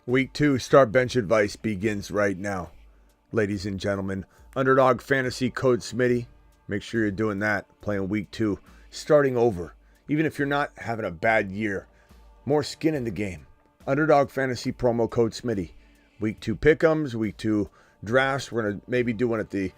Week 2 start bench advice begins right now. Ladies and gentlemen, Underdog Fantasy code Smitty. Make sure you're doing that. Playing week 2. Starting over. Even if you're not having a bad year. More skin in the game. Underdog Fantasy promo code Smitty. Week 2 pick'ems. Week 2 drafts. We're going to maybe do one at the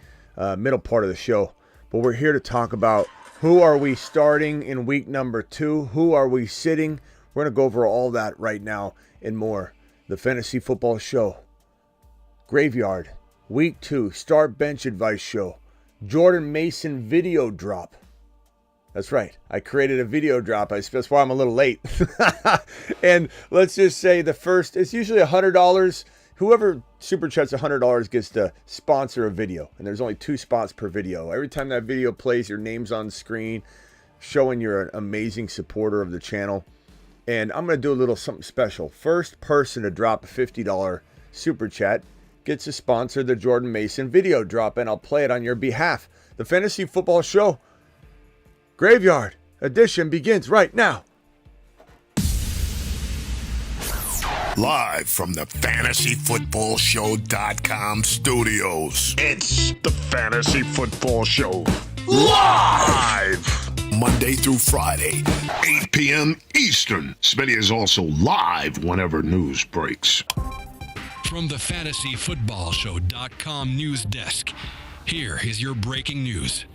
middle part of the show. But we're here to talk about who are we starting in week number 2. Who are we sitting? We're going to go over all that right now and more. The Fantasy Football Show. Graveyard. Week 2. Start Bench Advice Show. Jordan Mason video drop. That's right. I created a video drop. That's why I'm a little late. And let's just say the first, it's usually $100. Whoever super chats $100 gets to sponsor a video. And there's only 2 spots per video. Every time that video plays, your name's on screen, showing you're an amazing supporter of the channel. And I'm going to do a little something special. First person to drop a $50 super chat gets to sponsor the Jordan Mason video drop, and I'll play it on your behalf. The Fantasy Football Show Graveyard edition begins right now. Live from the FantasyFootballShow.com studios. It's the Fantasy Football Show. Live! Monday through Friday, 8 p.m. Eastern. Smitty is also live whenever news breaks. From the FantasyFootballShow.com news desk, here is your breaking news.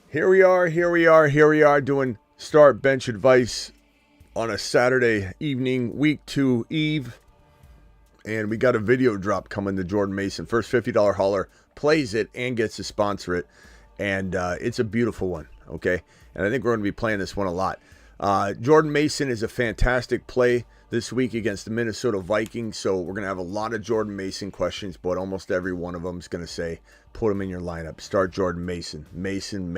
Here we are doing start bench advice on a Saturday evening, week 2 eve. And we got a video drop coming to Jordan Mason. First $50 hauler plays it and gets to sponsor it. And it's a beautiful one, okay? And I think we're going to be playing this one a lot. Jordan Mason is a fantastic play this week against the Minnesota Vikings. So we're going to have a lot of Jordan Mason questions, but almost every one of them is going to say, put him in your lineup. Start Jordan Mason. Mason,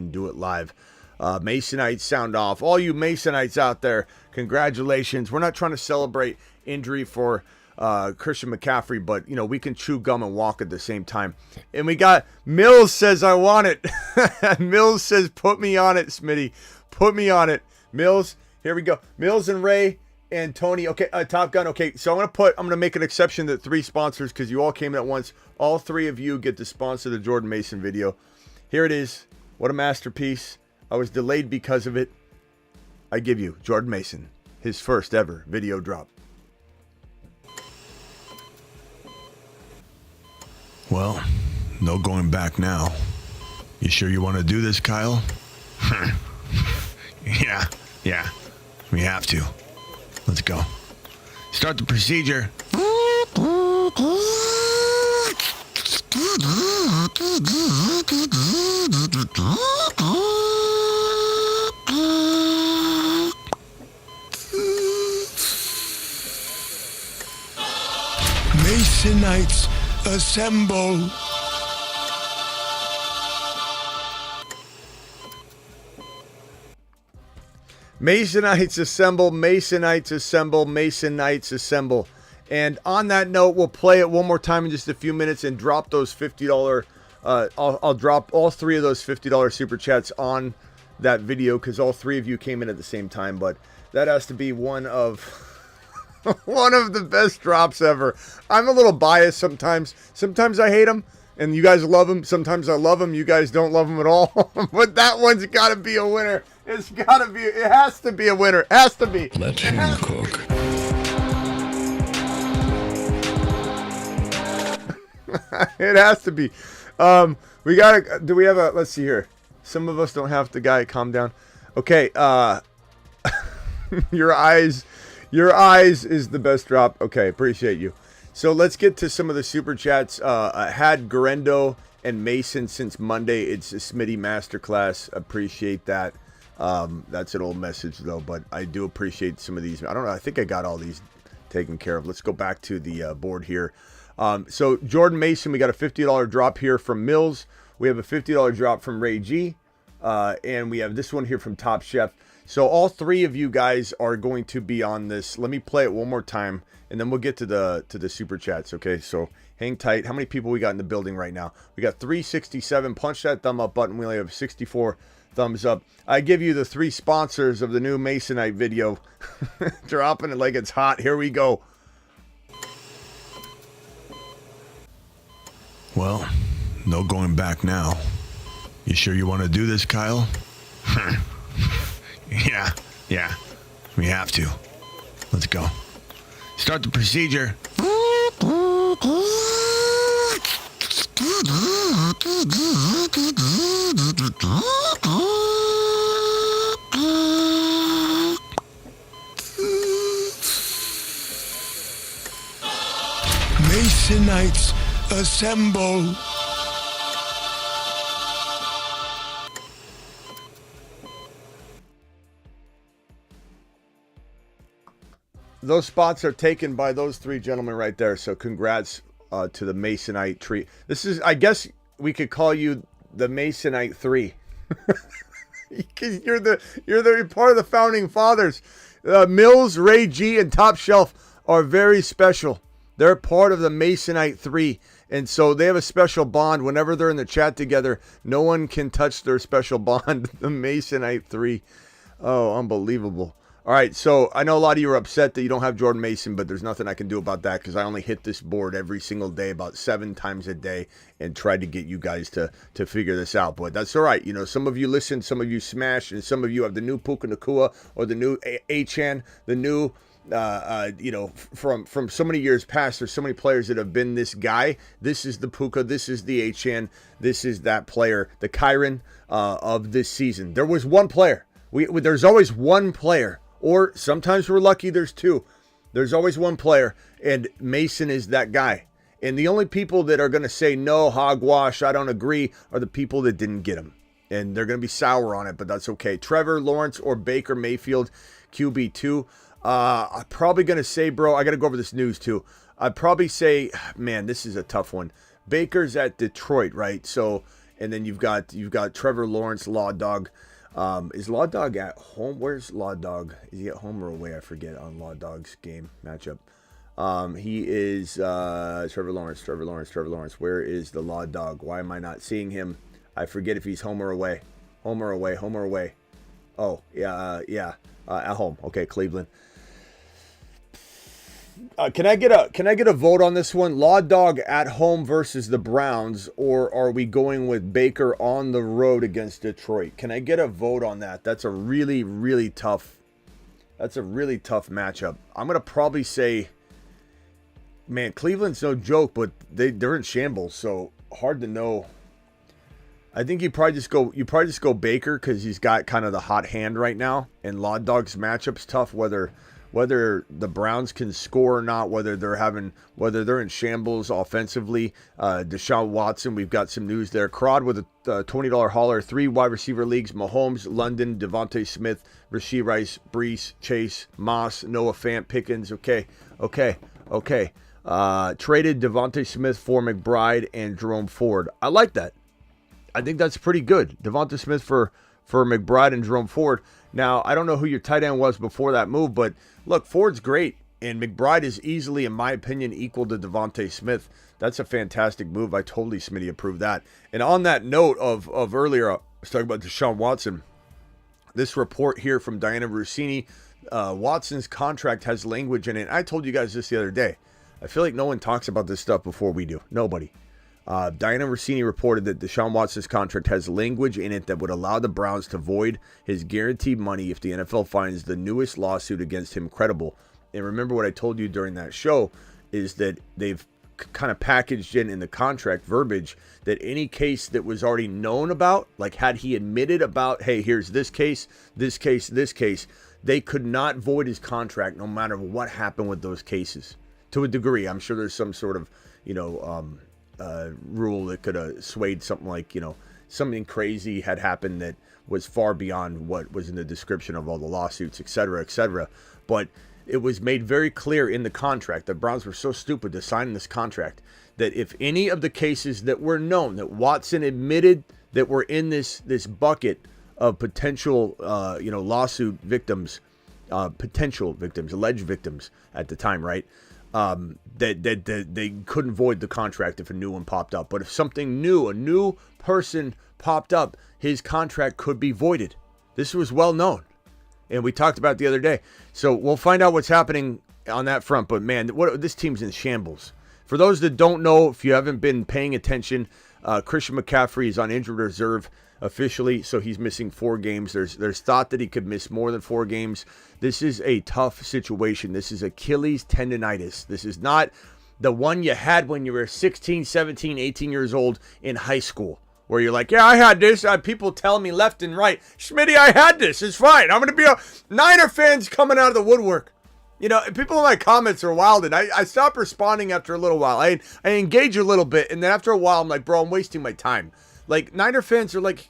do it live. Masonites sound off. All you Masonites out there, congratulations. We're not trying to celebrate injury for Christian McCaffrey, but you know, we can chew gum and walk at the same time. And we got Mills says I want it. Mills says put me on it, Smitty. Put me on it. Mills, here we go. Mills and Ray and Tony. Okay, Top Gun. Okay, so I'm gonna make an exception to 3 sponsors because you all came in at once. All 3 of you get to sponsor the Jordan Mason video. Here it is. What a masterpiece. I was delayed because of it. I give you Jordan Mason, his first ever video drop. Well, no going back now. You sure you want to do this, Kyle? Yeah, we have to. Let's go. Start the procedure. Masonites assemble. Masonites assemble, Masonites assemble, Masonites assemble. And on that note, we'll play it one more time in just a few minutes and drop those $50. I'll drop all 3 of those $50 super chats on that video because all 3 of you came in at the same time. But that has to be one of one of the best drops ever. I'm a little biased sometimes. Sometimes I hate them, and you guys love them. Sometimes I love them. You guys don't love them at all. But that one's got to be a winner. It has to be a winner. Has to be. Let him cook. It has to be. Let's see here. Some of us don't have the guy calm down. Okay, your eyes is the best drop. Okay, appreciate you. So let's get to some of the super chats. Had Garendo and Mason since Monday. It's a Smitty masterclass. Appreciate that. That's an old message though, but I do appreciate some of these. I don't know. I think I got all these taken care of. Let's go back to the board here. So Jordan Mason, we got a $50 drop here from Mills. We have a $50 drop from Ray G. And we have this one here from Top Chef. So all 3 of you guys are going to be on this. Let me play it one more time, and then we'll get to the super chats. Okay, so hang tight. How many people we got in the building right now? We got 367. Punch that thumb up button. We only have 64 thumbs up. I give you the 3 sponsors of the new Masonite video. Dropping it like it's hot. Here we go. Well, no going back now. You sure you want to do this, Kyle? Yeah, we have to. Let's go. Start the procedure. Masonites assemble. Those spots are taken by those 3 gentlemen right there. So congrats to the Masonite tree. This is, I guess we could call you the Masonite 3. Because you're part of the founding fathers. Mills, Ray G, and Top Shelf are very special. They're part of the Masonite 3. And so they have a special bond. Whenever they're in the chat together, no one can touch their special bond. The Masonite 3. Oh, unbelievable. All right, so I know a lot of you are upset that you don't have Jordan Mason, but there's nothing I can do about that because I only hit this board every single day about 7 times a day and tried to get you guys to figure this out. But that's all right. You know, some of you listen, some of you smash, and some of you have the new Puka Nakua or the new Achan, the new, from so many years past. There's so many players that have been this guy. This is the Puka. This is the Achan. This is that player, the Kyron of this season. There was one player. There's always one player. Or sometimes we're lucky there's 2. There's always one player, and Mason is that guy. And the only people that are going to say, no, hogwash, I don't agree, are the people that didn't get him. And they're going to be sour on it, but that's okay. Trevor Lawrence or Baker Mayfield, QB2. I'm probably going to say, bro, I got to go over this news too. I'd probably say, man, this is a tough one. Baker's at Detroit, right? So, and then you've got Trevor Lawrence, Law Dog. Is Law Dog at home? Where's Law Dog? Is he at home or away? I forget on Law Dog's game matchup. He is Trevor Lawrence. Where is the Law Dog? Why am I not seeing him? I forget if he's home or away. Home or away. Oh, yeah, at home. Okay, Cleveland. Can I get a vote on this one? Law Dog at home versus the Browns, or are we going with Baker on the road against Detroit? Can I get a vote on that? That's a really, really tough. That's a really tough matchup. I'm gonna probably say, man, Cleveland's no joke, but they're in shambles, so hard to know. I think you probably just go Baker because he's got kind of the hot hand right now, and Law Dog's matchup's tough. Whether the Browns can score or not, whether they're in shambles offensively. Deshaun Watson, we've got some news there. Crowd with a $20 hauler, 3 wide receiver leagues: Mahomes, London, Devontae Smith, Rashee Rice, Brees, Chase, Moss, Noah Fant, Pickens. Okay. Traded Devontae Smith for McBride and Jerome Ford. I like that. I think that's pretty good. Devontae Smith for McBride and Jerome Ford. Now, I don't know who your tight end was before that move, but look, Ford's great, and McBride is easily, in my opinion, equal to Devontae Smith. That's a fantastic move. I totally, Smitty, approve that. And on that note of earlier, I was talking about Deshaun Watson. This report here from Diana Rossini, Watson's contract has language in it. I told you guys this the other day. I feel like no one talks about this stuff before we do. Nobody. Diana Rossini reported that Deshaun Watson's contract has language in it that would allow the Browns to void his guaranteed money if the NFL finds the newest lawsuit against him credible. And remember what I told you during that show is that they've kind of packaged in the contract verbiage that any case that was already known about, like had he admitted about, hey, here's this case, they could not void his contract no matter what happened with those cases. To a degree, I'm sure there's some sort of, rule that could have swayed something like, something crazy had happened that was far beyond what was in the description of all the lawsuits, et cetera, but it was made very clear in the contract. The Browns were so stupid to sign this contract that if any of the cases that were known that Watson admitted that were in this bucket of potential, lawsuit victims, potential victims, alleged victims at the time, right? that they couldn't void the contract if a new one popped up. But if something new, a new person popped up, his contract could be voided. This was well known, and we talked about it the other day. So we'll find out what's happening on that front. But man, this team's in shambles. For those that don't know, if you haven't been paying attention, Christian McCaffrey is on injured reserve officially, so he's missing 4 games. There's thought that he could miss more than 4 games. This is a tough situation. This is Achilles tendonitis. This is not the one you had when you were 16, 17, 18 years old in high school, where you're like, yeah, I had this. People telling me left and right, Smitty, I had this. It's fine. I'm going to be a Niner fans coming out of the woodwork. You know, people in my comments are wild, and I stopped responding after a little while. I engage a little bit, and then after a while, I'm like, bro, I'm wasting my time. Like, Niner fans are like,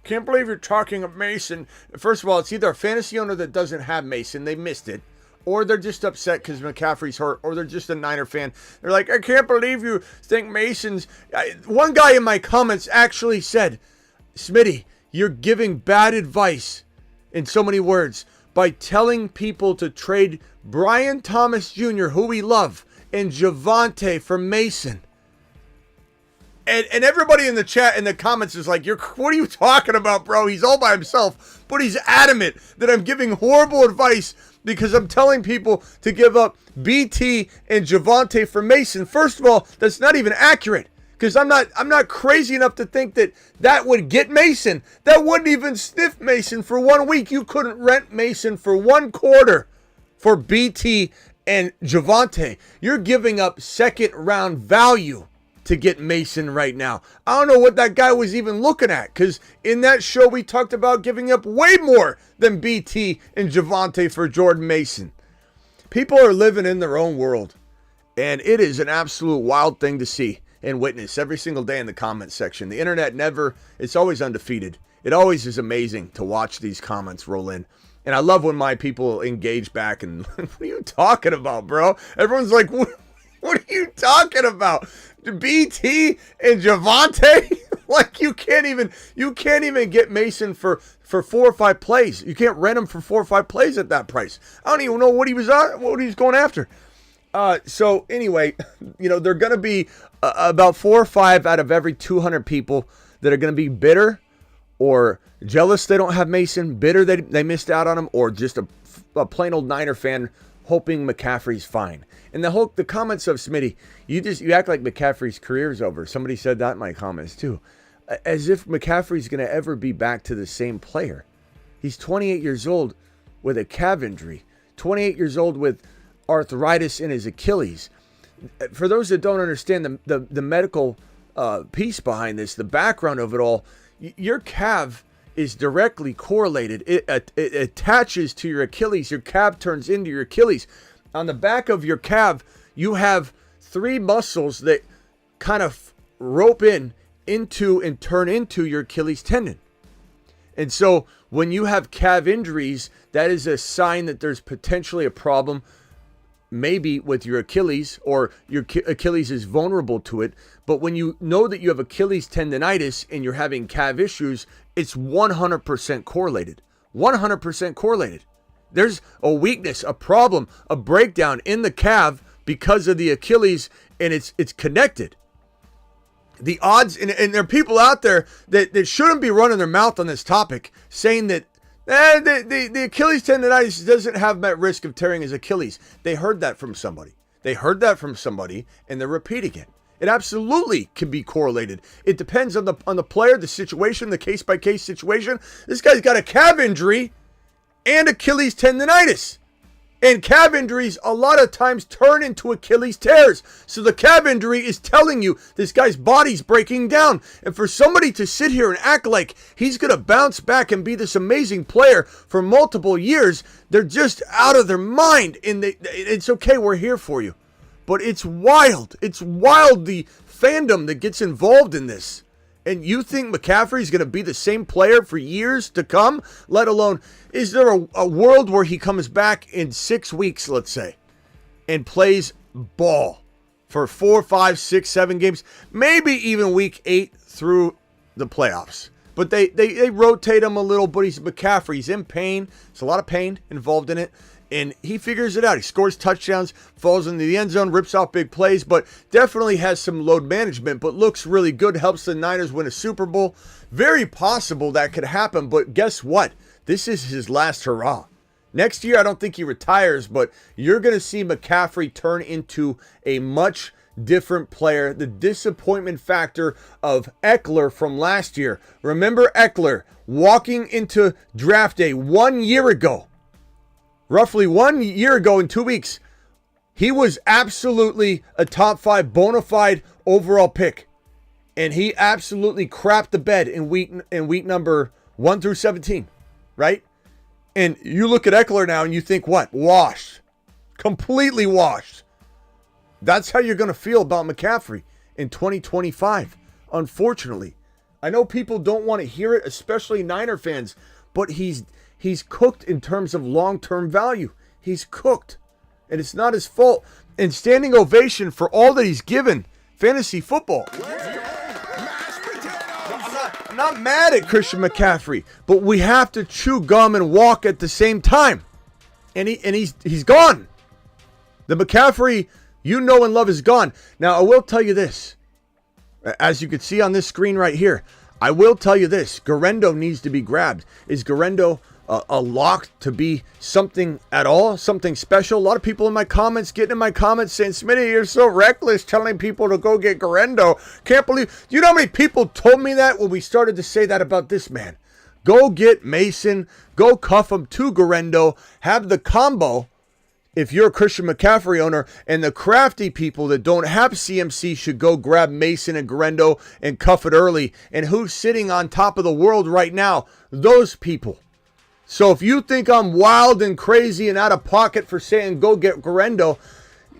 can't believe you're talking of Mason. First of all, it's either a fantasy owner that doesn't have Mason, they missed it, or they're just upset because McCaffrey's hurt, or they're just a Niner fan. They're like, I can't believe you think Mason's... One guy in my comments actually said, Smitty, you're giving bad advice, in so many words, by telling people to trade Brian Thomas Jr., who we love, and Javonte for Mason. And everybody in the chat, in the comments is like, what are you talking about, bro? He's all by himself. But he's adamant that I'm giving horrible advice because I'm telling people to give up BT and Javonte for Mason. First of all, that's not even accurate, because I'm not crazy enough to think that would get Mason. That wouldn't even sniff Mason for 1 week. You couldn't rent Mason for 1 quarter for BT and Javonte. You're giving up second round value to get Mason right now. I don't know what that guy was even looking at, because in that show we talked about giving up way more than BT and Javonte for Jordan Mason. People are living in their own world, and it is an absolute wild thing to see and witness every single day in the comment section. The internet it's always undefeated. It always is amazing to watch these comments roll in. And I love when my people engage back and, what are you talking about, bro? Everyone's like, what are you talking about? BT and Javonte? Like, you can't even get Mason for 4 or 5 plays. You can't rent him for 4 or 5 plays at that price. I don't even know what he was going after. So anyway, you know, they're going to be about 4 or 5 out of every 200 people that are going to be bitter or jealous they don't have Mason, bitter they missed out on him, or just a plain old Niner fan hoping McCaffrey's fine. And the comments of Smitty, you act like McCaffrey's career is over. Somebody said that in my comments too. As if McCaffrey's going to ever be back to the same player. He's 28 years old with a calf injury, 28 years old with arthritis in his Achilles. For those that don't understand the medical piece behind this, the background of it all, your calf is directly correlated. It attaches to your Achilles. Your calf turns into your Achilles. On the back of your calf, you have 3 muscles that kind of rope into and turn into your Achilles tendon. And so when you have calf injuries, that is a sign that there's potentially a problem, maybe with your Achilles, or your Achilles is vulnerable to it. But when you know that you have Achilles tendonitis and you're having calf issues, it's 100% correlated. 100% correlated. There's a weakness, a problem, a breakdown in the calf because of the Achilles, and it's connected. The odds, and there are people out there that shouldn't be running their mouth on this topic, saying that the Achilles tendonitis doesn't have that risk of tearing his Achilles. They heard that from somebody. And they're repeating it. It absolutely can be correlated. It depends on the player, the situation, the case-by-case situation. This guy's got a calf injury and Achilles tendonitis. And calf injuries a lot of times turn into Achilles tears. So the calf injury is telling you this guy's body's breaking down. And for somebody to sit here and act like he's going to bounce back and be this amazing player for multiple years, they're just out of their mind. And it's okay, we're here for you. But it's wild. It's wild, the fandom that gets involved in this. And you think McCaffrey's going to be the same player for years to come? Let alone, is there a world where he comes back in 6 weeks, let's say, and plays ball for 4, 5, 6, 7 games, maybe even week 8 through the playoffs? But they rotate him a little, but McCaffrey's in pain. There's a lot of pain involved in it. And he figures it out. He scores touchdowns, falls into the end zone, rips off big plays, but definitely has some load management, but looks really good, helps the Niners win a Super Bowl. Very possible that could happen, but guess what? This is his last hurrah. Next year, I don't think he retires, but you're going to see McCaffrey turn into a much different player. The disappointment factor of Eckler from last year. Remember Eckler walking into draft day 1 year ago. Roughly 1 year ago in 2 weeks, he was absolutely a top 5 bona fide overall pick. And he absolutely crapped the bed in week number 1 through 17, right? And you look at Eckler now and you think, what? Washed. Completely washed. That's how you're going to feel about McCaffrey in 2025, unfortunately. I know people don't want to hear it, especially Niner fans, but he's cooked in terms of long-term value. He's cooked, and it's not his fault. And standing ovation for all that he's given fantasy football. I'm not mad at Christian McCaffrey, but we have to chew gum and walk at the same time. And he's gone. The McCaffrey you know and love is gone. Now, I will tell you this. As you can see on this screen right here, I will tell you this. Garendo needs to be grabbed. Is Garendo a lock to be something at all? Something special? A lot of people in my comments, getting in my comments saying, Smitty, you're so reckless telling people to go get Garendo. Can't believe. Do you know how many people told me that when we started to say that about this man? Go get Mason. Go cuff him to Garendo. Have the combo. If you're a Christian McCaffrey owner, and the crafty people that don't have CMC should go grab Mason and Garendo and cuff it early. And who's sitting on top of the world right now? Those people. So if you think I'm wild and crazy and out of pocket for saying go get Garendo,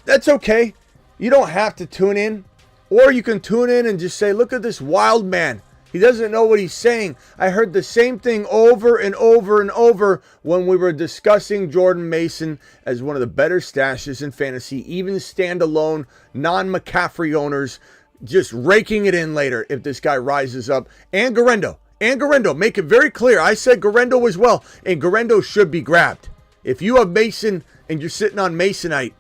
that's okay. You don't have to tune in. Or you can tune in and just say, look at this wild man. He doesn't know what he's saying. I heard the same thing over and over and over when we were discussing Jordan Mason as one of the better stashes in fantasy, even standalone, non-McCaffrey owners just raking it in later if this guy rises up. And Garendo. Make it very clear. I said Garendo as well, and Garendo should be grabbed. If you have Mason and you're sitting on Masonite,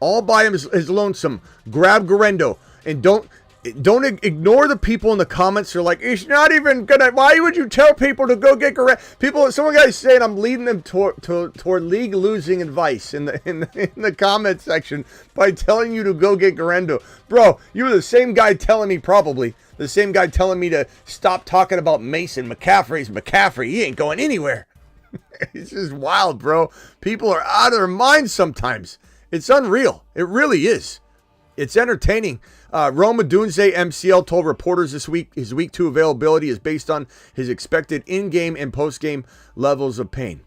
all by his lonesome, grab Garendo. And don't ignore the people in the comments who are like, it's not even gonna, why would you tell people to go get Garendo? Some guys saying I'm leading them toward league losing advice in the comment section by telling you to go get Garendo. Bro, you were the same guy telling me to stop talking about Mason. McCaffrey's McCaffrey. He ain't going anywhere. It's just wild, bro. People are out of their minds sometimes. It's unreal. It really is. It's entertaining. Rome Odunze, MCL, told reporters this week his week 2 availability is based on his expected in-game and post-game levels of pain.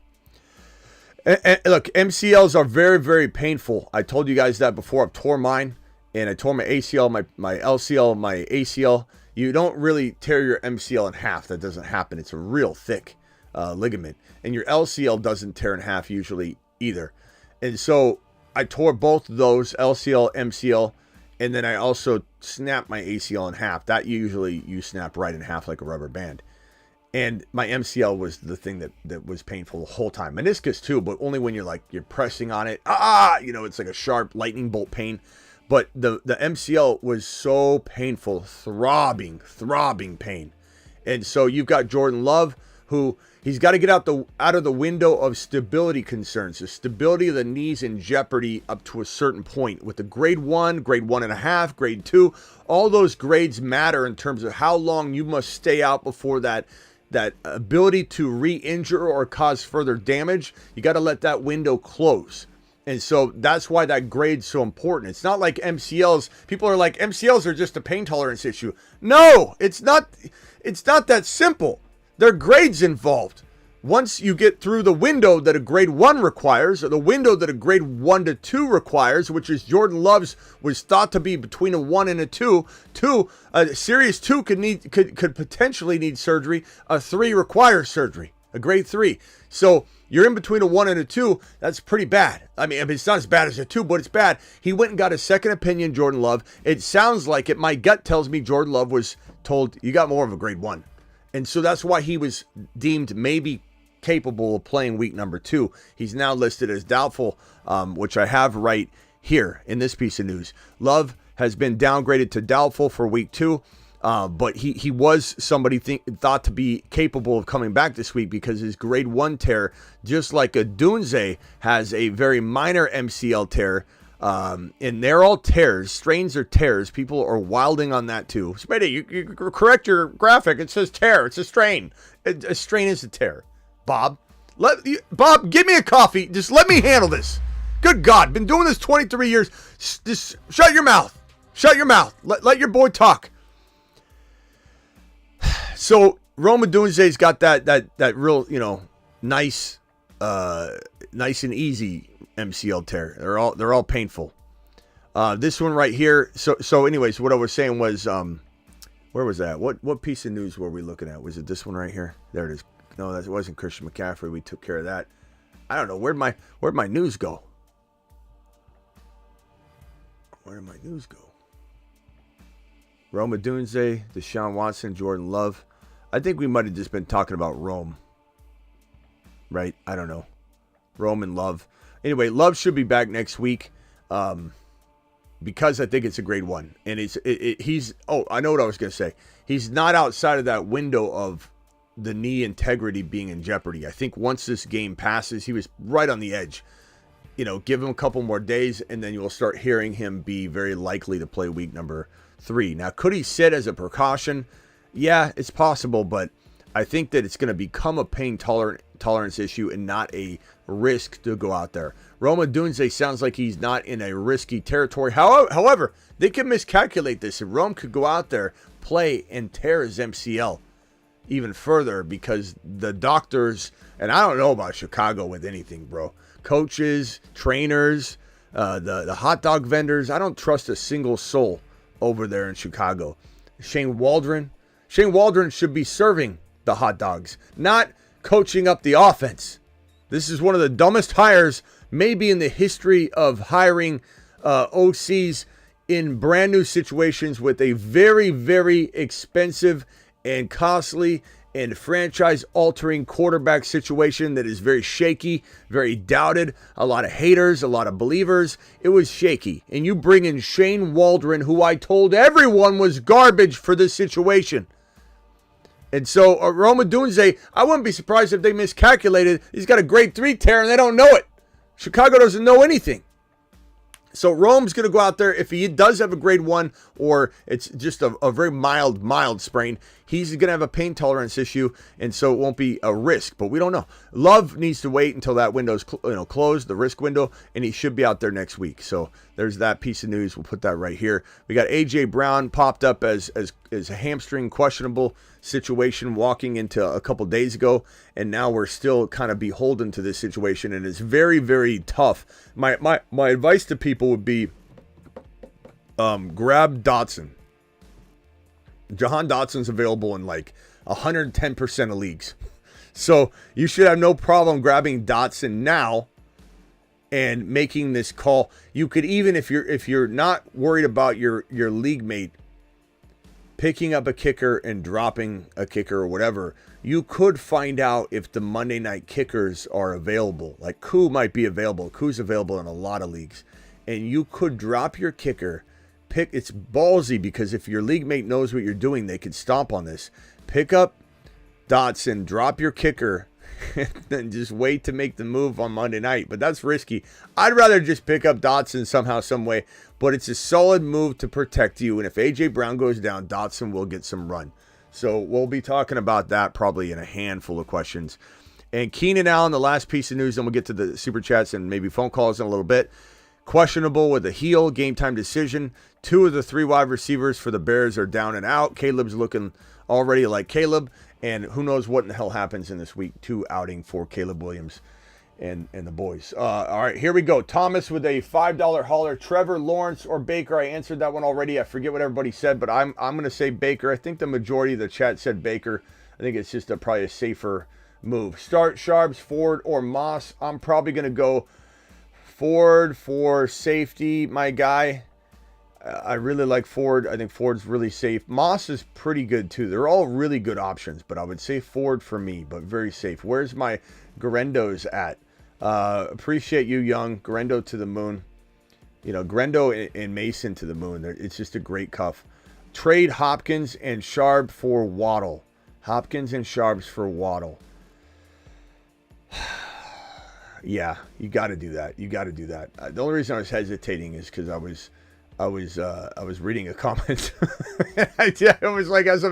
And look, MCLs are very, very painful. I told you guys that before. I've tore mine, and I tore my ACL, my LCL, my ACL. You don't really tear your MCL in half. That doesn't happen. It's a real thick ligament. And your LCL doesn't tear in half usually either. And so I tore both of those, LCL, MCL, and then I also snapped my ACL in half. That usually you snap right in half like a rubber band. And my MCL was the thing that was painful the whole time. Meniscus too, but only when you're pressing on it. It's like a sharp lightning bolt pain. But the MCL was so painful, throbbing pain. And so you've got Jordan Love, who he's got to get out of the window of stability concerns. The stability of the knees in jeopardy up to a certain point. With the grade 1, grade 1.5, grade 2, all those grades matter in terms of how long you must stay out before that ability to re-injure or cause further damage. You got to let that window close. And so that's why that grade's so important. It's not like MCLs. People are like, MCLs are just a pain tolerance issue. No, it's not. It's not that simple. There are grades involved. Once you get through the window that a grade 1 requires, or the window that a grade 1 to 2 requires, which is Jordan Love's was thought to be between a 1 and a 2. A serious 2 could potentially need surgery. A 3 requires surgery. A grade 3. So you're in between a 1 and a 2. That's pretty bad. I mean, it's not as bad as a 2, but it's bad. He went and got a second opinion, Jordan Love. It sounds like it. My gut tells me Jordan Love was told, you got more of a grade 1. And so that's why he was deemed maybe capable of playing week number 2. He's now listed as doubtful, which I have right here in this piece of news. Love has been downgraded to doubtful for week 2. But he was somebody thought to be capable of coming back this week because his grade 1 tear, just like a Dunze, has a very minor MCL tear. And they're all tears. Strains are tears. People are wilding on that too. Smitty, you correct your graphic. It says tear. It's a strain. A strain is a tear. Bob, give me a coffee. Just let me handle this. Good God, been doing this 23 years. Just shut your mouth. Shut your mouth. Let your boy talk. So Rome Odunze's got that real, nice and easy MCL tear. They're all painful. This one right here. So anyways, what I was saying was, where was that? What piece of news were we looking at? Was it this one right here? There it is. No, that wasn't Christian McCaffrey. We took care of that. I don't know. Where'd my news go? Where did my news go? Rome Odunze, Deshaun Watson, Jordan Love. I think we might have just been talking about Rome. Right? I don't know. Rome and Love. Anyway, Love should be back next week because I think it's a grade 1. And he's... Oh, I know what I was going to say. He's not outside of that window of the knee integrity being in jeopardy. I think once this game passes, he was right on the edge. Give him a couple more days, and then you'll start hearing him be very likely to play week number 3. Now, could he sit as a precaution? Yeah, it's possible, but I think that it's going to become a pain tolerance issue and not a risk to go out there. Rome Odunze sounds like he's not in a risky territory. However, they could miscalculate this. And Rome could go out there, play, and tear his MCL even further because the doctors, and I don't know about Chicago with anything, bro. Coaches, trainers, the hot dog vendors. I don't trust a single soul over there in Chicago. Shane Waldron should be serving the hot dogs, not coaching up the offense. This is one of the dumbest hires maybe in the history of hiring OCs in brand new situations with a very, very expensive and costly and franchise-altering quarterback situation that is very shaky, very doubted, a lot of haters, a lot of believers. It was shaky. And you bring in Shane Waldron, who I told everyone was garbage for this situation. And so Rome Odunze, I wouldn't be surprised if they miscalculated. He's got a grade 3 tear and they don't know it. Chicago doesn't know anything. So Rome's going to go out there. If he does have a grade 1 or it's just a very mild sprain, he's going to have a pain tolerance issue, and so it won't be a risk. But we don't know. Love needs to wait until that window's closed, the risk window, and he should be out there next week. So there's that piece of news. We'll put that right here. We got A.J. Brown popped up as a hamstring questionable situation walking into a couple days ago, and now we're still kind of beholden to this situation, and it's very, very tough. My advice to people would be grab Dotson. Jahan Dotson's available in like 110% of leagues. So you should have no problem grabbing Dotson now and making this call. You could even, if you're not worried about your league mate picking up a kicker and dropping a kicker or whatever, you could find out if the Monday night kickers are available. Like Koo might be available. Koo's available in a lot of leagues. And you could drop your kicker. It's ballsy because if your league mate knows what you're doing, they could stomp on this. Pick up Dotson, drop your kicker, and then just wait to make the move on Monday night. But that's risky. I'd rather just pick up Dotson somehow, some way. But it's a solid move to protect you. And if A.J. Brown goes down, Dotson will get some run. So we'll be talking about that probably in a handful of questions. And Keenan Allen, the last piece of news, then we'll get to the super chats and maybe phone calls in a little bit. Questionable with a heel, game time decision. 2 of the 3 wide receivers for the Bears are down and out. Caleb's looking already like Caleb. And who knows what in the hell happens in this week 2 outing for Caleb Williams and the boys. All right, here we go. Thomas with a $5 hauler. Trevor, Lawrence, or Baker. I answered that one already. I forget what everybody said, but I'm going to say Baker. I think the majority of the chat said Baker. I think it's just probably a safer move. Start Sharps, Ford, or Moss. I'm probably going to go Ford for safety, my guy. I really like Ford. I think Ford's really safe. Moss is pretty good too. They're all really good options, but I would say Ford for me, but very safe. Where's my Garendos at? Appreciate you, Young. Garendo to the moon. You know, Garendo and Mason to the moon. It's just a great cuff. Trade Hopkins and Sharp for Waddle. Hopkins and Sharps for Waddle. Yeah, you got to do that. You got to do that. The only reason I was hesitating is because I was reading a comment. I was like, as I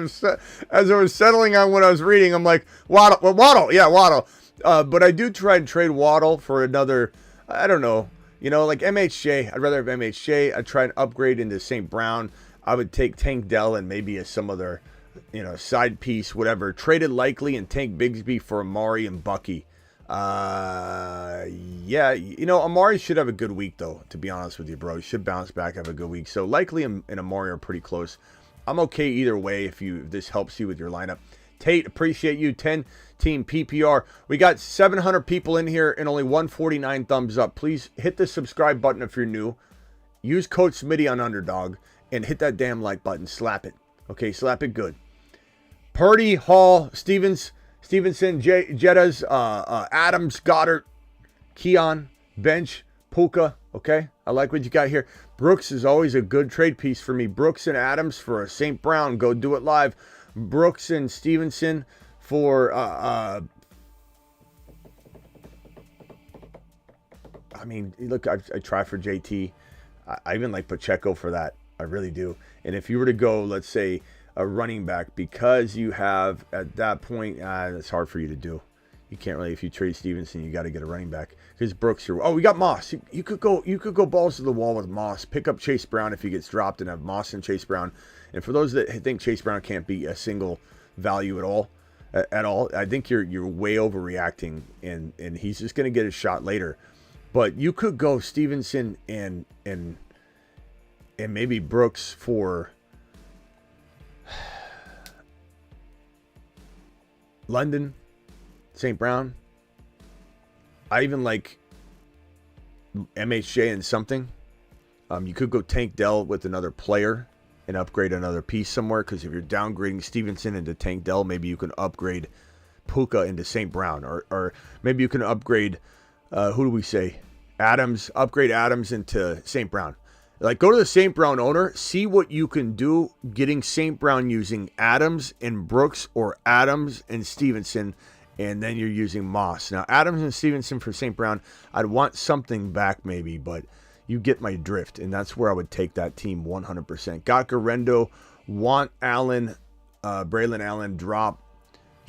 was settling on what I was reading, I'm like, Waddle, yeah, Waddle. But I do try and trade Waddle for another. I don't know, like MHJ. I'd rather have MHJ. I'd try and upgrade into St. Brown. I would take Tank Dell and maybe some other, side piece, whatever. Traded Likely and Tank Bigsby for Amari and Bucky. Yeah, Amari should have a good week though, to be honest with you, bro. He should bounce back, have a good week. So Likely and Amari are pretty close. I'm okay either way if this helps you with your lineup. Tate, appreciate you. 10 team PPR. We got 700 people in here and only 149 thumbs up. Please hit the subscribe button if you're new. Use code Smitty on Underdog and hit that damn like button. Slap it. Okay, slap it good. Purdy, Hall, Stevenson, Jettas, Adams, Goddard, Keon, Bench, Puka. Okay, I like what you got here. Brooks is always a good trade piece for me. Brooks and Adams for a St. Brown. Go do it live. Brooks and Stevenson for I mean, look, I try for JT. I even like Pacheco for that. I really do. And if you were to go, let's say, a running back, because you have at that point, that's hard for you to do. You can't really, if you trade Stevenson, you got to get a running back because Brooks. We got Moss. You could go balls to the wall with Moss. Pick up Chase Brown if he gets dropped, and have Moss and Chase Brown. And for those that think Chase Brown can't be a single value at all, I think you're way overreacting, and he's just going to get a shot later. But you could go Stevenson and maybe Brooks for London, St. Brown. I even like MHJ and something. You could go Tank Dell with another player and upgrade another piece somewhere, because if you're downgrading Stevenson into Tank Dell, maybe you can upgrade Puka into St. Brown, or maybe you can upgrade, who do we say? Adams, upgrade Adams into St. Brown. Like, go to the St. Brown owner, see what you can do getting St. Brown using Adams and Brooks or Adams and Stevenson, and then you're using Moss. Now, Adams and Stevenson for St. Brown, I'd want something back maybe, but you get my drift, and that's where I would take that team 100%. Got Garendo, want Allen, Braylon Allen, drop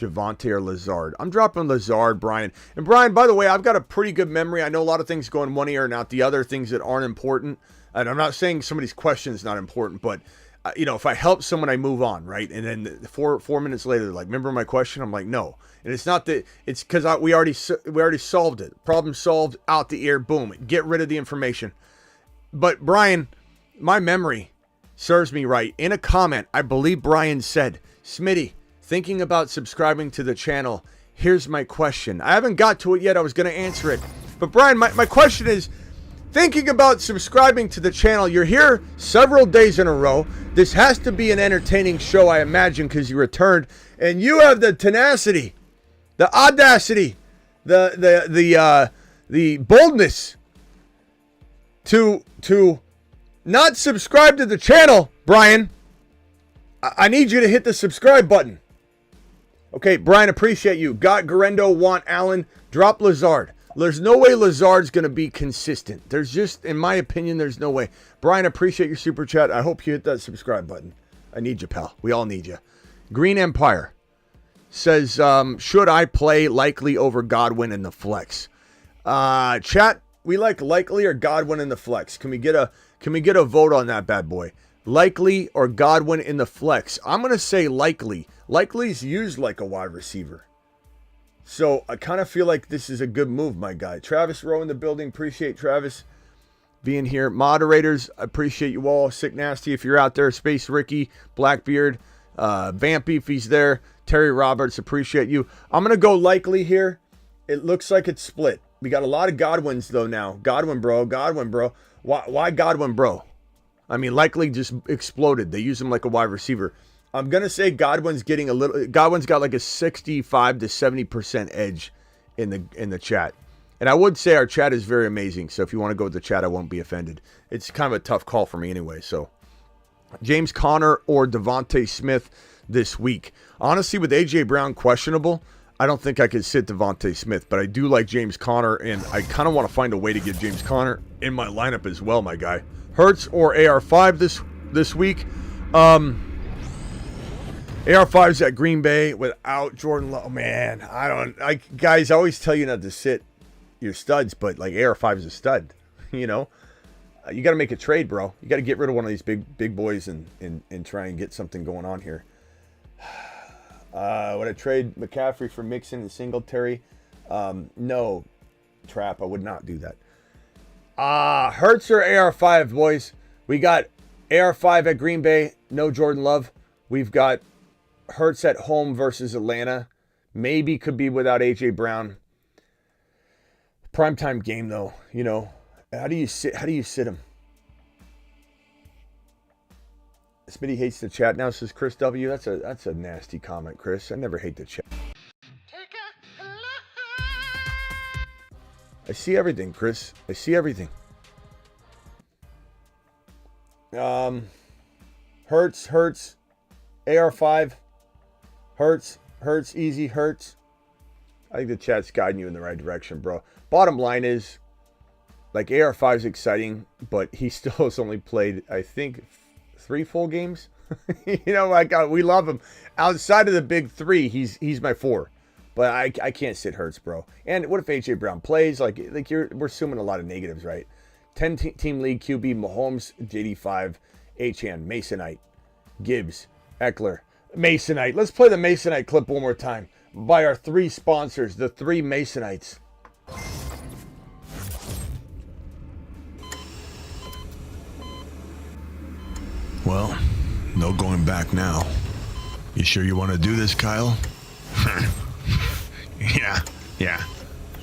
Javonte or Lazard. I'm dropping Lazard, Brian. And Brian, by the way, I've got a pretty good memory. I know a lot of things go in one ear and out the other, things that aren't important. And I'm not saying somebody's question is not important, but if I help someone, I move on, right? And then 4 minutes later, they're like, remember my question? I'm like, no. And it's not that, it's because we already solved it. Problem solved, out the ear, boom. Get rid of the information. But Brian, my memory serves me right. In a comment, I believe Brian said, Smitty, thinking about subscribing to the channel. Here's my question. I haven't got to it yet. I was going to answer it. But Brian, my question is, thinking about subscribing to the channel. You're here several days in a row. This has to be an entertaining show, I imagine, because you returned. And you have the tenacity, the audacity, the boldness to not subscribe to the channel, Brian. I need you to hit the subscribe button. Okay, Brian, appreciate you. Got Garendo, want Allen, drop Lazard. There's no way Lazard's going to be consistent. There's just, in my opinion, there's no way. Brian, appreciate your super chat. I hope you hit that subscribe button. I need you, pal. We all need you. Green Empire says, should I play Likely over Godwin in the flex? Chat, we like Likely or Godwin in the flex? Can we get a vote on that bad boy? Likely or Godwin in the flex? I'm going to say Likely. Likely's used like a wide receiver. So I kind of feel like this is a good move, my guy. Travis Rowe in the building. Appreciate Travis being here. Moderators, I appreciate you all. Sick Nasty, if you're out there. Space Ricky, Blackbeard, Vampy, if he's there. Terry Roberts, appreciate you. I'm going to go Likely here. It looks like it's split. We got a lot of Godwins, though, now. Godwin, bro. Why Godwin, bro? I mean, likely just exploded. They use him like a wide receiver. I'm going to say Godwin's got like a 65 to 70% edge in the chat. And I would say our chat is very amazing. So if you want to go with the chat, I won't be offended. It's kind of a tough call for me anyway. So James Conner or Devontae Smith this week. Honestly, with A.J. Brown questionable, I don't think I could sit Devontae Smith, but I do like James Conner, and I kind of want to find a way to get James Conner in my lineup as well, my guy. Hurts or AR5 this week. AR5's at Green Bay without Jordan Love. Oh, man, guys, I always tell you not to sit your studs, but like AR5 is a stud, you know. You got to make a trade, bro. You got to get rid of one of these big boys and try and get something going on here. Would I trade McCaffrey for Mixon and Singletary? No, Trap. I would not do that. Hurts or AR5, boys? We got AR5 at Green Bay. No Jordan Love. We've got Hurts at home versus Atlanta. Maybe could be without A.J. Brown. Primetime game, though. You know, how do you sit him? Smitty hates the chat now, says Chris W. That's a nasty comment, Chris. I never hate the chat. I see everything, Chris. I see everything. Hurts. AR5. Hurts, easy, Hurts. I think the chat's guiding you in the right direction, bro. Bottom line is, like, AR5 is exciting, but he still has only played, I think, 3 full games. You know, like, we love him. Outside of the big 3, he's my 4. But I can't sit Hurts, bro. And what if A.J. Brown plays? Like we're assuming a lot of negatives, right? 10-team league QB, Mahomes, JD5, Achane, Masonite, Gibbs, Eckler, Masonite. Let's play the Masonite clip one more time by our 3 sponsors, the 3 Masonites. Well, no going back now. You sure you want to do this, Kyle? Yeah.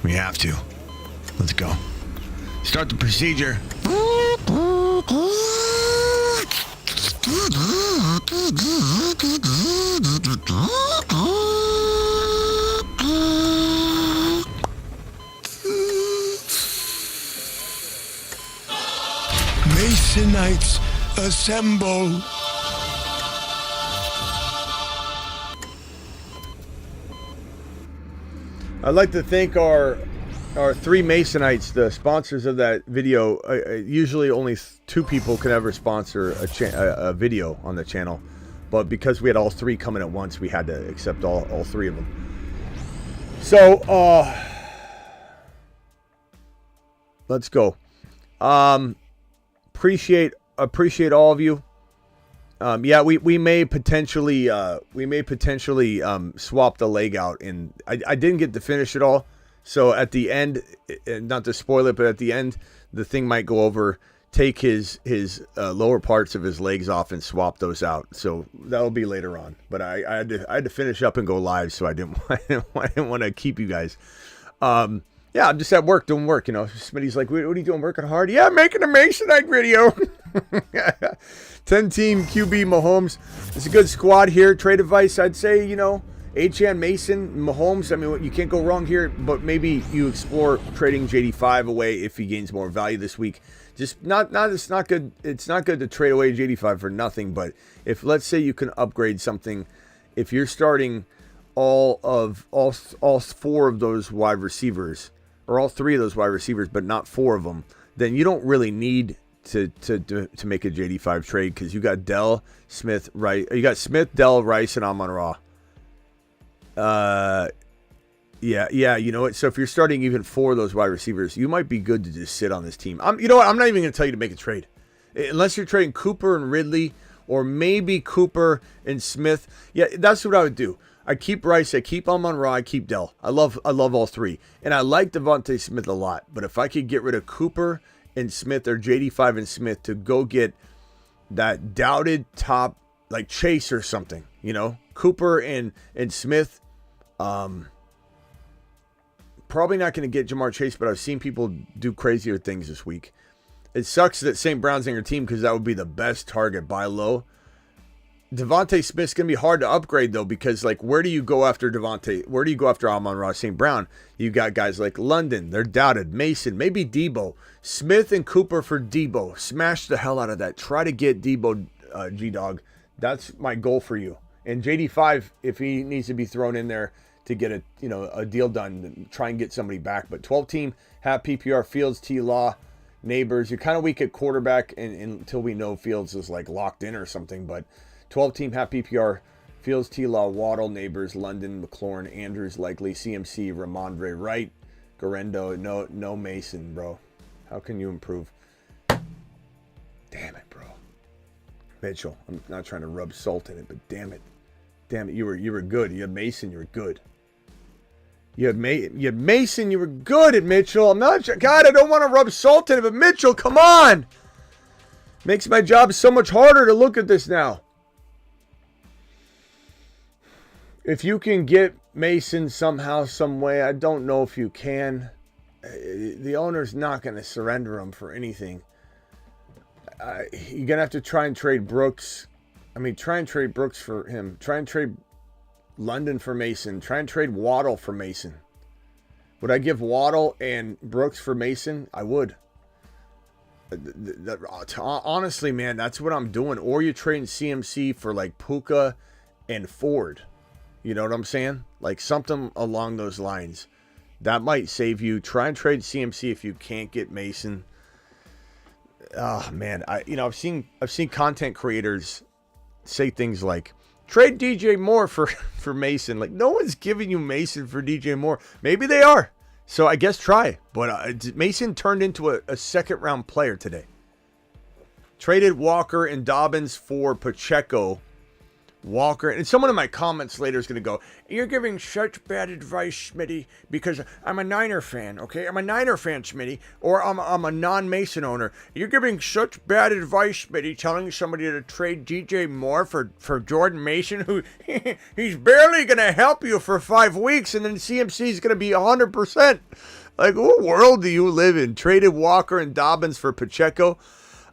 We have to. Let's go. Start the procedure. Masonites assemble. I'd like to thank our 3 Masonites, the sponsors of that video. Usually only 2 people can ever sponsor a video on the channel, but because we had all 3 coming at once, we had to accept all 3 of them. So let's go. Appreciate all of you. Yeah, we may potentially swap the leg out, and I didn't get to finish it all. So at the end, not to spoil it, but at the end, the thing might go over, take his lower parts of his legs off and swap those out. So that'll be later on. But I had to finish up and go live, so I didn't want to keep you guys. Yeah, I'm just at work doing work, you know. Smitty's like, what are you doing, working hard? Yeah, I'm making a Masonite video. 10-team QB Mahomes. It's a good squad here. Trade advice, I'd say, you know, Achane, Mason, Mahomes. I mean, you can't go wrong here, but maybe you explore trading JD5 away if he gains more value this week. Just it's not good. It's not good to trade away JD5 for nothing, but if, let's say, you can upgrade something, if you're starting all 4 of those wide receivers, or all 3 of those wide receivers, but not 4 of them, then you don't really need to make a JD5 trade, because you got Dell, Smith, Rice. You got Smith, Dell, Rice, and Amon-Ra. Yeah, you know what? So if you're starting even 4 of those wide receivers, you might be good to just sit on this team. You know what? I'm not even going to tell you to make a trade, unless you're trading Cooper and Ridley, or maybe Cooper and Smith. Yeah, that's what I would do. I keep Rice, I keep Amon-Ra, I keep Dell. I love all 3. And I like Devontae Smith a lot. But if I could get rid of Cooper and Smith, or JD5 and Smith, to go get that doubted top, like Chase or something, you know, Cooper and Smith, probably not going to get Jamar Chase, but I've seen people do crazier things this week. It sucks that St. Brown's in your team because that would be the best target. Buy low. Devontae Smith's going to be hard to upgrade, though, because, like, where do you go after Devontae? Where do you go after Amon-Ra St. Brown? You got guys like London. They're doubted. Mason. Maybe Debo. Smith and Cooper for Debo. Smash the hell out of that. Try to get Debo, G-Dog. That's my goal for you. And JD5, if he needs to be thrown in there to get a deal done, try and get somebody back. But 12-team, half PPR, Fields, T-Law, Neighbors. You're kind of weak at quarterback until we know Fields is, like, locked in or something, but 12-team, half PPR, Fields, T-Law, Waddle, Neighbors, London, McLaurin, Andrews, likely, CMC, Ramondre, Wright, Garendo, no Mason, bro. How can you improve? Damn it, bro. Mitchell, I'm not trying to rub salt in it, but damn it. Damn it, you were good. You had Mason, you were good. You had Mason, you were good at Mitchell. I'm not, God, I don't want to rub salt in it, but Mitchell, come on. Makes my job so much harder to look at this now. If you can get Mason somehow, some way, I don't know if you can. The owner's not going to surrender him for anything. You're going to have to try and trade Brooks. Try and trade Brooks for him. Try and trade London for Mason. Try and trade Waddle for Mason. Would I give Waddle and Brooks for Mason? I would. Honestly, man, that's what I'm doing. Or you trade CMC for like Puka and Ford. You know what I'm saying? Like something along those lines. That might save you. Try and trade CMC if you can't get Mason. Oh man, I've seen content creators say things like trade DJ Moore for Mason. Like no one's giving you Mason for DJ Moore. Maybe they are. So I guess try. But Mason turned into a second round player today. Traded Walker and Dobbins for Pacheco. Walker, and someone in my comments later is going to go, you're giving such bad advice, Smitty, because I'm a Niner fan, okay? I'm a Niner fan, Smitty, or I'm a non-Mason owner. You're giving such bad advice, Smitty, telling somebody to trade DJ Moore for Jordan Mason, who he's barely going to help you for 5 weeks, and then CMC is going to be 100%. Like, what world do you live in? Traded Walker and Dobbins for Pacheco?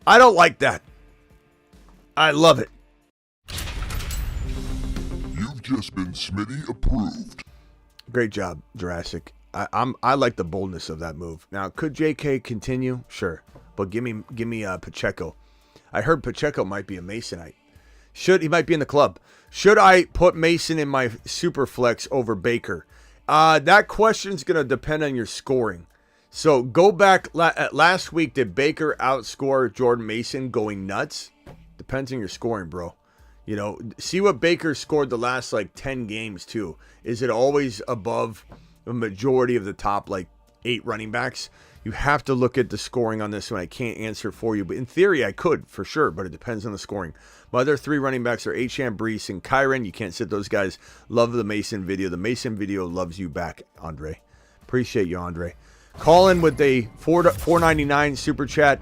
I don't like that. I love it. Just been Smitty approved. Great job, Jurassic. I like the boldness of that move. Now, could JK continue? Sure, but give me Pacheco. I heard Pacheco might be a Masonite. He might be in the club? Should I put Mason in my super flex over Baker? That question's gonna depend on your scoring. So go back last week. Did Baker outscore Jordan Mason going nuts? Depends on your scoring, bro. You know, see what Baker scored the last, 10 games, too. Is it always above the majority of the top, 8 running backs? You have to look at the scoring on this one. I can't answer for you. But in theory, I could, for sure. But it depends on the scoring. My other 3 running backs are Achane, Brees, and Kyron. You can't sit those guys. Love the Mason video. The Mason video loves you back, Andre. Appreciate you, Andre. Colin with a $4.99 super chat.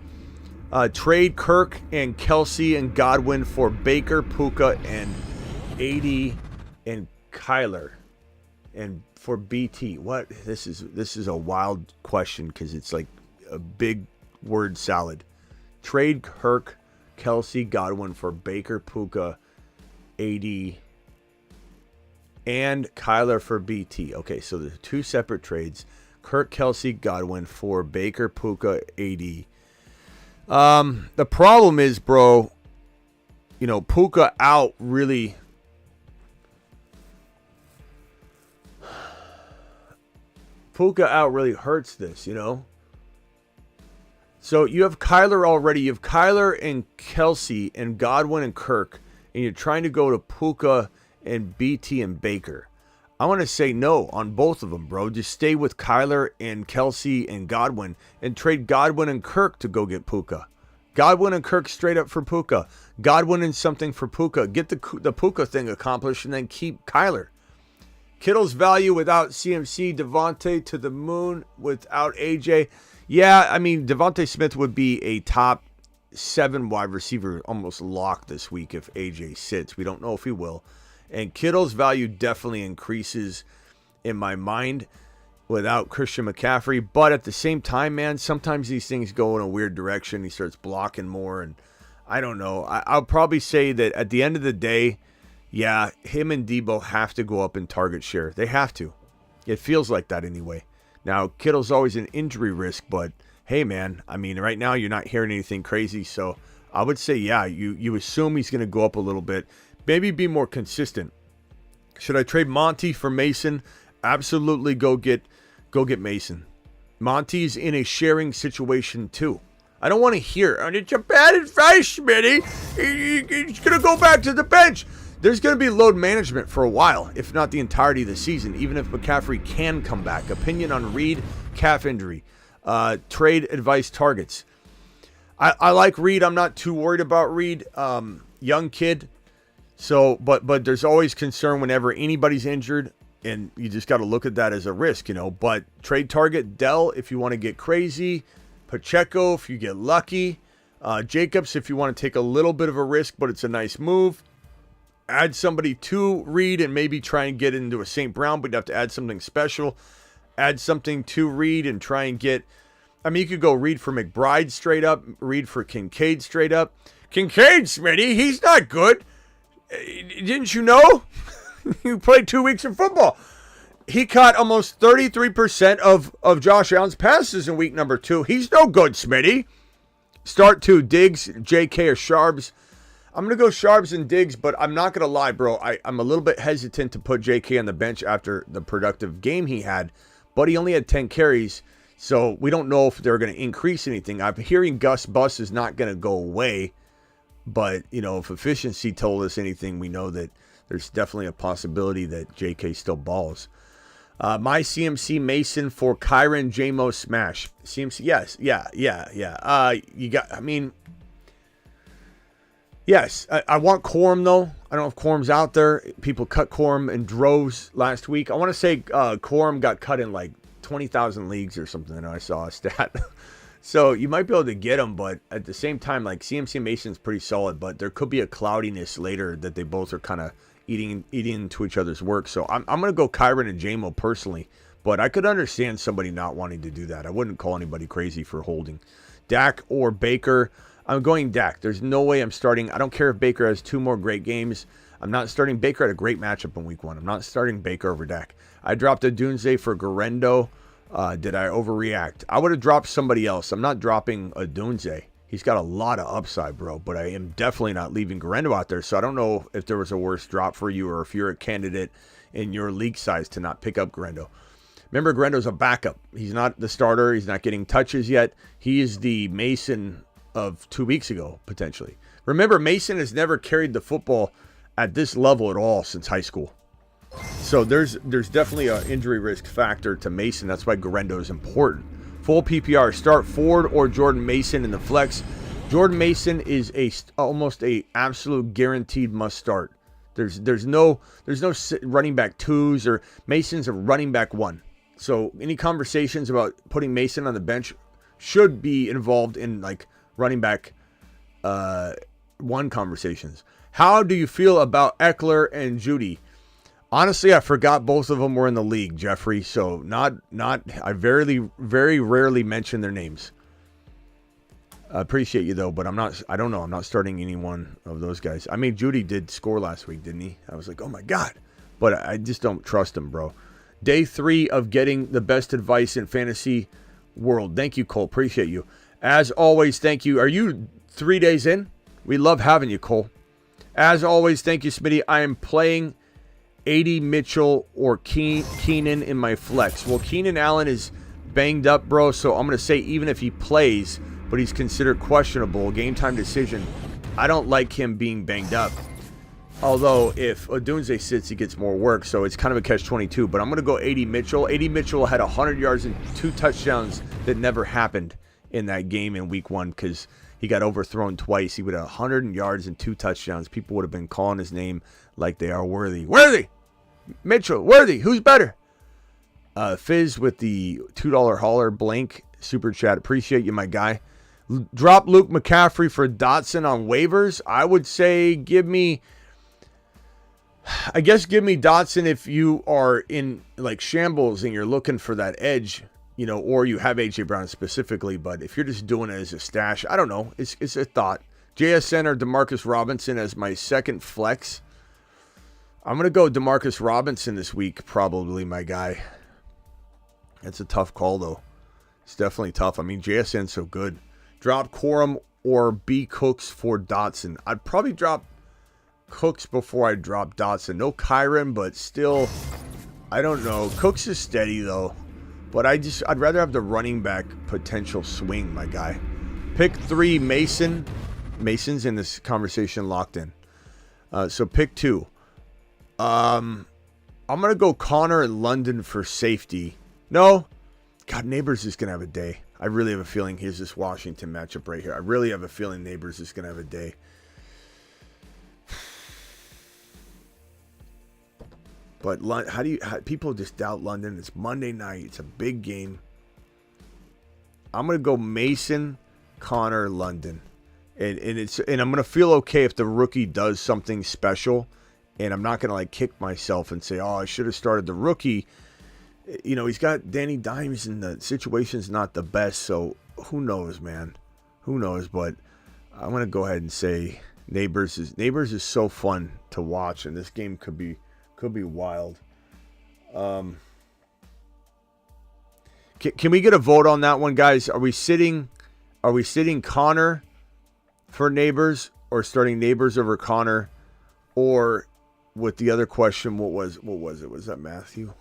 Trade Kirk and Kelsey and Godwin for Baker, Puka, and AD and Kyler, and for BT. What? This is a wild question because it's like a big word salad. Trade Kirk, Kelsey, Godwin for Baker, Puka, AD, and Kyler for BT. Okay, so there's 2 separate trades. Kirk, Kelsey, Godwin for Baker, Puka, AD. The problem is, bro, Puka out really. Puka out really hurts this, So you have Kyler already. You have Kyler and Kelsey and Godwin and Kirk, and you're trying to go to Puka and BT and Baker. I want to say no on both of them, bro. Just stay with Kyler and Kelsey and Godwin and trade Godwin and Kirk to go get Puka. Godwin and Kirk straight up for Puka. Godwin and something for Puka. Get the Puka thing accomplished and then keep Kyler. Kittle's value without CMC. Devontae to the moon without AJ. Yeah, Devontae Smith would be a top 7 wide receiver almost locked this week if AJ sits. We don't know if he will. And Kittle's value definitely increases in my mind. without Christian McCaffrey. But at the same time, man, sometimes these things go in a weird direction. He starts blocking more, and I don't know. I'll probably say that at the end of the day, yeah, him and Debo have to go up in target share. They have to. It feels like that anyway. Now, Kittle's always an injury risk, but hey, man, I mean, right now you're not hearing anything crazy, so I would say, yeah, you assume he's going to go up a little bit. Maybe be more consistent. Should I trade Monty for Mason? Absolutely go get Mason. Monty's in a sharing situation too. I don't want to hear, it's a bad advice, Smitty. He's going to go back to the bench. There's going to be load management for a while, if not the entirety of the season, even if McCaffrey can come back. Opinion on Reed, calf injury. Trade advice targets. I like Reed. I'm not too worried about Reed. Young kid. So, but there's always concern whenever anybody's injured, and you just got to look at that as a risk, But trade target, Dell, if you want to get crazy. Pacheco, if you get lucky. Jacobs, if you want to take a little bit of a risk, but it's a nice move. Add somebody to Reed and maybe try and get into a St. Brown, but you have to add something special. Add something to Reed and try and get... you could go Reed for McBride straight up, Reed for Kincaid straight up. Kincaid, Smitty, he's not good. Didn't you know? You played 2 weeks of football. He caught almost 33% of Josh Allen's passes in week number 2. He's no good, Smitty. Start 2, Diggs, JK, or Sharps. I'm going to go Sharps and Diggs, but I'm not going to lie, bro. I'm a little bit hesitant to put JK on the bench after the productive game he had, but he only had 10 carries, so we don't know if they're going to increase anything. I'm hearing Gus Bus is not going to go away, but, if efficiency told us anything, we know that there's definitely a possibility that JK still balls. My CMC Mason for Kyron JMO Smash. CMC, yes, yeah. Yes, I want Corum, though. I don't know if Corum's out there. People cut Corum in droves last week. I want to say Corum got cut in like 20,000 leagues or something. I saw a stat. So you might be able to get him, but at the same time, like CMC Mason's pretty solid, but there could be a cloudiness later that they both are kind of eating into each other's work. So I'm going to go Kyron and JMO personally, but I could understand somebody not wanting to do that. I wouldn't call anybody crazy for holding. Dak or Baker. I'm going Dak. There's no way I'm starting. I don't care if Baker has 2 more great games. I'm not starting Baker. Had a great matchup in week 1. I'm not starting Baker over Dak. I dropped a Dunze for Garendo. Did I overreact? I would have dropped somebody else. I'm not dropping a Dunze. He's got a lot of upside, bro, but I am definitely not leaving Garendo out there. So I don't know if there was a worse drop for you or if you're a candidate in your league size to not pick up Garendo. Remember, Garendo's a backup. He's not the starter. He's not getting touches yet. He is the Mason of 2 weeks ago, potentially. Remember, Mason has never carried the football at this level at all since high school. So there's definitely an injury risk factor to Mason. That's why Garendo is important. Full PPR, start Ford or Jordan Mason in the flex. Jordan Mason is almost a absolute guaranteed must start. There's no running back 2s, or Mason's a running back 1. So any conversations about putting Mason on the bench should be involved in like running back 1 conversations. How do you feel about Eckler and Judy? Honestly, I forgot both of them were in the league, Jeffrey. So I very rarely mention their names. I appreciate you though, but I don't know. I'm not starting any one of those guys. I mean, Judy did score last week, didn't he? I was like, oh my God, but I just don't trust him, bro. Day 3 of getting the best advice in fantasy world. Thank you, Cole. Appreciate you. As always, thank you. Are you 3 days in? We love having you, Cole. As always, thank you, Smitty. I am playing A.D. Mitchell or Keenan in my flex. Well, Keenan Allen is banged up, bro, so I'm going to say even if he plays, but he's considered questionable, game time decision, I don't like him being banged up. Although, if Odunze sits, he gets more work, so it's kind of a catch-22. But I'm going to go A.D. Mitchell. A.D. Mitchell had 100 yards and 2 touchdowns that never happened in that game in week 1 because he got overthrown twice. He would have 100 yards and 2 touchdowns. People would have been calling his name like they are Worthy. Worthy! Mitchell, Worthy, who's better? Fizz with the $2 hauler, blank, super chat. Appreciate you, my guy. Drop Luke McCaffrey for Dotson on waivers. I would say give me... I guess give me Dotson if you are in like shambles and you're looking for that edge, or you have A.J. Brown specifically. But if you're just doing it as a stash, I don't know. It's a thought. JSN or Demarcus Robinson as my second flex. I'm going to go Demarcus Robinson this week, probably, my guy. That's a tough call, though. It's definitely tough. I mean, JSN's so good. Drop Corum or B. Cooks for Dotson. I'd probably drop Cooks before I drop Dotson. No Kyron, but still, I don't know. Cooks is steady, though. But I'd rather have the running back potential swing, my guy. Pick 3, Mason. Mason's in this conversation locked in. So pick 2. I'm going to go Connor and London for safety. No. God, Neighbors is going to have a day. I really have a feeling here's this Washington matchup right here. I really have a feeling Neighbors is going to have a day. But how people just doubt London? It's Monday night. It's a big game. I'm going to go Mason, Connor, London. And I'm going to feel okay if the rookie does something special. And I'm not going to kick myself and say, oh, I should have started the rookie. He's got Danny Dimes and the situation's not the best. So who knows, man? Who knows? But I'm going to go ahead and say Neighbors is so fun to watch. And this game could be wild. Can we get a vote on that one, guys? Are we sitting Connor for Neighbors or starting Neighbors over Connor? Or with the other question, what was it? Was that Matthew?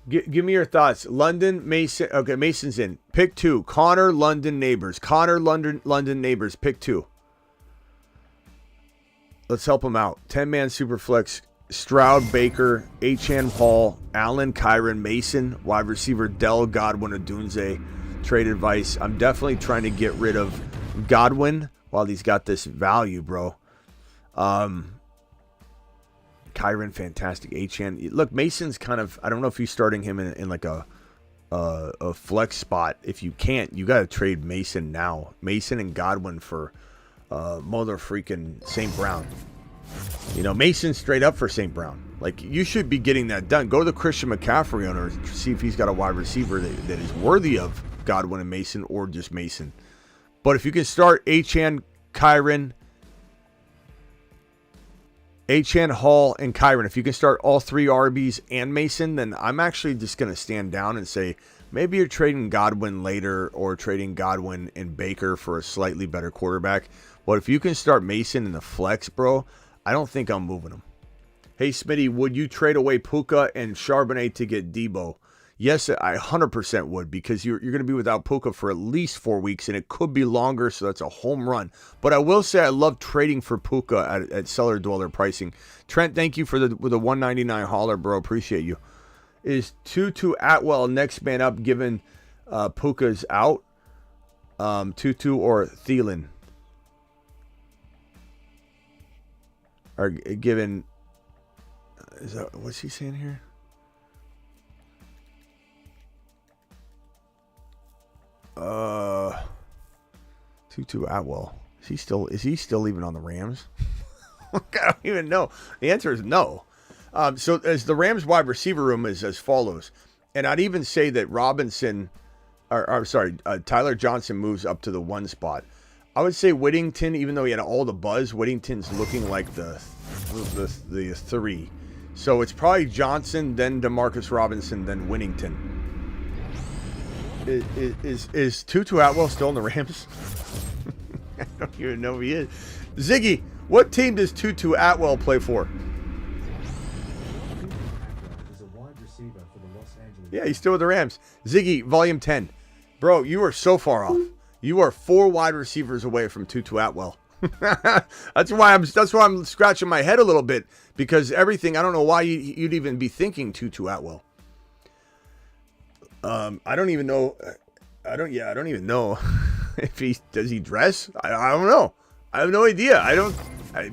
Give me your thoughts. London, Mason. Okay, Mason's in. Pick 2. Connor, London, Neighbors. Connor, London, Neighbors. Pick 2. Let's help him out. 10-man Superflex. Stroud, Baker, Achane, Hall, Allen, Kyron, Mason, wide receiver Dell, Godwin, Odunze. Trade advice. I'm definitely trying to get rid of Godwin while he's got this value, bro. Kyron, fantastic. Achane. Look, Mason's kind of, I don't know if you're starting him in like a flex spot. If you can't, you got to trade Mason now. Mason and Godwin for mother freaking St. Brown. Mason straight up for St. Brown. You should be getting that done. Go to the Christian McCaffrey owner, see if he's got a wide receiver that is worthy of Godwin and Mason or just Mason. But if you can start Achane, Kyron, Hall, and Kyron, if you can start all 3 RBs and Mason, then I'm actually just going to stand down and say maybe you're trading Godwin later or trading Godwin and Baker for a slightly better quarterback. But if you can start Mason in the flex, bro, I don't think I'm moving him. Hey, Smitty, would you trade away Puka and Charbonnet to get Debo? Yes, I 100% would, because you're going to be without Puka for at least 4 weeks, and it could be longer, so that's a home run. But I will say I love trading for Puka at Cellar Dweller pricing. Trent, thank you for the $199 hauler, bro. Appreciate you. Is Tutu Atwell next man up given Puka's out? Tutu or Thielen? Are given... what's he saying here? Tutu Atwell. Is he still even on the Rams? I don't even know. The answer is no. So as the Rams wide receiver room is as follows. And I'd even say that Tyler Johnson moves up to the 1 spot. I would say Whittington, even though he had all the buzz, Whittington's looking like the 3. So it's probably Johnson, then Demarcus Robinson, then Whittington. Is Tutu Atwell still in the Rams? I don't even know if he is. Ziggy, what team does Tutu Atwell play for? He's a wide receiver for the Los Angeles. Yeah, he's still with the Rams. Ziggy, volume 10. Bro, you are so far off. You are 4 wide receivers away from Tutu Atwell. That's why I'm scratching my head a little bit, because everything, I don't know why you'd even be thinking Tutu Atwell. I don't even know. I don't even know if does he dress? I don't know. I have no idea.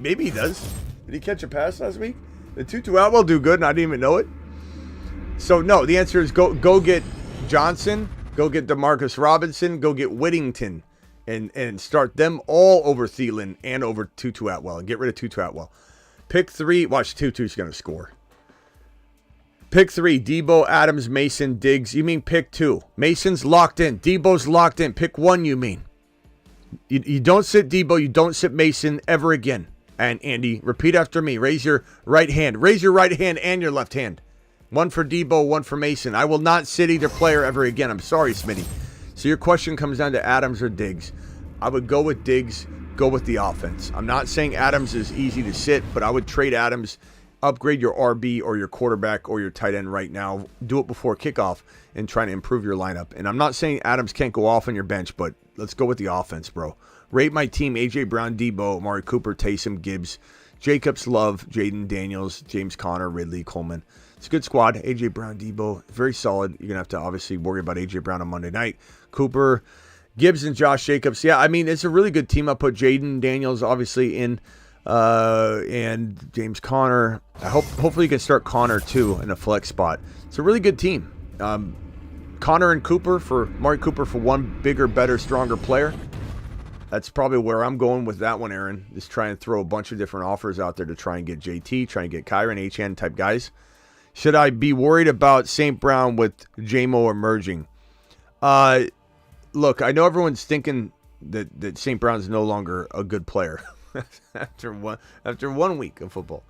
Maybe he does. Did he catch a pass last week? Did Tutu Atwell do good and I didn't even know it? So no, the answer is go get Johnson, go get Demarcus Robinson, go get Whittington, and start them all over Thielen and over Tutu Atwell and get rid of Tutu Atwell. Pick 3. Watch, Tutu's going to score. Pick 3, Debo, Adams, Mason, Diggs. You mean pick 2. Mason's locked in. Debo's locked in. Pick 1, you mean. You don't sit Debo. You don't sit Mason ever again. And Andy, repeat after me. Raise your right hand. Raise your right hand and your left hand. 1 for Debo, 1 for Mason. I will not sit either player ever again. I'm sorry, Smitty. So your question comes down to Adams or Diggs. I would go with Diggs, go with the offense. I'm not saying Adams is easy to sit, but I would trade Adams, upgrade your RB or your quarterback or your tight end right now. Do it before kickoff and try to improve your lineup. And I'm not saying Adams can't go off on your bench, but let's go with the offense, bro. Rate my team: A.J. Brown, Debo, Amari Cooper, Taysom, Gibbs, Jacobs, Love, Jaden Daniels, James Conner, Ridley, Coleman. It's a good squad. A.J. Brown, Debo, very solid. You're going to have to obviously worry about A.J. Brown on Monday night. Cooper, Gibbs, and Josh Jacobs. Yeah, I mean, it's a really good team. I put Jaden Daniels obviously in, and James Conner. Hopefully you can start Conner too in a flex spot. It's a really good team. Conner and Cooper for Amari Cooper for one bigger, better, stronger player. That's probably where I'm going with that one, Aaron. Just try and throw a bunch of different offers out there to try and get JT, try and get Kyron, HN type guys. Should I be worried about St. Brown with JMO emerging? Look, I know everyone's thinking that St. Brown's no longer a good player after one week of football.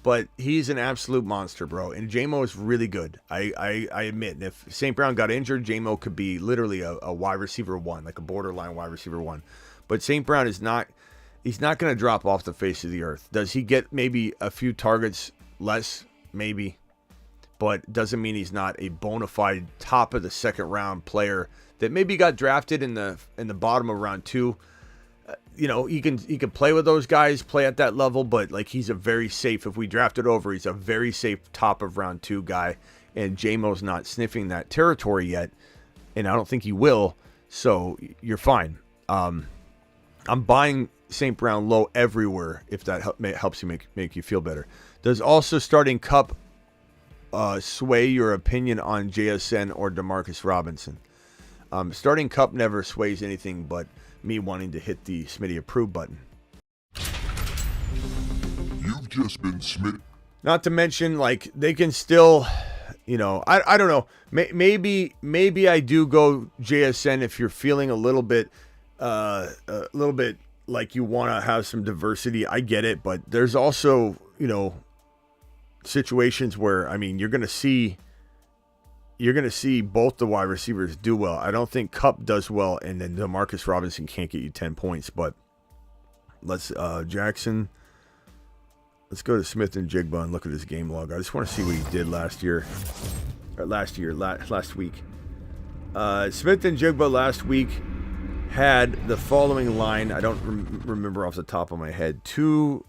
But he's an absolute monster, bro. And JMO is really good. I admit. And if St. Brown got injured, JMO could be literally a wide receiver 1, like a borderline wide receiver 1. But St. Brown is not, he's not going to drop off the face of the earth. Does he get maybe a few targets less? Maybe. But doesn't mean he's not a bona fide top of the second round player that maybe got drafted in the bottom of round 2. You know, he can play with those guys, play at that level, but like he's a very safe, if we drafted over, he's a very safe top of round 2 guy. And JMO's not sniffing that territory yet, and I don't think he will. So you're fine. I'm buying St. Brown low everywhere if that helps you make you feel better. Does also starting Cup sway your opinion on JSN or Demarcus Robinson? Starting Cup never sways anything but me wanting to hit the Smitty approve button. You've just been Smitty. Not to mention, like, they can still, you know, I don't know. Maybe I do go JSN if you're feeling a little bit like you want to have some diversity. I get it, but there's also, you know, situations where, I mean, you're going to see both the wide receivers do well. I don't think Kupp does well, and then Demarcus Robinson can't get you 10 points. But let's Jackson. Let's go to Smith and Jigba and look at his game log. I just want to see what he did last week. Smith and Jigba last week had the following line. I don't remember off the top of my head. Two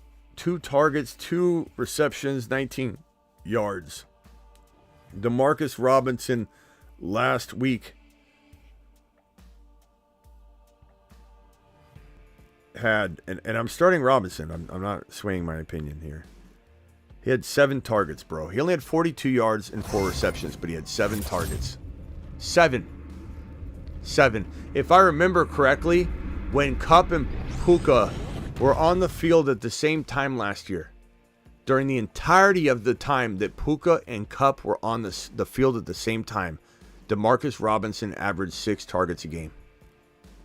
targets, 2 receptions, 19 yards. Demarcus Robinson last week had, and I'm starting Robinson. I'm not swaying my opinion here. He had 7 targets, bro. He only had 42 yards and 4 receptions, but he had 7 targets. 7. If I remember correctly, when Kupp and Puka were on the field at the same time last year, during the entirety of the time that Puka and Kupp were on the field at the same time, Demarcus Robinson averaged 6 targets a game.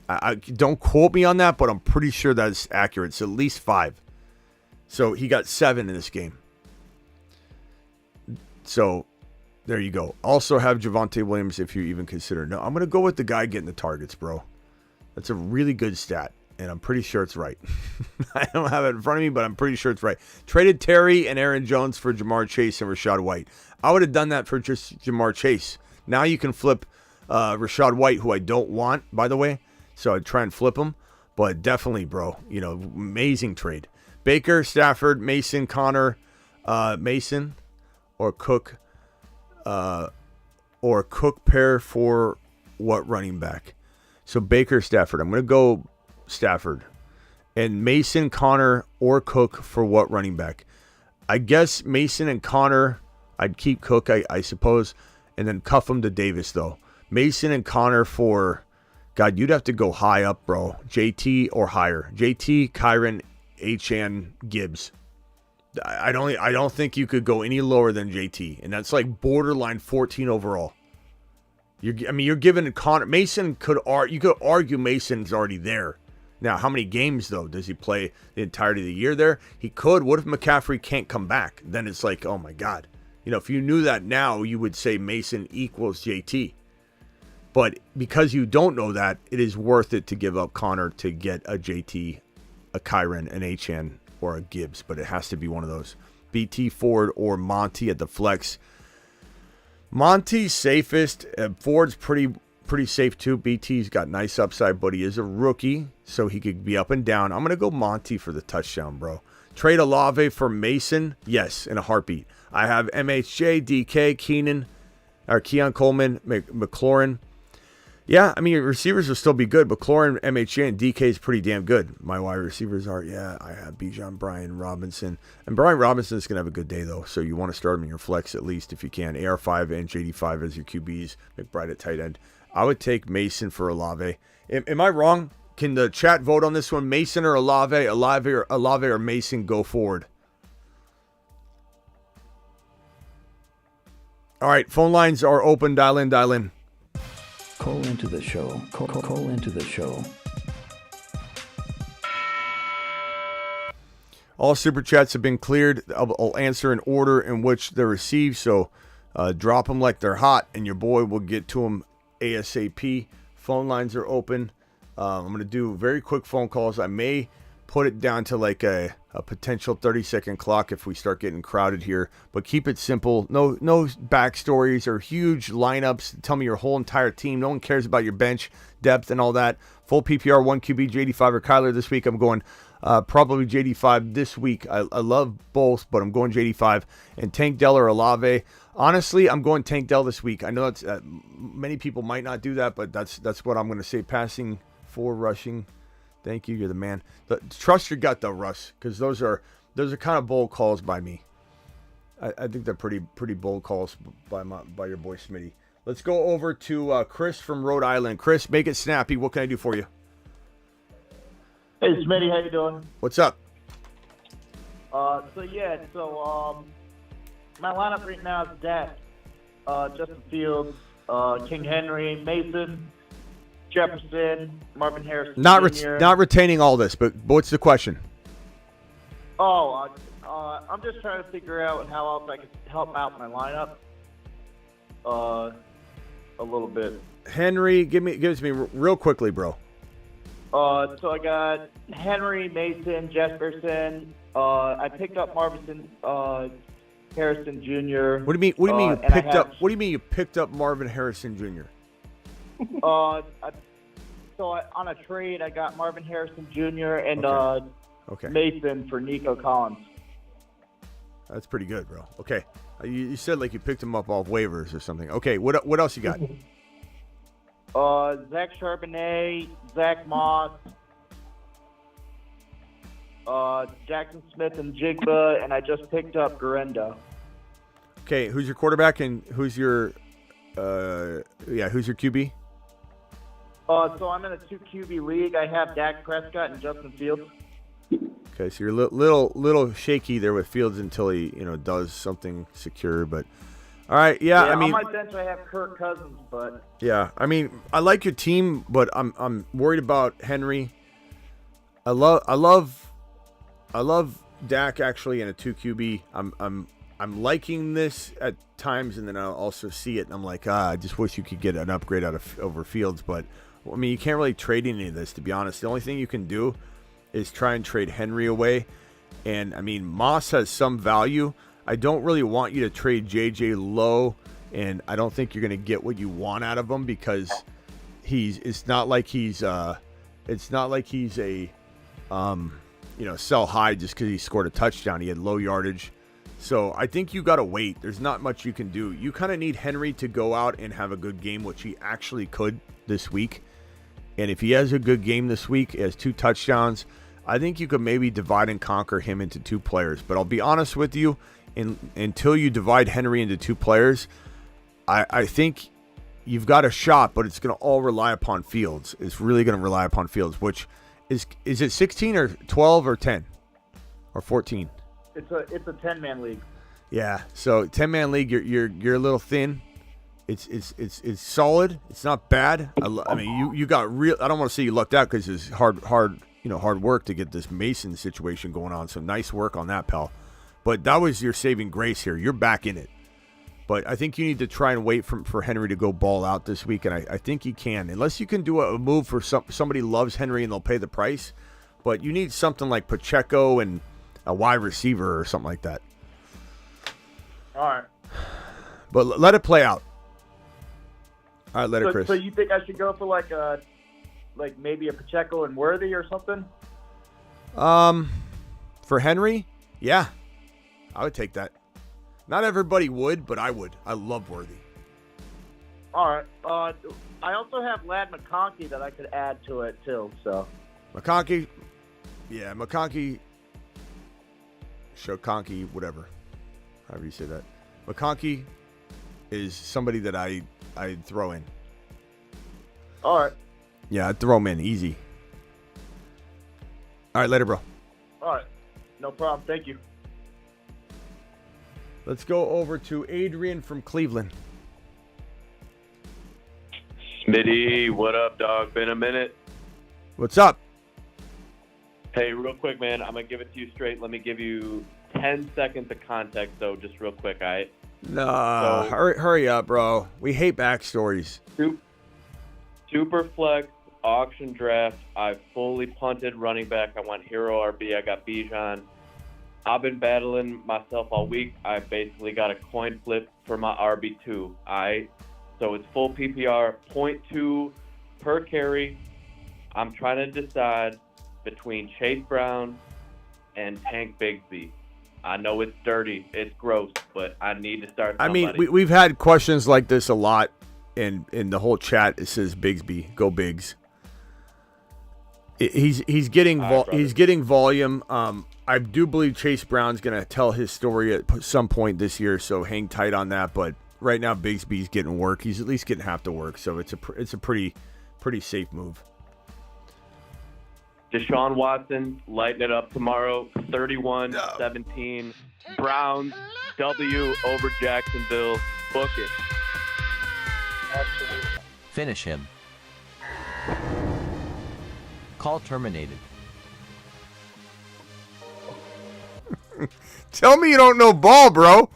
I don't quote me on that, but I'm pretty sure that's accurate. It's at least 5. So he got 7 in this game. So there you go. Also have Javonte Williams if you even consider. No, I'm going to go with the guy getting the targets, bro. That's a really good stat, and I'm pretty sure it's right. I don't have it in front of me, but I'm pretty sure it's right. Traded Terry and Aaron Jones for Jamar Chase and Rachaad White. I would have done that for just Jamar Chase. Now you can flip Rachaad White, who I don't want, by the way. So I'd try and flip him. But definitely, bro, you know, amazing trade. Baker, Stafford, Mason, Connor, Mason, or Cook pair for what running back? So Baker, Stafford. I'm going to go Stafford. And Mason, Connor, or Cook for what running back? I guess Mason and Connor, I'd keep Cook, I suppose, and then cuff them to Davis, though. Mason and Connor for God, you'd have to go high up, bro. JT or higher. JT, Kyren, HN, Gibbs. I don't think you could go any lower than JT, and that's like borderline 14 overall. You're giving Connor Mason you could argue Mason's already there. Now, how many games though does he play the entirety of the year there? He could. What if McCaffrey can't come back? Then it's like, oh my God. If you knew that now, you would say Mason equals JT. But because you don't know that, it is worth it to give up Connor to get a JT, a Kyren, an HN, or a Gibbs. But it has to be one of those. BT Ford or Monty at the flex. Monty's safest. Ford's pretty safe too. BT's got nice upside, but he is a rookie, so he could be up and down. I'm going to go Monty for the touchdown, bro. Trade Olave for Mason? Yes, in a heartbeat. I have MHJ, DK, Keon Coleman, McLaurin. Yeah, your receivers will still be good, but McLaurin, MHJ, and DK is pretty damn good. My wide receivers are, I have Bijan, Brian Robinson. And Brian Robinson's going to have a good day, though, so you want to start him in your flex at least if you can. AR5 and JD5 as your QBs. McBride at tight end. I would take Mason for Olave. Am I wrong? Can the chat vote on this one? Mason or Olave? Olave or Mason go forward? All right, phone lines are open. Dial in. Call into the show. Call into the show. All super chats have been cleared. I'll answer in order in which they're received. So drop them like they're hot, and your boy will get to them ASAP. Phone lines are open. I'm going to do very quick phone calls. I may put it down to like a potential 30-second clock if we start getting crowded here. But keep it simple. No backstories or huge lineups. Tell me your whole entire team. No one cares about your bench depth and all that. Full PPR, 1 QB, JD5 or Kyler this week. I'm going probably JD5 this week. I love both, but I'm going JD5. And Tank Dell or Olave. Honestly, I'm going Tank Dell this week. I know it's many people might not do that, but that's what I'm going to say. Passing, 4 rushing. Thank you. You're the man. Trust your gut, though, Russ, because those are kind of bold calls by me. I think they're pretty bold calls by your boy Smitty. Let's go over to Chris from Rhode Island. Chris, make it snappy. What can I do for you? Hey, Smitty, how you doing? What's up? My lineup right now is Dak, Justin Fields, King Henry, Mason, Jefferson, Marvin Harrison Jr. Not retaining all this, but what's the question? I'm just trying to figure out how else I can help out my lineup a little bit. Henry, give it to me real quickly, bro. So I got Henry, Mason, Jefferson. I picked up Marvin Harrison Jr. What do you mean? What do you mean you picked up? What do you mean you picked up Marvin Harrison Jr.? On a trade, I got Marvin Harrison Jr. and Mason for Nico Collins. That's pretty good, bro. Okay, you said like you picked him up off waivers or something. Okay, what else you got? Zach Charbonnet, Zach Moss, Jackson Smith and Jigba, and I just picked up Garenda. Okay, who's your quarterback and who's your QB? So I'm in a 2 QB league. I have Dak Prescott and Justin Fields. Okay, so you're a little shaky there with Fields until he does something secure, but all right, on my bench I have Kirk Cousins, but yeah, I like your team, but I'm worried about Henry. I love Dak actually in a 2 QB. I'm liking this at times, and then I'll also see it, and I'm like, I just wish you could get an upgrade over Fields, but you can't really trade any of this, to be honest. The only thing you can do is try and trade Henry away, and Moss has some value. I don't really want you to trade JJ low, and I don't think you're going to get what you want out of him because it's not like he's a sell high just because he scored a touchdown. He had low yardage. So I think you got to wait. There's not much you can do. You kind of need Henry to go out and have a good game, which he actually could this week. And if he has a good game this week, he has 2 touchdowns, I think you could maybe divide and conquer him into 2 players. But I'll be honest with you, until you divide Henry into 2 players, I think you've got a shot, but it's going to all rely upon Fields. It's really going to rely upon Fields, which is it 16 or 12 or 10 or 14? It's a 10-man league. Yeah, so 10-man league, you're a little thin. It's solid. It's not bad. I mean, you got real. I don't want to say you lucked out because it's hard work to get this Mason situation going on. So nice work on that, pal. But that was your saving grace here. You're back in it. But I think you need to try and wait for Henry to go ball out this week, and I think he can. Unless you can do a move for somebody loves Henry and they'll pay the price. But you need something like Pacheco and a wide receiver or something like that. All right. But let it play out. All right, let it, Chris. So you think I should go for like maybe a Pacheco and Worthy or something? For Henry, yeah, I would take that. Not everybody would, but I would. I love Worthy. All right. I also have Lad McConkey that I could add to it too. So McConkey, Shokonkey, whatever, however you say that. McConkey is somebody that I'd throw in. All right. Yeah, I'd throw him in easy. All right, later, bro. All right. No problem. Thank you. Let's go over to Adrian from Cleveland. Smitty, what up, dog? Been a minute. What's up? Hey, real quick, man. I'm going to give it to you straight. Let me give you 10 seconds of context, though, just real quick, all right? No, hurry up, bro. We hate backstories. Superflex, auction draft. I fully punted running back. I went hero RB. I got Bijan. I've been battling myself all week. I basically got a coin flip for my RB2. So it's full PPR, 0.2 per carry. I'm trying to decide between Chase Brown and Tank Bigsby. I know it's dirty, it's gross, but I need to start somebody. I mean, we've had questions like this a lot, and in the whole chat it says Bigsby, go Bigs. He's getting volume. I do believe Chase Brown's going to tell his story at some point this year, so hang tight on that. But right now, Bigsby's getting work. He's at least getting half the work, so it's a pretty safe move. Deshaun Watson, lighting it up tomorrow, 31-17. Browns, W over Jacksonville. Book it. Finish him. Call terminated. Tell me you don't know ball, bro.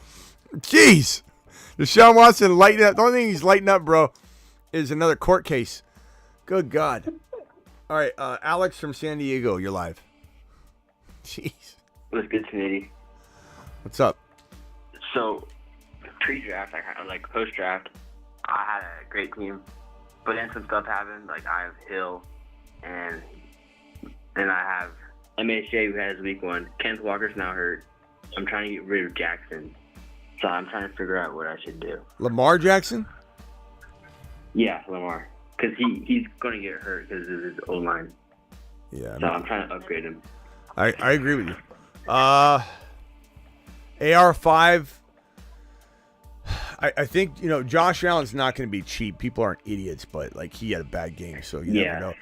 Jeez. Deshaun Watson lighting up. The only thing he's lighting up, bro, is another court case. Good God. All right, Alex from San Diego, you're live. Jeez. What's good, Smitty? What's up? So, pre-draft, post-draft, I had a great team, but then some stuff happened. Like, I have Hill, and then I have MHJ, who has week 1. Kenneth Walker's now hurt. I'm trying to get rid of Jackson, so I'm trying to figure out what I should do. Lamar Jackson? Yeah, Lamar. Because he's going to get hurt because of his O-line. Yeah. So I'm trying to upgrade him. I agree with you. AR5, I think, Josh Allen's not going to be cheap. People aren't idiots, but, he had a bad game, so you never know.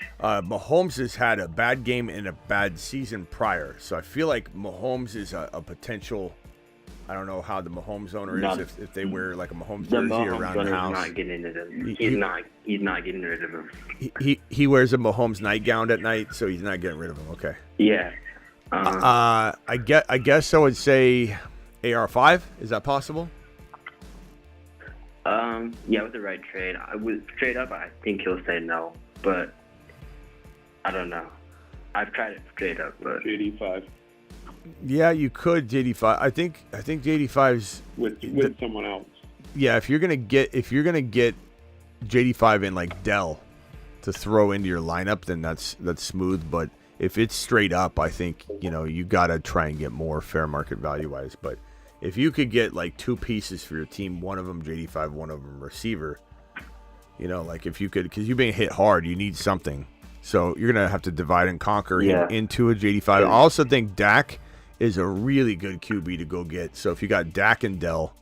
Mahomes has had a bad game and a bad season prior, so I feel like Mahomes is a potential. I don't know how the Mahomes owner is if they wear a Mahomes jersey around the house. Not getting rid of him. He's not getting rid of him. He wears a Mahomes nightgown at night, so he's not getting rid of him. Okay. Yeah. I guess I would say AR5. Is that possible? Yeah, with the right trade. I would straight up. I think he'll say no, but I don't know. I've tried it straight up, but JD5. Yeah, you could JD5. I think JD5's with someone else. Yeah, if you're gonna get JD5 in Dell to throw into your lineup, then that's smooth. But if it's straight up, I think you gotta try and get more fair market value wise. But if you could get 2 pieces for your team, one of them JD5, one of them receiver, if you could, because you've been hit hard, you need something. So you're gonna have to divide and conquer into a JD5. I also think Dak is a really good QB to go get. So if you got Dak and Dell,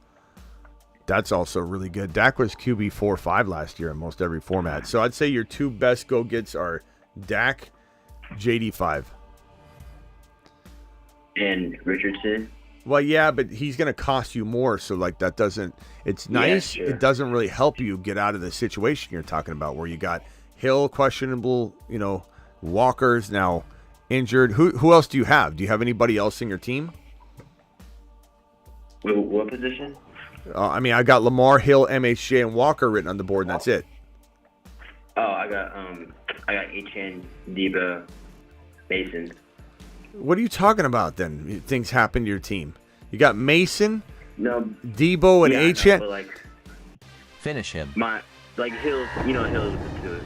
That's also really good. Dak was QB 4-5 last year in most every format. So I'd say your two best go-gets are Dak, JD5. And Richardson. Well, yeah, but he's going to cost you more. So, like, that doesn't – it's nice. Yeah, sure. It doesn't really help you get out of the situation you're talking about where you got Hill, questionable, Walker's now injured. Who else do you have? Do you have anybody else in your team? What position? I got Lamar, Hill, MHJ, and Walker written on the board, and that's it. Oh, I got HN, Debo, Mason. What are you talking about then? Things happen to your team. You got Mason, No, Debo, and HN. No, but Finish him. Hills, Hills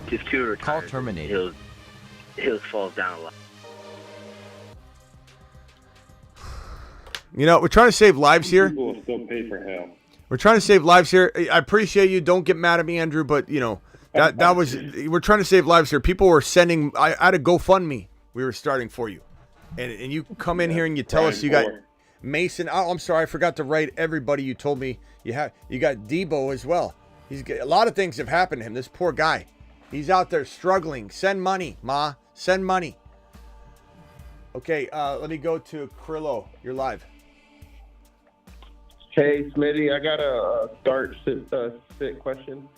just two retired. Call terminated. Hills falls down a lot. We're trying to save lives here. People will still pay for Hill. We're trying to save lives here. I appreciate you. Don't get mad at me, Andrew, but that was we're trying to save lives here. People were sending. I had a GoFundMe. We were starting for you, and you come in here and you tell us you got Mason. Oh, I'm sorry, I forgot to write everybody. You told me you got Debo as well. A lot of things have happened to him. This poor guy, he's out there struggling. Send money, Ma. Send money. Okay, let me go to Krillo. You're live. Hey, Smitty, I got a sit question.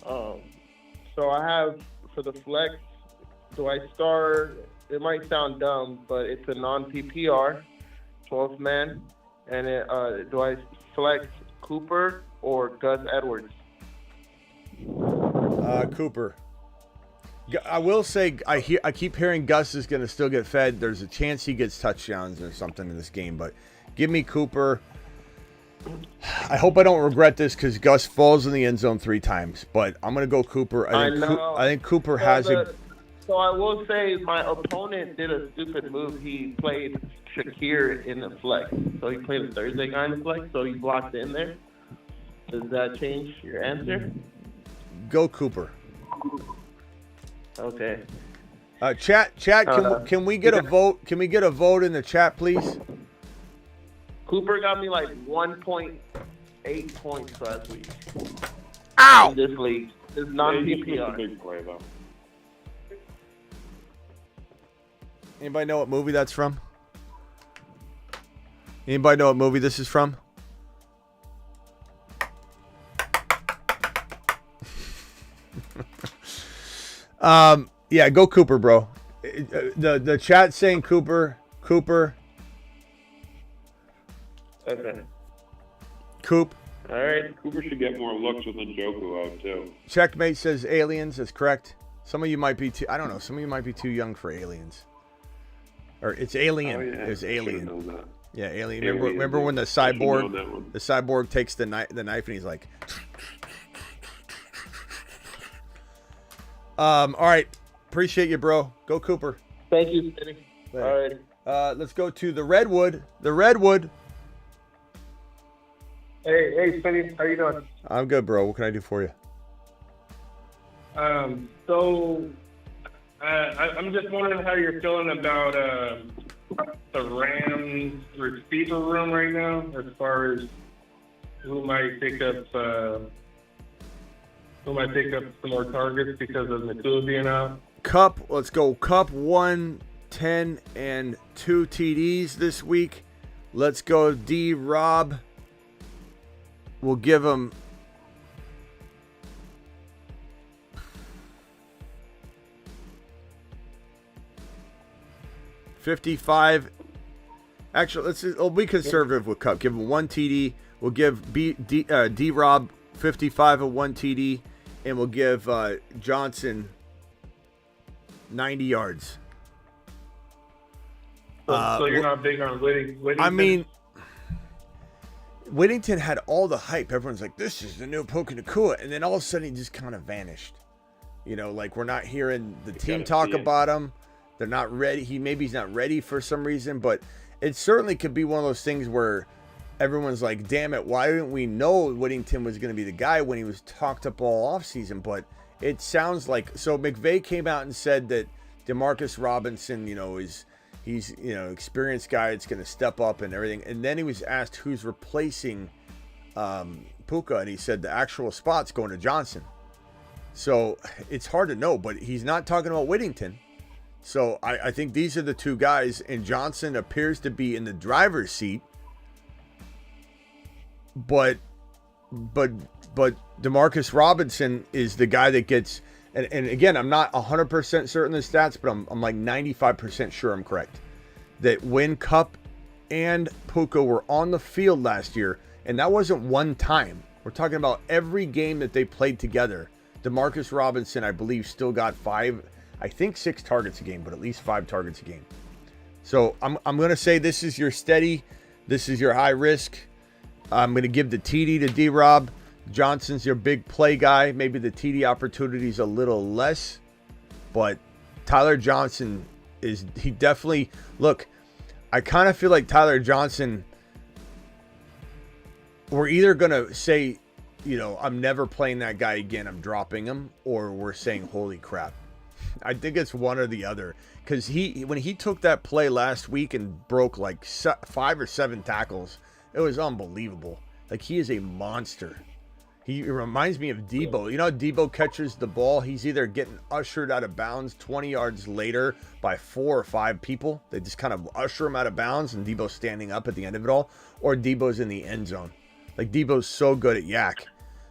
So I have, for the flex, do I start, it might sound dumb, but it's a non-PPR, 12th man, and do I flex Cooper or Gus Edwards? Cooper. I will say I keep hearing Gus is going to still get fed. There's a chance he gets touchdowns or something in this game, but give me Cooper. I hope I don't regret this because Gus falls in the end zone 3 times, but I'm going to go Cooper. I think Cooper has a... So I will say my opponent did a stupid move. He played Shakir in the flex. So he played a Thursday guy in the flex, so he blocked in there. Does that change your answer? Go Cooper. Okay. Chat. Can we get a vote? Can we get a vote in the chat, please? Cooper got me like 1.8 points last week. Ow! In this league. It's non-PPR. Big play though. Anybody know what movie that's from? Anybody know what movie this is from? Yeah, go Cooper, bro. The chat saying Cooper. Okay. Coop. All right. Cooper should get more looks with Njoku out too. Checkmate says aliens. That's correct. Some of you might be too. I don't know. Some of you might be too young for aliens. Or it's Alien. Oh, yeah. It's Alien. Yeah, Alien. Remember when the cyborg takes the knife and he's like. All right. Appreciate you, bro. Go Cooper. Thank you, Smitty. All right. Let's go to the Redwood. The Redwood. Hey, Smitty. How you doing? I'm good, bro. What can I do for you? I'm just wondering how you're feeling about the Rams receiver room right now, as far as who might pick up some more targets because of Nakua being out. Cup, let's go. Cup 1, 10, and 2 TDs this week. Let's go D-Rob. We'll give him... $55. Actually, we'll be conservative with Cup. Give him 1 TD. We'll give D-Rob 55 of 1 TD. And we'll give Johnson 90 yards. So you're not big on Whittington? I mean, Whittington had all the hype. Everyone's like, this is the new Puka Nacua. And then all of a sudden, he just kind of vanished. Like we're not hearing the team talk about him. They're not ready. He's not ready for some reason. But it certainly could be one of those things where everyone's like, damn it, why didn't we know Whittington was going to be the guy when he was talked up all offseason? But it sounds like, so McVay came out and said that DeMarcus Robinson, he's experienced guy that's going to step up and everything. And then he was asked who's replacing Puka, and he said the actual spot's going to Johnson. So it's hard to know, but he's not talking about Whittington. So I think these are the two guys, and Johnson appears to be in the driver's seat. But Demarcus Robinson is the guy that gets, and again, I'm not 100% certain of the stats, but I'm like 95% sure I'm correct. That when Cup and Puka were on the field last year, and that wasn't one time. We're talking about every game that they played together. Demarcus Robinson, I believe, still got 6 targets a game, but at least 5 targets a game. So I'm going to say this is your steady, this is your high risk. I'm going to give the TD to D-Rob. Johnson's your big play guy. Maybe the TD opportunity is a little less, but Tyler Johnson he definitely, look, I kind of feel like Tyler Johnson, we're either going to say, I'm never playing that guy again, I'm dropping him, or we're saying, holy crap. I think it's one or the other, because when he took that play last week and broke like 5 or 7 tackles, it was unbelievable. Like, he is a monster. He reminds me of Debo. You know, Debo catches the ball. He's either getting ushered out of bounds 20 yards later by 4 or 5 people. They just kind of usher him out of bounds, and Debo's standing up at the end of it all. Or Debo's in the end zone. Like, Debo's so good at yak.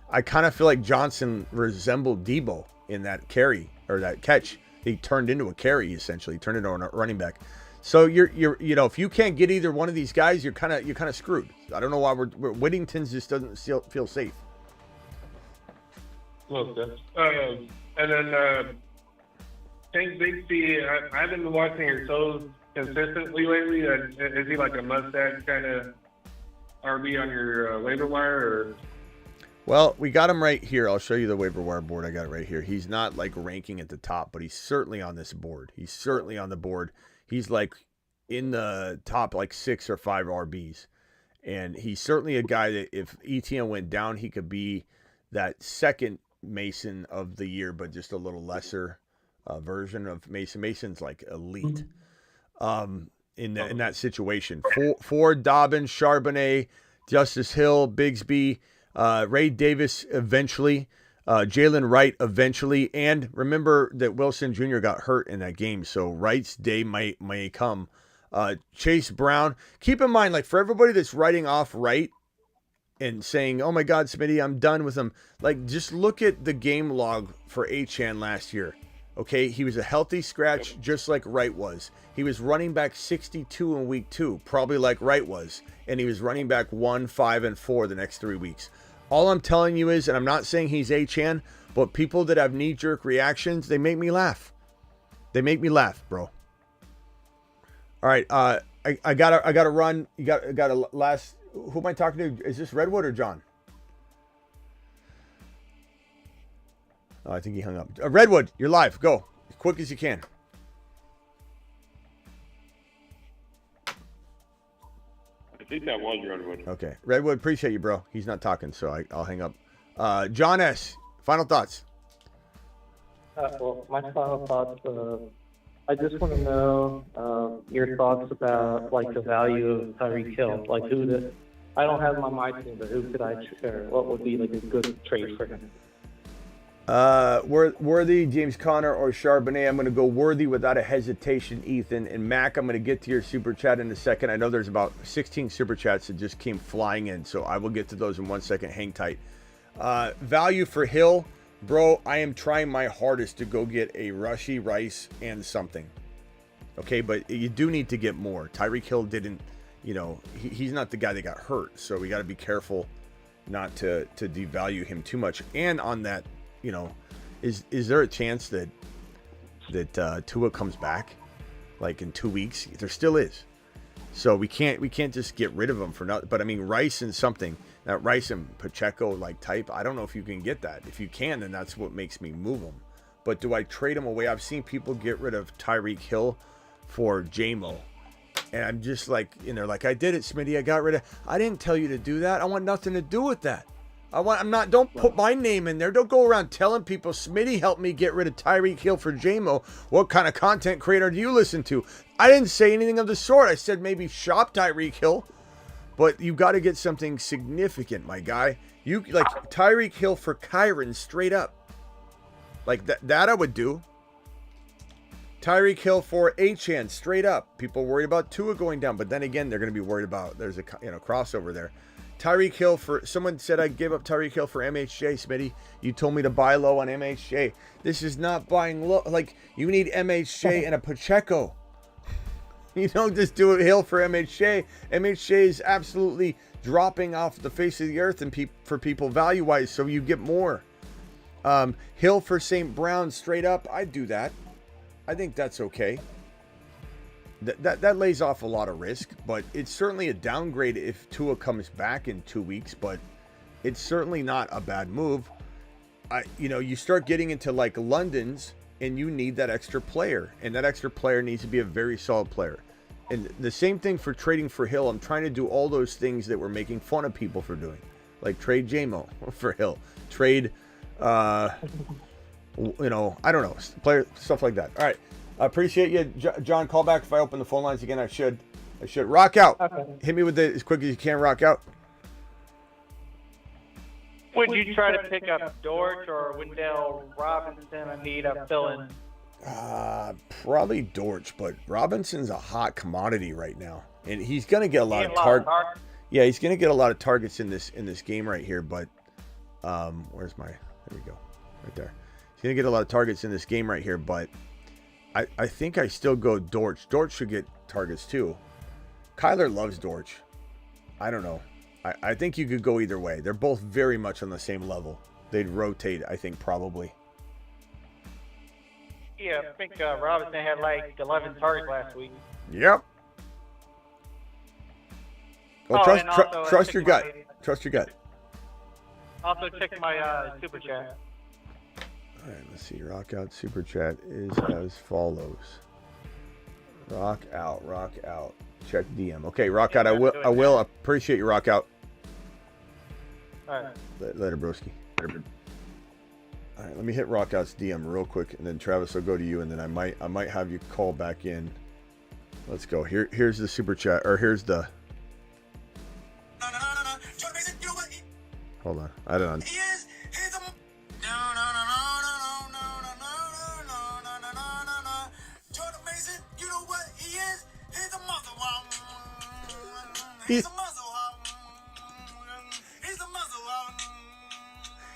I kind of feel like Johnson resembled Debo in that carry, or that catch. He turned into a carry, essentially. He turned into a running back. So you're if you can't get either one of these guys, you're kind of screwed. I don't know why Whittington's just doesn't feel safe. Okay. And then Tank Bigsby, I haven't been watching your shows consistently lately. Is he like a mustache kind of RB on your waiver wire? Or? Well, we got him right here. I'll show you the waiver wire board. I got it right here. He's not like ranking at the top, but he's certainly on this board. He's certainly on the board. He's like in the top like 6 or 5 RBs. And he's certainly a guy that if ETN went down, he could be that second Mason of the year, but just a little lesser version of Mason. Mason's like elite in that situation. Ford, Dobbins, Charbonnet, Justice Hill, Bigsby, Ray Davis eventually, Jalen Wright eventually, and remember that Wilson Jr. got hurt in that game, so Wright's day may come. Chase Brown. Keep in mind, like, for everybody that's writing off Wright and saying, oh my God, Smitty, I'm done with him. Like, just look at the game log for Achane last year. Okay, he was a healthy scratch just like Wright was. He was running back 62 in week 2, probably like Wright was. And he was running back 1, 5, and 4 the next 3 weeks. All I'm telling you is, and I'm not saying he's Achane, but people that have knee-jerk reactions, they make me laugh. They make me laugh, bro. All right, I gotta run. You got a last. Who am I talking to? Is this Redwood or John? Oh, I think he hung up. Redwood, you're live. Go as quick as you can. I think that was Redwood. Okay, Redwood, appreciate you, bro. He's not talking, so I'll hang up. John S., final thoughts. Well, my final thoughts. I just want to know your thoughts about like the value of Tyreek Hill. Like I don't have him on my team, but who could I? Or what would be like a good trade for him? Worthy, James Conner, or Charbonnet. I'm going to go Worthy without a hesitation, Ethan. And Mac, I'm going to get to your super chat in a second. I know there's about 16 super chats that just came flying in, so I will get to those in 1 second. Hang tight. Value for Hill. Bro, I am trying my hardest to go get a Rushy, Rice, and something. Okay, but you do need to get more. Tyreek Hill didn't, he's not the guy that got hurt, so we got to be careful not to devalue him too much. And on that, is there a chance that Tua comes back like in 2 weeks? There still is. So we can't just get rid of him for nothing. But I mean, Rice and something, that Rice and Pacheco like type, I don't know if you can get that. If you can, then that's what makes me move him. But do I trade him away? I've seen people get rid of Tyreek Hill for JMO. And I'm just like, like, I did it, Smitty. I got rid of, I didn't tell you to do that. I want nothing to do with that. Don't put my name in there. Don't go around telling people Smitty helped me get rid of Tyreek Hill for JMO. What kind of content creator do you listen to? I didn't say anything of the sort. I said maybe shop Tyreek Hill, but you got to get something significant, my guy. You like Tyreek Hill for Kyron straight up. Like that I would do. Tyreek Hill for Achane straight up. People worried about Tua going down, but then again, they're going to be worried about there's a crossover there. Tyreek Hill for someone said I gave up Tyreek Hill for MHJ. Smitty, you told me to buy low on MHJ. This is not buying low. Like you need MHJ and a Pacheco. You don't just do a Hill for MHJ. MHJ is absolutely dropping off the face of the earth and for people value-wise, so you get more. Hill for St. Brown straight up. I'd do that. I think that's okay. That lays off a lot of risk, but it's certainly a downgrade if Tua comes back in 2 weeks, but it's certainly not a bad move. You start getting into like London's and you need that extra player, and that extra player needs to be a very solid player. And the same thing for trading for Hill. I'm trying to do all those things that we're making fun of people for doing, like trade JMO for Hill, trade, I don't know, player stuff like that. All right, I appreciate you, John. Call back if I open the phone lines again. I should rock out. Okay. Hit me with it as quick as you can. Rock out. Would you try to pick up Dortch or Wendell Robinson? I need a fill-in. Probably Dortch, but Robinson's a hot commodity right now, and he's going to get a lot of targets. Yeah, he's going to get a lot of targets in this game right here. But where's my? There we go, right there. He's going to get a lot of targets in this game right here. But I think I still go Dortch. Dortch should get targets too. Kyler loves Dortch. I don't know. I think you could go either way. They're both very much on the same level. They'd rotate, I think, probably. Yeah, I think Robinson had like 11 targets last week. Yep. Well, trust your gut. Trust your gut. Also, check my super chat. All right, let's see. Rock out super chat is as follows. Rock out. Check DM. Okay, rock out. I will appreciate you. Rock out. All right. Later, broski. All right, let me hit rock out's DM real quick, and then Travis will go to you, and then I might have you call back in. Let's go. Here's the super chat, or here's the. Hold on. I don't know.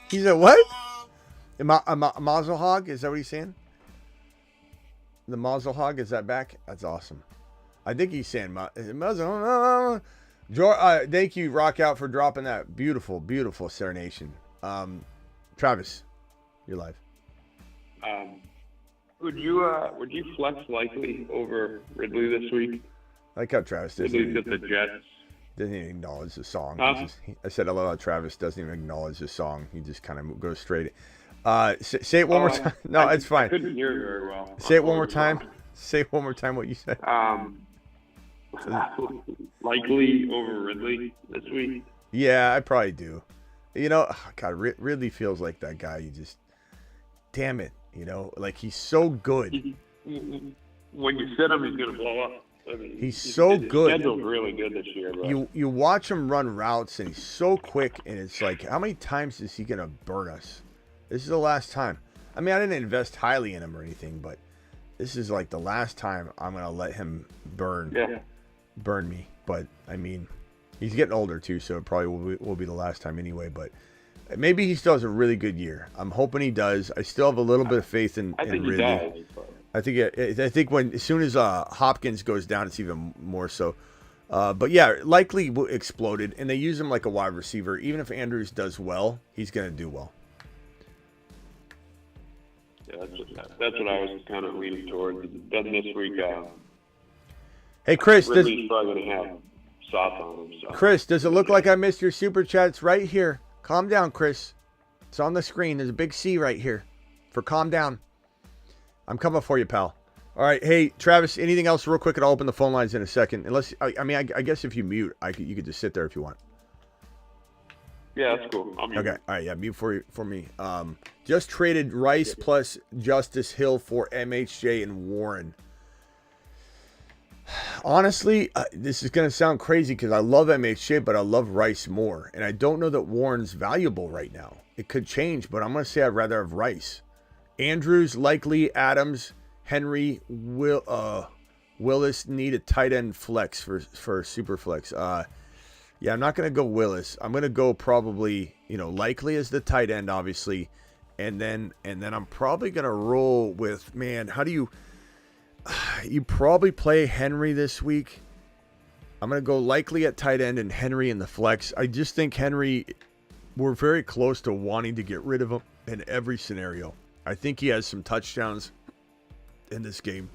He's a what? A Mazel Hog? Is that what he's saying? The Mazel Hog, is that back? That's awesome. I think he's saying Mazel. Thank you, Rock Out, for dropping that beautiful, beautiful serenation. Travis, you're live. Would you flex Likely over Ridley this week? I like how Travis doesn't Ridley's got the Jets. Doesn't even acknowledge the song. Huh? I said I love how Travis doesn't even acknowledge the song. He just kind of goes straight. Say it one more time. No, it's fine. I couldn't hear it very well. Say it one more time. Say one more time what you said. Likely over Ridley this week. Yeah, I probably do. God, Ridley feels like that guy. You just, damn it. Like he's so good. When you sit him, he's gonna blow up. I mean, he's so good. His schedule's really good this year, bro. You watch him run routes, and he's so quick, and it's like, how many times is he gonna burn us? This is the last time. I mean, I didn't invest highly in him or anything, but this is like the last time I'm gonna let him burn me. But I mean, he's getting older too, so it probably will be the last time anyway. But maybe he still has a really good year. I'm hoping he does. I still have a little bit of faith in Ridley. He does. I think as soon as Hopkins goes down, it's even more so. But yeah, Likely exploded, and they use him like a wide receiver. Even if Andrews does well, he's going to do well. Yeah, that's what I was kind of leaning towards. Then this week, hey Chris, Ridley's probably going to have sauce on him. So. Chris, does it look like I missed your super chat? It's right here. Calm down, Chris. It's on the screen. There's a big C right here for calm down. I'm coming for you, pal. All right. Hey, Travis, anything else real quick? And I'll open the phone lines in a second. Unless, I guess if you mute, you could just sit there if you want. Yeah, that's cool. I'll mute. Okay. All right. Yeah, mute for me. Just traded Rice plus Justice Hill for MHJ and Warren. honestly, this is going to sound crazy because I love MHJ, but I love Rice more. And I don't know that Warren's valuable right now. It could change, but I'm going to say I'd rather have Rice. Andrews, likely, Adams, Henry, Willis need a tight end flex for super flex. Yeah, I'm not going to go Willis. I'm going to go probably, likely as the tight end, obviously. And then I'm probably going to roll with, how do you probably play Henry this week. I'm going to go likely at tight end and Henry in the flex. I just think Henry, we're very close to wanting to get rid of him in every scenario. I think he has some touchdowns in this game.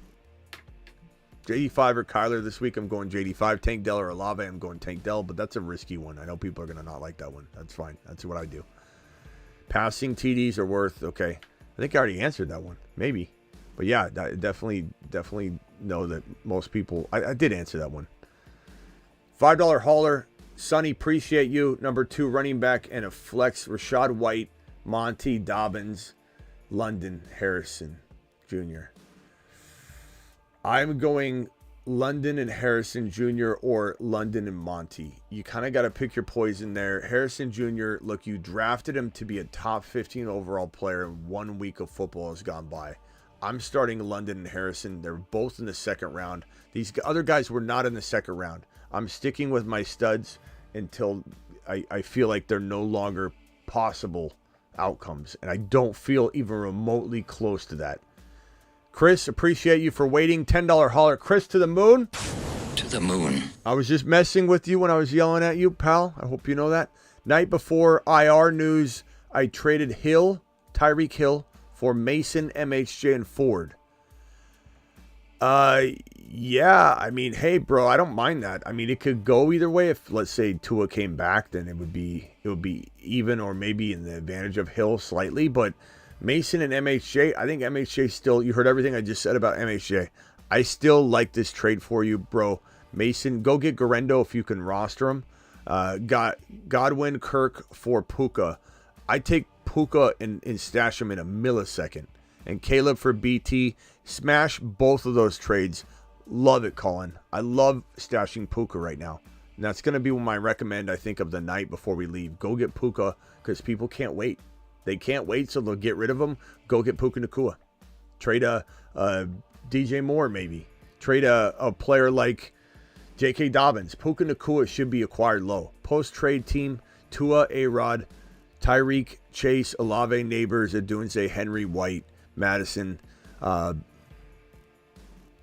JD5 or Kyler this week, I'm going JD5. Tank Dell or Olave, I'm going Tank Dell, but that's a risky one. I know people are going to not like that one. That's fine. That's what I do. Passing TDs are worth, okay. I think I already answered that one. Maybe. But yeah, definitely know that most people, I did answer that one. $5 hauler. Sonny, appreciate you. Number 2 running back and a flex. Rashad White, Monty, Dobbins, London, Harrison Jr. I'm going London and Harrison Jr. or London and Monty. You kind of got to pick your poison there. Harrison Jr., look, you drafted him to be a top 15 overall player and 1 week of football has gone by. I'm starting London and Harrison. They're both in the second round. These other guys were not in the second round. I'm sticking with my studs until I feel like they're no longer possible outcomes. And I don't feel even remotely close to that. Chris, appreciate you for waiting. $10 hauler. Chris, to the moon. To the moon. I was just messing with you when I was yelling at you, pal. I hope you know that. Night before IR news, I traded Tyreek Hill, for Mason, MHJ, and Ford. Yeah, hey, bro, I don't mind that. It could go either way. If, let's say, Tua came back, then it would be even or maybe in the advantage of Hill slightly. But Mason and MHJ, I think MHJ still, you heard everything I just said about MHJ. I still like this trade for you, bro. Mason, go get Garendo if you can roster him. Godwin, Kirk for Puka. I take Puka and stash him in a millisecond. And Caleb for BT. Smash both of those trades. Love it, Colin. I love stashing Puka right now. And that's going to be my recommend, I think, of the night before we leave. Go get Puka because people can't wait. They can't wait, so they'll get rid of him. Go get Puka Nacua. Trade a DJ Moore, maybe. Trade a player like J.K. Dobbins. Puka Nacua should be acquired low. Post-trade team, Tua, A-Rod, Tyreek, Chase, Olave, Neighbors, Adunze, Henry, White, Madison,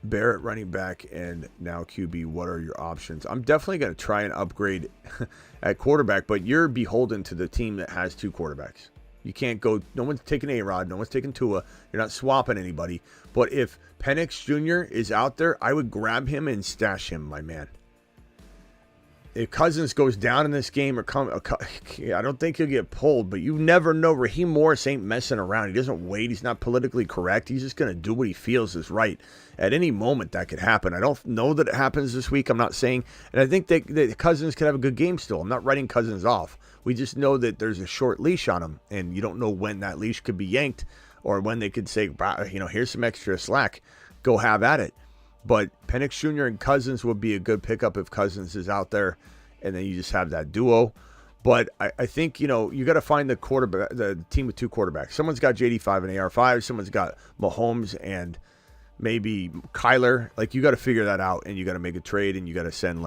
Barrett running back, and now QB. What are your options? I'm definitely going to try and upgrade at quarterback, but you're beholden to the team that has 2 quarterbacks. You can't go, no one's taking A-Rod, no one's taking Tua. You're not swapping anybody. But if Penix Jr. is out there, I would grab him and stash him, my man. If Cousins goes down in this game I don't think he'll get pulled, but you never know. Raheem Morris ain't messing around. He doesn't wait. He's not politically correct. He's just going to do what he feels is right. At any moment, that could happen. I don't know that it happens this week. I'm not saying. And I think that Cousins could have a good game still. I'm not writing Cousins off. We just know that there's a short leash on him, and you don't know when that leash could be yanked or when they could say, here's some extra slack. Go have at it. But Penix Jr. and Cousins would be a good pickup if Cousins is out there, and then you just have that duo. But I think, you got to find the team with 2 quarterbacks. Someone's got JD5 and AR5. Someone's got Mahomes and maybe Kyler. Like, you got to figure that out, and you got to make a trade, and you got to send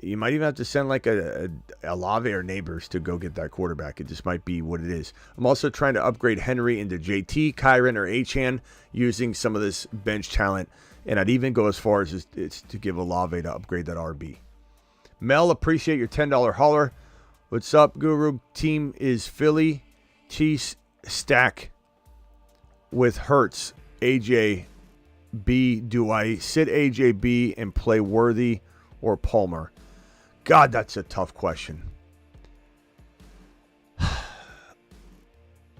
you might even have to send a Olave or Neighbors to go get that quarterback. It just might be what it is. I'm also trying to upgrade Henry into JT, Kyron, or Achane using some of this bench talent. And I'd even go as far as to give Olave to upgrade that RB. Mel, appreciate your $10 hauler. What's up, Guru? Team is Philly. Chiefs stack with Hurts. AJ B. Do I sit AJ B and play Worthy or Palmer? God, that's a tough question.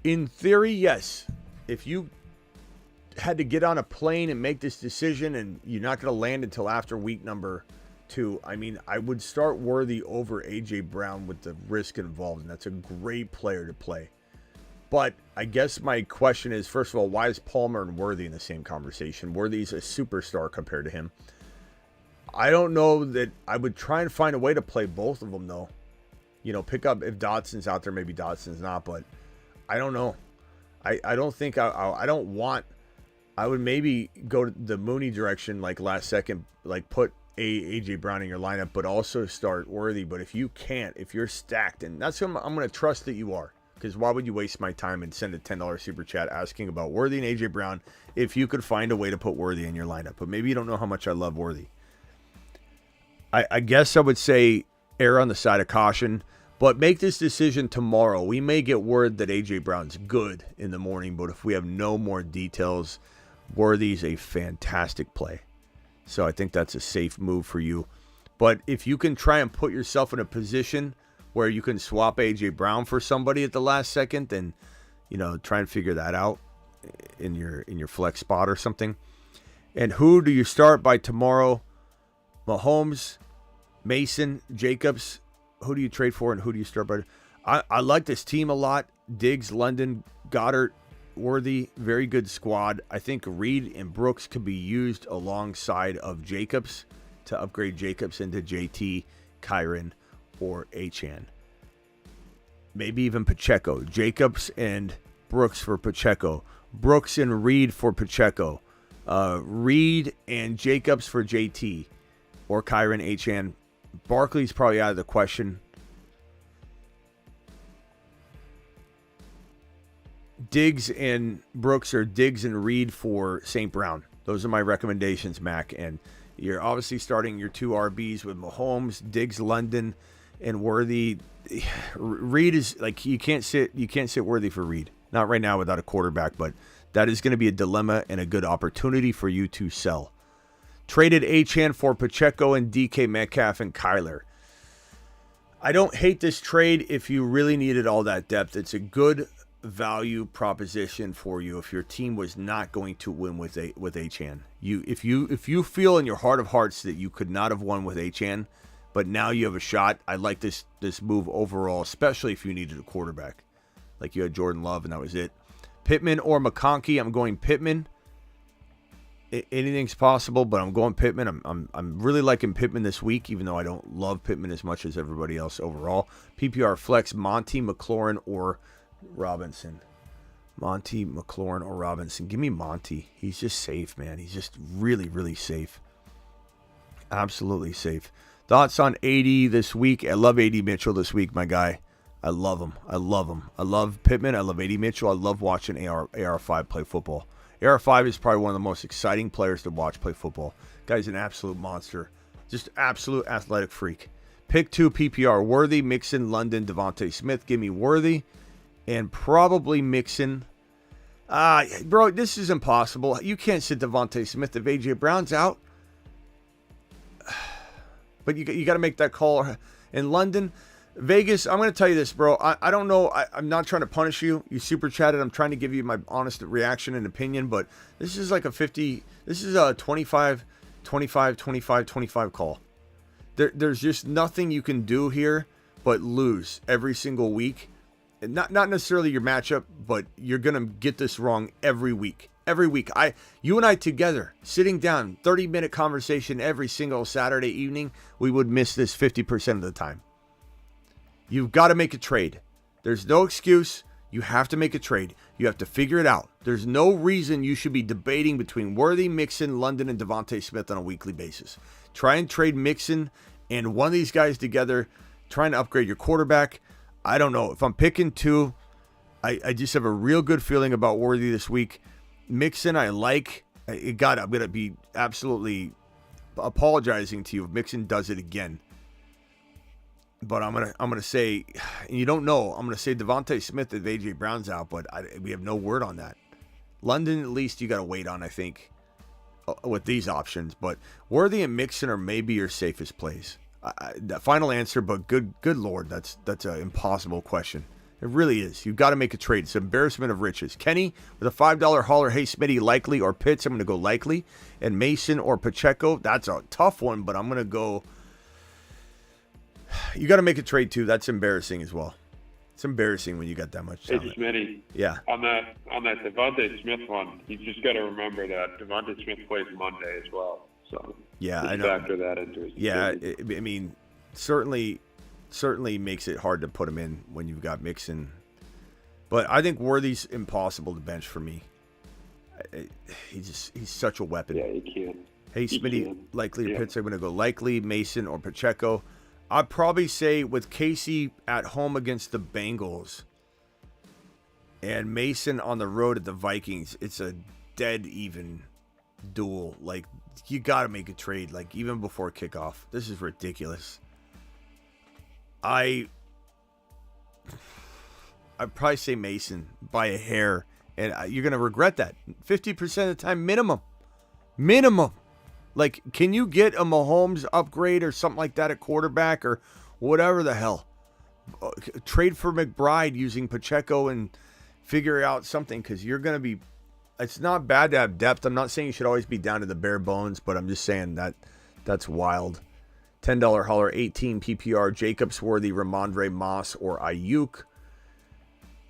In theory, yes. If you had to get on a plane and make this decision and you're not going to land until after week number 2, I would start Worthy over A.J. Brown with the risk involved, and that's a great player to play. But I guess my question is, first of all, why is Palmer and Worthy in the same conversation? Worthy's a superstar compared to him. I don't know that I would try and find a way to play both of them, though. You know, pick up if Dotson's out there, maybe Dotson's not, but I don't know. I don't think I don't want. I would maybe go to the Mooney direction, like last second, like put AJ Brown in your lineup, but also start Worthy. But if you can't, if you're stacked, and that's what I'm going to trust that you are, because why would you waste my time and send a $10 super chat asking about Worthy and AJ Brown if you could find a way to put Worthy in your lineup? But maybe you don't know how much I love Worthy. I guess I would say err on the side of caution, but make this decision tomorrow. We may get word that AJ Brown's good in the morning, but if we have no more details, Worthy's a fantastic play. So I think that's a safe move for you. But if you can try and put yourself in a position where you can swap AJ Brown for somebody at the last second, then, you know, try and figure that out in your flex spot or something. And who do you start by tomorrow? Mahomes, Mason, Jacobs. Who do you trade for and who do you start by? I like this team a lot. Diggs, London, Goddard, Worthy, very good squad. I think Reed and Brooks could be used alongside of Jacobs to upgrade Jacobs into JT, Kyron, or Achane. Maybe even Pacheco. Jacobs and Brooks for Pacheco. Brooks and Reed for Pacheco. Reed and Jacobs for JT. Or Kyron, Achane. Barkley's probably out of the question. Diggs and Brooks or Diggs and Reed for St. Brown. Those are my recommendations, Mac. And you're obviously starting your two RBs with Mahomes, Diggs, London, and Worthy. Reed is like you can't sit Worthy for Reed. Not right now without a quarterback, but that is going to be a dilemma and a good opportunity for you to sell. Traded Achane for Pacheco and DK Metcalf and Kyler. I don't hate this trade if you really needed all that depth. It's a good value proposition for you if your team was not going to win with Achane. If you feel in your heart of hearts that you could not have won with Achane, but now you have a shot, I like this move overall, especially if you needed a quarterback. Like you had Jordan Love and that was it. Pittman or McConkey, I'm going Pittman. Anything's possible, but I'm going Pittman. I'm really liking Pittman this week, even though I don't love Pittman as much as everybody else overall. PPR flex, Monty, McLaurin, or Robinson. Monty, McLaurin, or Robinson. Give me Monty. He's just safe, man. He's just really, really safe. Absolutely safe. Thoughts on 80 this week? I love 80 Mitchell this week, my guy. I love him. I love Pittman. I love 80 Mitchell. I love watching AR5 play football. AR5 is probably one of the most exciting players to watch play football. Guy's an absolute monster. Just absolute athletic freak. Pick 2 PPR. Worthy, Mixon, London, Devontae Smith. Give me Worthy. And probably Mixon. Bro, this is impossible. You can't sit Devontae Smith if AJ Brown's out. But you got to make that call. In London, Vegas, I'm going to tell you this, bro. I don't know. I'm not trying to punish you. You super chatted. I'm trying to give you my honest reaction and opinion. But this is like a 50. This is a 25, 25, 25, 25 call. There's just nothing you can do here but lose every single week. Not necessarily your matchup, but you're going to get this wrong every week. Every week. You and I together, sitting down, 30-minute conversation every single Saturday evening, we would miss this 50% of the time. You've got to make a trade. There's no excuse. You have to make a trade. You have to figure it out. There's no reason you should be debating between Worthy, Mixon, London, and Devontae Smith on a weekly basis. Try and trade Mixon and one of these guys together, trying to upgrade your quarterback. I don't know. If I'm picking 2, I just have a real good feeling about Worthy this week. Mixon, I like. I'm going to be absolutely apologizing to you if Mixon does it again. But I'm gonna say, and you don't know, I'm gonna say Devontae Smith if AJ Brown's out, but we have no word on that. London, at least you got to wait on, I think, with these options. But Worthy and Mixon are maybe your safest plays. The final answer, but good Lord, that's an impossible question. It really is. You've got to make a trade. It's an embarrassment of riches. Kenny with a $5 hauler. Hey, Smitty, likely or Pitts? I'm going to go likely. And Mason or Pacheco. That's a tough one, but I'm going to go. You got to make a trade too. That's embarrassing as well. It's embarrassing when you got that much Hey, talent. Smitty. Yeah. On that Devontae Smith one, you just got to remember that Devontae Smith plays Monday as well. So Yeah, just I know. factor that into it. Yeah, I mean, certainly makes it hard to put him in when you've got Mixon. But I think Worthy's impossible to bench for me. He's such a weapon. Yeah, you can. Hey, You Smitty, can. likely to Yeah. pitch. I'm going to go likely, Mason, or Pacheco. I'd probably say with Casey at home against the Bengals and Mason on the road at the Vikings, it's a dead even duel. Like, you got to make a trade, like, even before kickoff. This is ridiculous. I'd probably say Mason by a hair, and you're going to regret that. 50% of the time, minimum. Like, can you get a Mahomes upgrade or something like that at quarterback or whatever the hell? Trade for McBride using Pacheco and figure out something, because you're going to be... It's not bad to have depth. I'm not saying you should always be down to the bare bones, but I'm just saying that's wild. $10 holler, 18 PPR, Jacobs, Worthy, Ramondre, Moss, or Ayuk.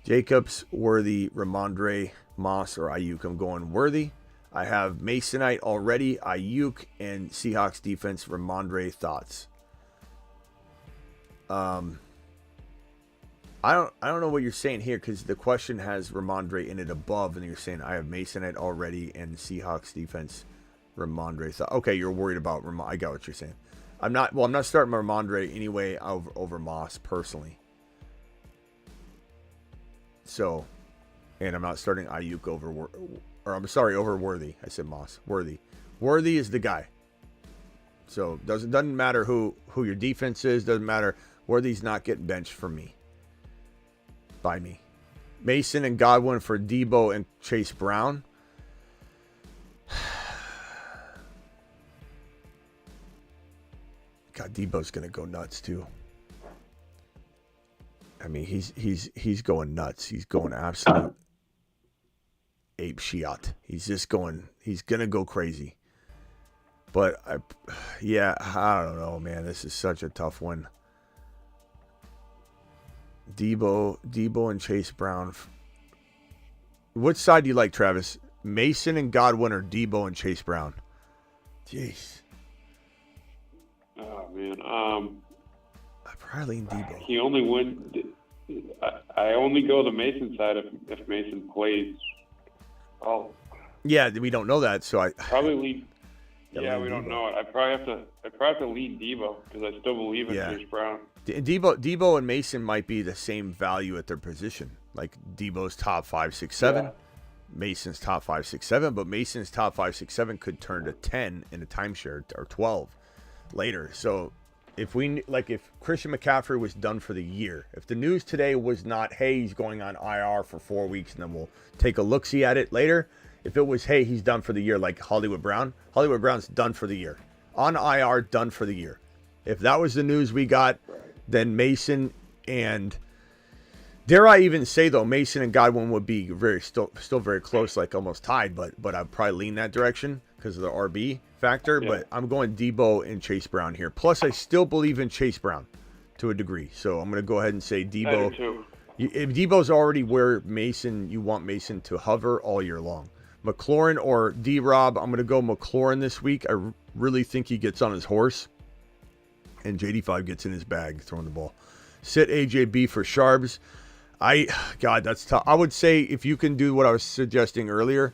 Jacobs, Worthy, Ramondre, Moss, or Ayuk. I'm going Worthy. I have Masonite already, Ayuk, and Seahawks defense, Ramondre. Thoughts? I don't know what you're saying here, because the question has Ramondre in it above, and you're saying I have Masonite already and Seahawks defense, Ramondre. Okay, you're worried about I got what you're saying. I'm not starting Ramondre anyway over Moss personally. So, and I'm not starting Ayuk over Worthy. I said Moss. Worthy is the guy. So doesn't matter who your defense is. Doesn't matter. Worthy's not getting benched for me. By me. Mason and Godwin for Debo and Chase Brown. God, Debo's gonna go nuts too. I mean, he's going nuts. He's going absolute ape shit. He's gonna go crazy. But I don't know, man. This is such a tough one. Debo and Chase Brown. Which side do you like, Travis? Mason and Godwin, or Debo and Chase Brown? Jeez. Oh man. I probably lean Debo. He only went. I only go the Mason side if Mason plays. Oh. Yeah, we don't know that, so I probably lead. Yeah, we don't know it. I probably have to lead Debo because I still believe in Chase Brown. Debo and Mason might be the same value at their position. Like Debo's top 5, 6, 7. Yeah. Mason's top 5, 6, 7. But Mason's top 5, 6, 7 could turn to 10 in a timeshare, or 12 later. So if Christian McCaffrey was done for the year, if the news today was not, hey, he's going on IR for 4 weeks and then we'll take a look-see at it later. If it was, hey, he's done for the year, like Hollywood Brown's done for the year. On IR, done for the year. If that was the news we got, then Mason and, dare I even say, though, Mason and Godwin would be still very close, like almost tied, but I'd probably lean that direction because of the RB factor. Yeah. But I'm going Debo and Chase Brown here. Plus, I still believe in Chase Brown to a degree. So I'm going to go ahead and say Debo. I do too. If Debo's already where you want Mason to hover all year long. McLaurin or D-Rob, I'm going to go McLaurin this week. I really think he gets on his horse. And JD5 gets in his bag throwing the ball. Sit AJB for Sharps. God, that's tough. I would say if you can do what I was suggesting earlier,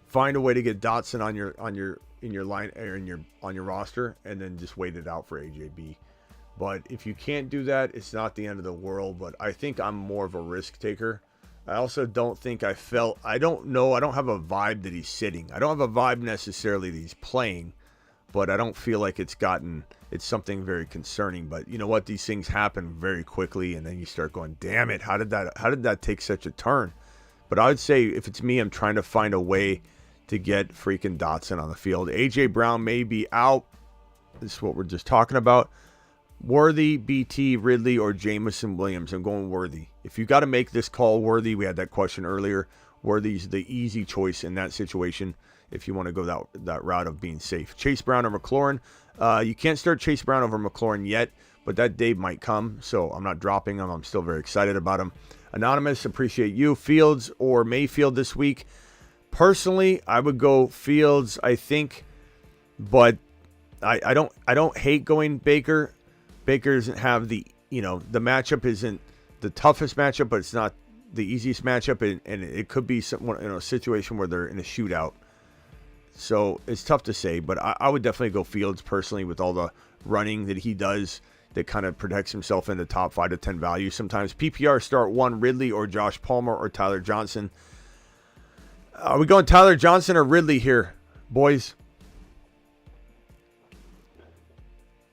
find a way to get Dotson on your roster, and then just wait it out for AJB. But if you can't do that, it's not the end of the world. But I think I'm more of a risk taker. I also don't think I don't know. I don't have a vibe that he's sitting. I don't have a vibe necessarily that he's playing, but I don't feel like it's something very concerning. But you know what? These things happen very quickly, and then you start going, damn it, how did that take such a turn? But I would say if it's me, I'm trying to find a way to get freaking Dotson on the field. AJ Brown may be out. This is what we're just talking about. Worthy, BT, Ridley, or Jamison Williams. I'm going Worthy. If you got to make this call, Worthy, we had that question earlier. Worthy's the easy choice in that situation if you want to go that route of being safe. Chase Brown or McLaurin. You can't start Chase Brown over McLaurin yet, but that day might come, so I'm not dropping him. I'm still very excited about him. Anonymous, appreciate you. Fields or Mayfield this week. Personally, I would go Fields, I think, but I don't hate going Baker. Baker doesn't have the the matchup isn't the toughest matchup, but it's not the easiest matchup, and it could be a situation where they're in a shootout. So it's tough to say, but I would definitely go Fields personally with all the running that he does that kind of protects himself in the top 5 to 10 value. Sometimes PPR start 1 Ridley or Josh Palmer or Tyler Johnson. Are we going Tyler Johnson or Ridley here, boys?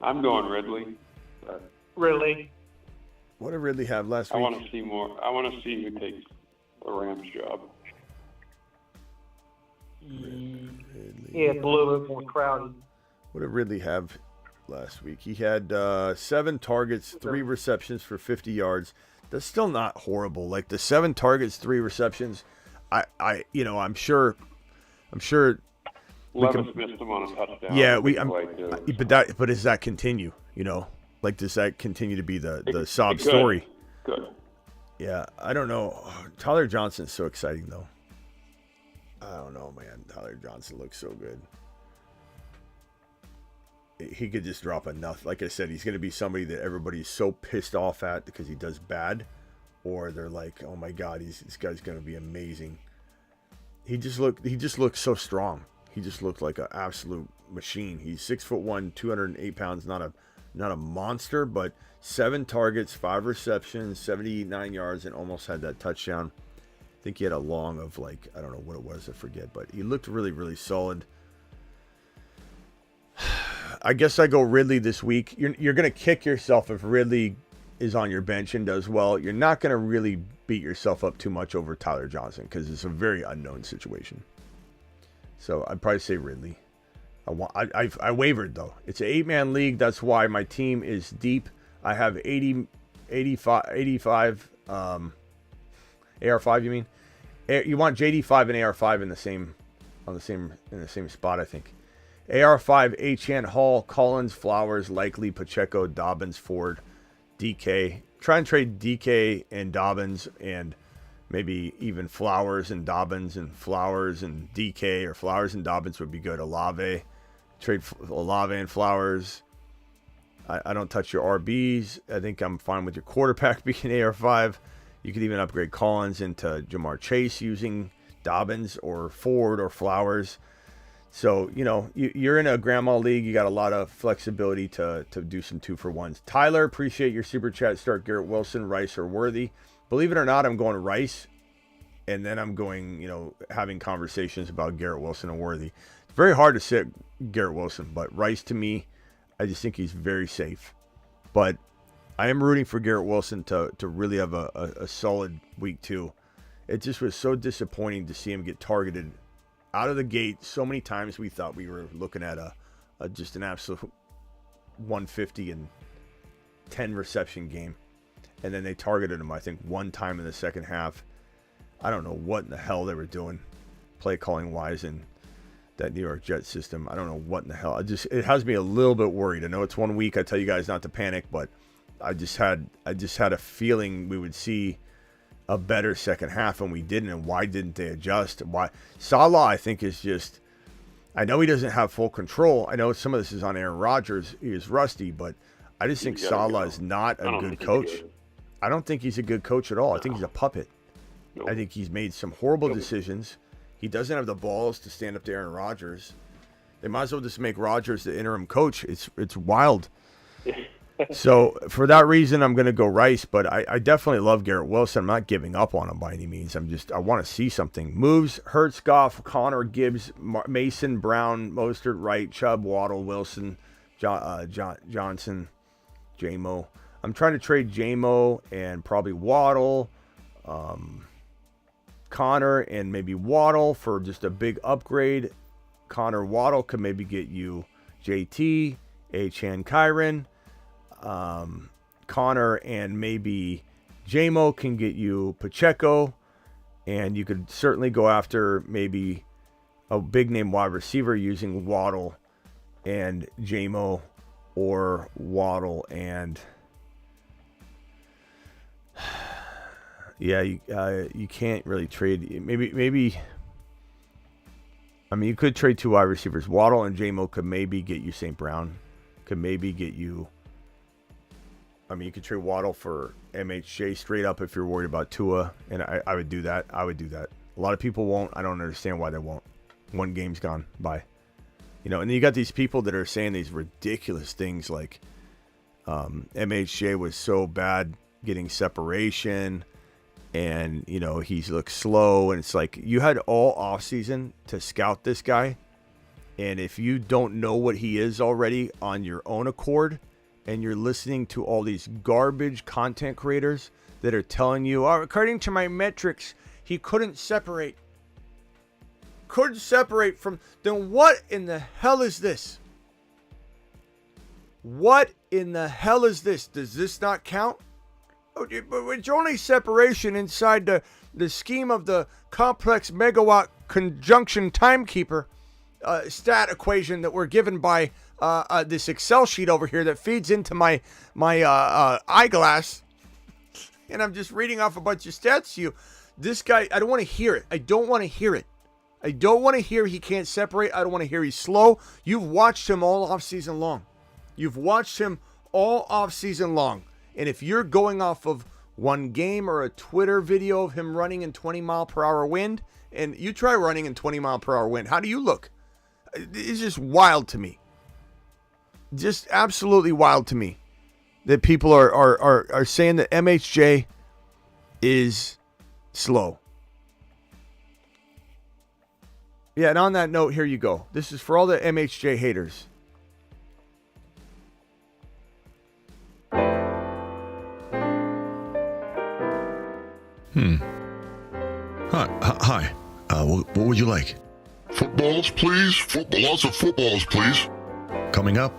I'm going Ridley. Really? What did Ridley have last I week? want to see more. I want to see who takes the Rams job. Yeah, it's a little bit more crowded. What did Ridley have last week? He had 7 targets, 3 receptions for 50 yards. That's still not horrible. Like the 7 targets, 3 receptions. I'm sure. Levis missed him on a touchdown. Yeah, but does that continue? Like does that continue to be the sob story? Good. Yeah, I don't know. Tyler Johnson's so exciting though. I don't know, man. Tyler Johnson looks so good. He could just drop enough. Like I said, he's going to be somebody that everybody's so pissed off at because he does bad, or they're like, "Oh my God, this guy's going to be amazing." He just looked so strong. He just looked like an absolute machine. He's 6'1", 208 pounds. Not a monster, but 7 targets, 5 receptions, 79 yards, and almost had that touchdown. I think he had a long of I don't know what it was, I forget, but he looked really, really solid. I guess I go Ridley this week. You're going to kick yourself if Ridley is on your bench and does well. You're not going to really beat yourself up too much over Tyler Johnson because it's a very unknown situation. So I'd probably say Ridley. I wavered though. It's an 8-man league. That's why my team is deep. I have 85 AR5, you mean? You want JD5 and AR5 in the same spot, I think. AR5, H.N. Hall, Collins, Flowers, Likely, Pacheco, Dobbins, Ford, DK. Try and trade DK and Dobbins and maybe even Flowers and Dobbins and Flowers and DK, or Flowers and Dobbins would be good. Olave. Trade Olave and Flowers. I don't touch your RBs. I think I'm fine with your quarterback being AR5. You could even upgrade Collins into Jamar Chase using Dobbins or Ford or Flowers. So, you're in a grandma league. You got a lot of flexibility to do some 2-for-1s. Tyler, appreciate your super chat. Start Garrett Wilson, Rice, or Worthy. Believe it or not, I'm going Rice. And then I'm going, having conversations about Garrett Wilson and Worthy. It's very hard to sit Garrett Wilson, but Rice to me, I just think he's very safe. But I am rooting for Garrett Wilson to really have a solid week 2. It just was so disappointing to see him get targeted out of the gate so many times. We thought we were looking at just an absolute 150 and 10 reception game. And then they targeted him, I think, 1 time in the second half. I don't know what in the hell they were doing play calling wise in that New York Jets system. I don't know what in the hell. It has me a little bit worried. I know it's 1 week. I tell you guys not to panic, but I just had a feeling we would see a better second half, and we didn't. And why didn't they adjust? Why? Salah, I think, is just, I know he doesn't have full control. I know some of this is on Aaron Rodgers. He is rusty, but I just think Salah is not a good coach. I don't think he's a good coach at all. I think he's a puppet. I think he's made some horrible decisions. He doesn't have the balls to stand up to Aaron Rodgers. They might as well just make Rodgers the interim coach. It's wild. So for that reason, I'm going to go Rice, but I definitely love Garrett Wilson. I'm not giving up on him by any means. I want to see something. Moves: Hurts, Goff, Connor, Gibbs, Mason, Brown, Mostert, Wright, Chubb, Waddle, Wilson, Johnson, J-Mo. I'm trying to trade J-Mo and probably Waddle, Connor, and maybe Waddle for just a big upgrade. Connor, Waddle could maybe get you JT, Achan, Kyron. Connor and maybe J-Mo can get you Pacheco, and you could certainly go after maybe a big name wide receiver using Waddle and J-Mo, or Waddle and you can't really trade. Maybe I mean, you could trade 2 wide receivers. Waddle and J-Mo could maybe get you St. Brown. Could maybe get you... I mean, you could trade Waddle for MHJ straight up if you're worried about Tua. And I would do that. I would do that. A lot of people won't. I don't understand why they won't. One game's gone by. You know, and then you got these people that are saying these ridiculous things like MHJ was so bad getting separation and, you know, he looks slow. And it's like you had all offseason to scout this guy. And if you don't know what he is already on your own accord and you're listening to all these garbage content creators that are telling you, oh, according to my metrics, he couldn't separate. Couldn't separate from, then what in the hell is this? What in the hell is this? Does this not count? But it's only separation inside the scheme of the complex megawatt conjunction timekeeper stat equation that we're given by this Excel sheet over here that feeds into my eyeglass. And I'm just reading off a bunch of stats to you. This guy, I don't want to hear it. I don't want to hear it. I don't want to hear he can't separate. I don't want to hear he's slow. You've watched him all offseason long. You've watched him all offseason long. And if you're going off of one game or a Twitter video of him running in 20-mile-per-hour wind, and you try running in 20-mile-per-hour wind, how do you look? It's just wild to me. Just absolutely wild to me that people are saying that MHJ is slow. Yeah, and on that note, here you go. This is for all the MHJ haters. Hi. What would you like? Footballs, please. Lots of footballs, please. Coming up.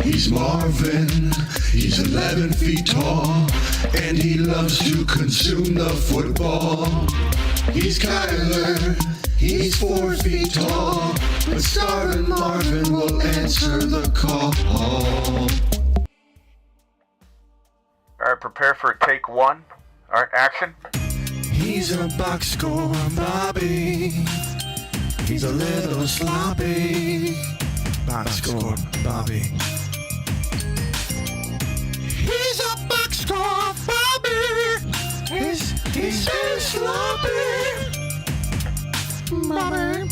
He's Marvin, he's 11 feet tall, and he loves to consume the football. He's Kyler, he's 4 feet tall, but starring Marvin will answer the call. All right, prepare for take one. All right, action. He's a box score Bobby, he's a little sloppy. Box score Bobby. He's a box score Bobby. He's very sloppy. Bobby.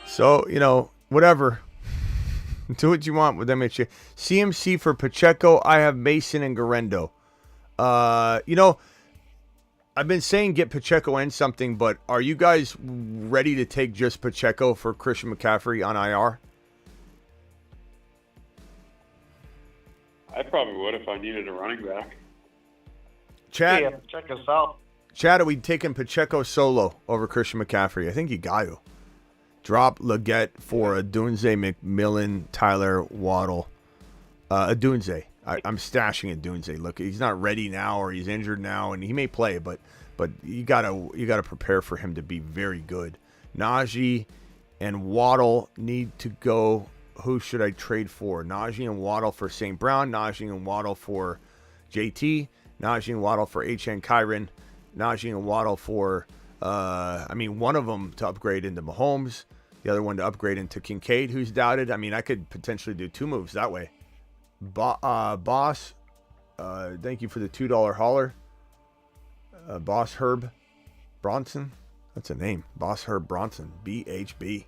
So, you know, whatever. Do what you want with MHA. CMC for Pacheco. I have Mason and Garendo. You know, I've been saying get Pacheco and something, but are you guys ready to take just Pacheco for Christian McCaffrey on IR? I probably would if I needed a running back. Chad, Yeah, check us out. Chad, are we taking Pacheco solo over Christian McCaffrey? I think you got to. Drop Leggett for Adunze, McMillan, Tyler, Waddle. Adunze. I'm stashing Adunze. Look, he's not ready now or he's injured now, and he may play, but you gotta prepare for him to be very good. Najee and Waddle need to go. Who should I trade for? Najee and Waddle for St. Brown. Najee and Waddle for JT. Najee and Waddle for HN Kyron. Najee and Waddle for, one of them to upgrade into Mahomes. The other one to upgrade into Kincaid, who's doubted. I mean, I could potentially do 2 moves that way. Boss, thank you for the $2 hauler. Boss Herb Bronson. That's a name. Boss Herb Bronson. BHB.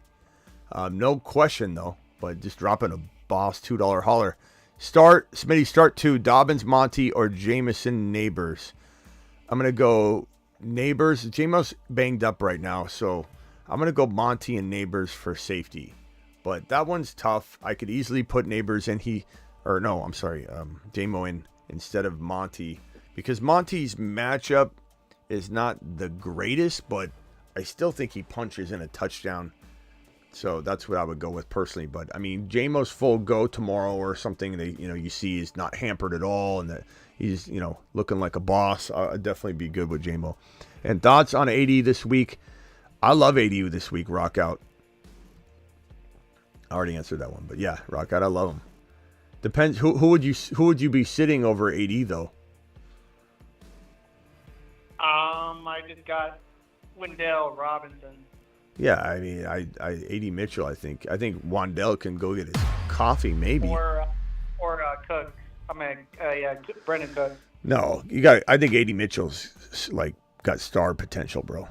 No question, though, but just dropping a Boss $2 hauler. Smitty, start 2. Dobbins, Monty, or Jameson Neighbors. I'm going to go Neighbors. Jamo's banged up right now, so I'm going to go Monty and Neighbors for safety. But that one's tough. I could easily put Neighbors in. or no, I'm sorry, J-Mo in instead of Monty, because Monty's matchup is not the greatest, but I still think he punches in a touchdown. So that's what I would go with personally. But I mean, J-Mo's full go tomorrow or something that you see is not hampered at all, and that he's looking like a boss. I'd definitely be good with J-Mo. And thoughts on AD this week? I love AD this week. Rock out. I already answered that one, but yeah, rock out. I love him. Depends who would you be sitting over AD though? I just got Wendell Robinson. Yeah, I mean, I AD Mitchell. I think Wandell can go get his coffee, maybe. Or Cook. Brendan Cook. No, I think AD Mitchell's got star potential, bro.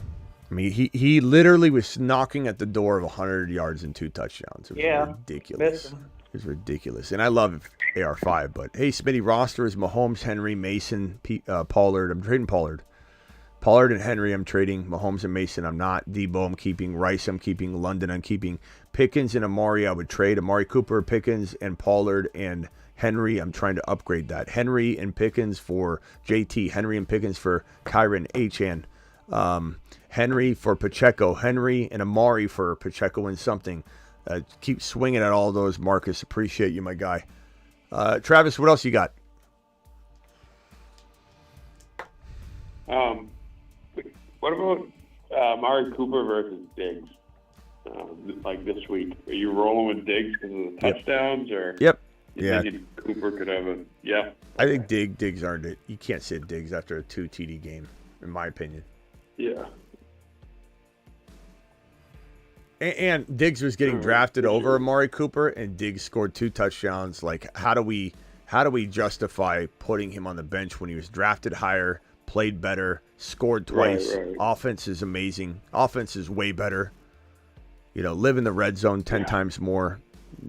I mean, he literally was knocking at the door of 100 yards and 2 touchdowns. It was ridiculous. It was ridiculous, and I love AR5. But hey, Smitty, roster is Mahomes, Henry, Mason, Pollard. I'm trading Pollard. Pollard and Henry, I'm trading. Mahomes and Mason, I'm not. Debo, I'm keeping. Rice, I'm keeping. London, I'm keeping. Pickens and Amari, I would trade. Amari Cooper, Pickens, and Pollard and Henry, I'm trying to upgrade that. Henry and Pickens for JT. Henry and Pickens for Kyron H.N. Henry for Pacheco. Henry and Amari for Pacheco and something. Keep swinging at all those, Marcus. Appreciate you, my guy. Travis, what else you got? What about Amari Cooper versus Diggs? This week, are you rolling with Diggs because of the touchdowns, or Yep. You think Cooper could have a I think Diggs aren't it. You can't sit Diggs after a 2 TD game, in my opinion. Yeah. And Diggs was getting drafted over Amari Cooper, and Diggs scored 2 touchdowns. Like, how do we justify putting him on the bench when he was drafted higher, played better, scored twice? Right. Offense is amazing. Offense is way better. Live in the red zone 10 times more.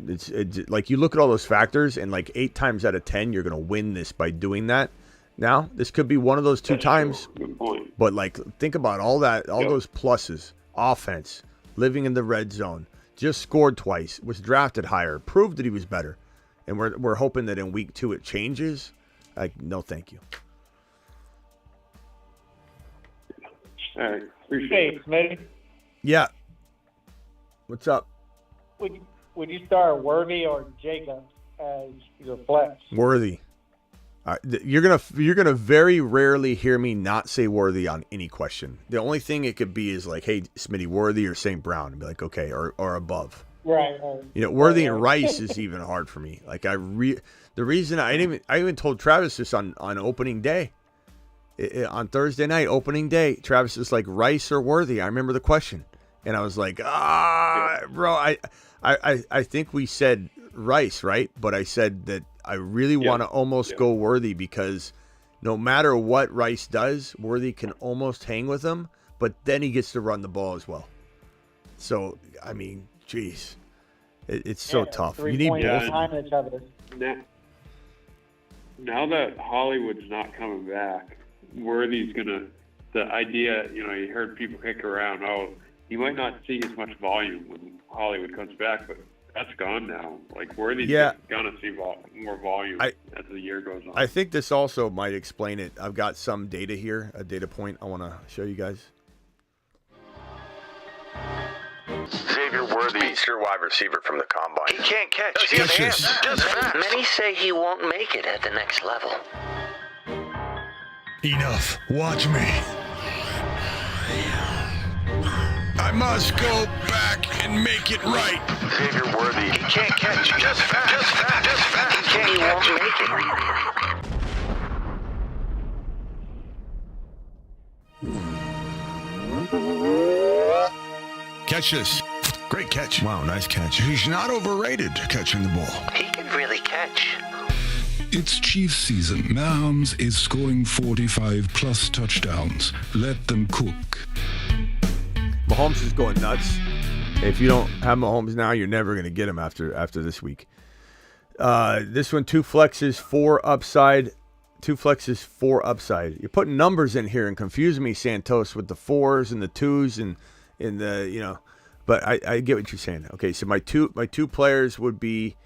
It's like you look at all those factors, and 8 times out of 10, you're going to win this by doing that. Now, this could be one of those 2 times. Good point. But think about all those pluses. Offense, living in the red zone, just scored twice, was drafted higher, proved that he was better. And we're hoping that in week 2 it changes. No, thank you. All right. Appreciate it. Smitty, Yeah. What's up? would you start Worthy or Jacobs as your flex? Worthy. You're gonna very rarely hear me not say Worthy on any question. The only thing it could be is hey, Smitty, Worthy or St. Brown, and be like, okay, or above. Right. Worthy and Rice is even hard for me. The reason I even told Travis this on opening day, on Thursday night, opening day. Travis is like, Rice or Worthy. I remember the question, and I was like, bro, I think we said Rice, right? But I said that I really want to almost go Worthy, because no matter what Rice does, Worthy can almost hang with him, but then he gets to run the ball as well. So, I mean, geez, it's so tough. You need both. Now that Hollywood's not coming back, Worthy's the idea, you heard people kick around, he might not see as much volume when Hollywood comes back, but that's gone now. Worthy's gonna see more volume as the year goes on. I think this also might explain it. I've got some data here, a data point I want to show you guys. Xavier Worthy, your wide receiver from the combine. He can't catch. Does he have hands? Many say he won't make it at the next level. Enough. Watch me. I must go back and make it right. Xavier Worthy, he can't catch. Just fast. He won't make it. Catch this. Great catch. Wow, nice catch. He's not overrated catching the ball. He can really catch. It's Chiefs season. Mahomes is scoring 45-plus touchdowns. Let them cook. Mahomes is going nuts. If you don't have Mahomes now, you're never going to get him after this week. This one, 2 flexes, 4 upside. 2 flexes, 4 upside. You're putting numbers in here and confusing me, Santos, with the 4s and the 2s and the, But I get what you're saying. Okay, so my two players would be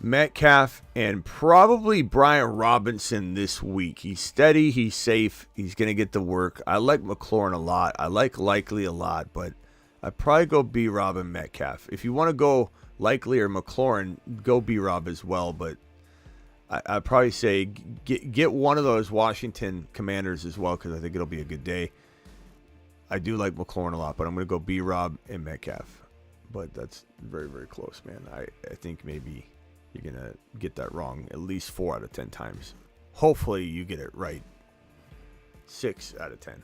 Metcalf, and probably Brian Robinson this week. He's steady. He's safe. He's going to get the work. I like McLaurin a lot. I like Likely a lot, but I'd probably go B-Rob and Metcalf. If you want to go Likely or McLaurin, go B-Rob as well, but I'd probably say get one of those Washington Commanders as well because I think it'll be a good day. I do like McLaurin a lot, but I'm going to go B-Rob and Metcalf. But that's very, very close, man. I think maybe you're going to get that wrong at least 4 out of 10 times. Hopefully you get it right 6 out of 10.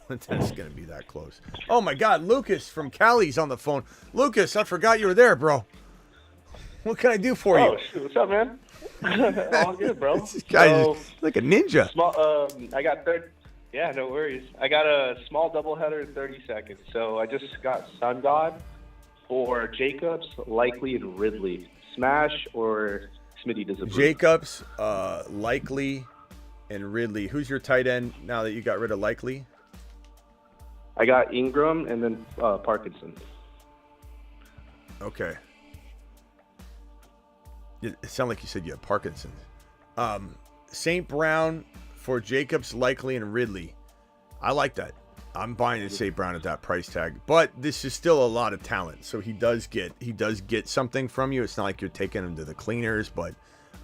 That's going to be that close. Oh, my God. Lucas from Cali's on the phone. Lucas, I forgot you were there, bro. What can I do for you? Oh, shoot. What's up, man? All good, bro. This guy's like a ninja. I got 30. Yeah, no worries. I got a small doubleheader in 30 seconds. So I just got Sun God for Jacobs, Likely, and Ridley. Smash or Smitty disapprove? Jacobs, Likely, and Ridley. Who's your tight end now that you got rid of Likely? I got Ingram and then Parkinson. Okay. It sounded like you said you had Parkinson's. St. Brown for Jacobs, Likely, and Ridley. I like that. I'm buying St. Brown at that price tag. But this is still a lot of talent. So he does get something from you. It's not like you're taking him to the cleaners, but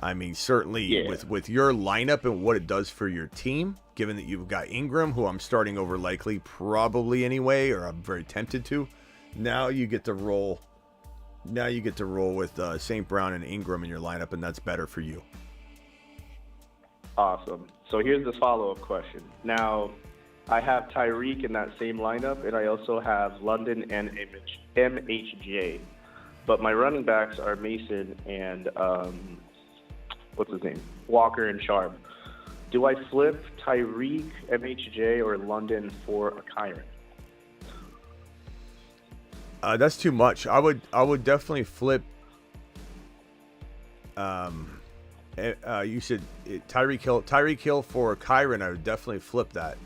I mean certainly with your lineup and what it does for your team, given that you've got Ingram, who I'm starting over Likely probably anyway, or I'm very tempted to. Now you get to roll. Now you get to roll with St. Brown and Ingram in your lineup, and that's better for you. Awesome. So here's the follow-up question. Now, I have Tyreek in that same lineup, and I also have London and MHJ. But my running backs are Mason and, what's his name? Walker and Sharp. Do I flip Tyreek, MHJ, or London for a Kyron? That's too much. I would definitely flip. You said Tyreek Hill for Kyron. I would definitely flip that.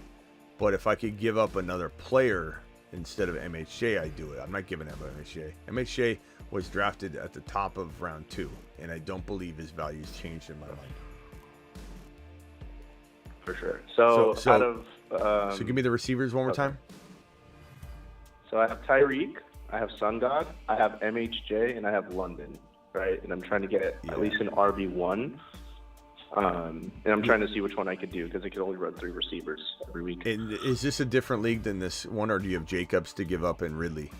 But if I could give up another player instead of MHJ, I'd do it. I'm not giving up MHJ. MHJ was drafted at the top of round 2, and I don't believe his value's changed in my mind. For sure. So out of so give me the receivers one more time. So I have Tyreek, I have Sun God, I have MHJ, and I have London, right? And I'm trying to get at least an RB1. And I'm trying to see which one I could do because I could only run 3 receivers every week. And is this a different league than this one, or do you have Jacobs to give up and Ridley?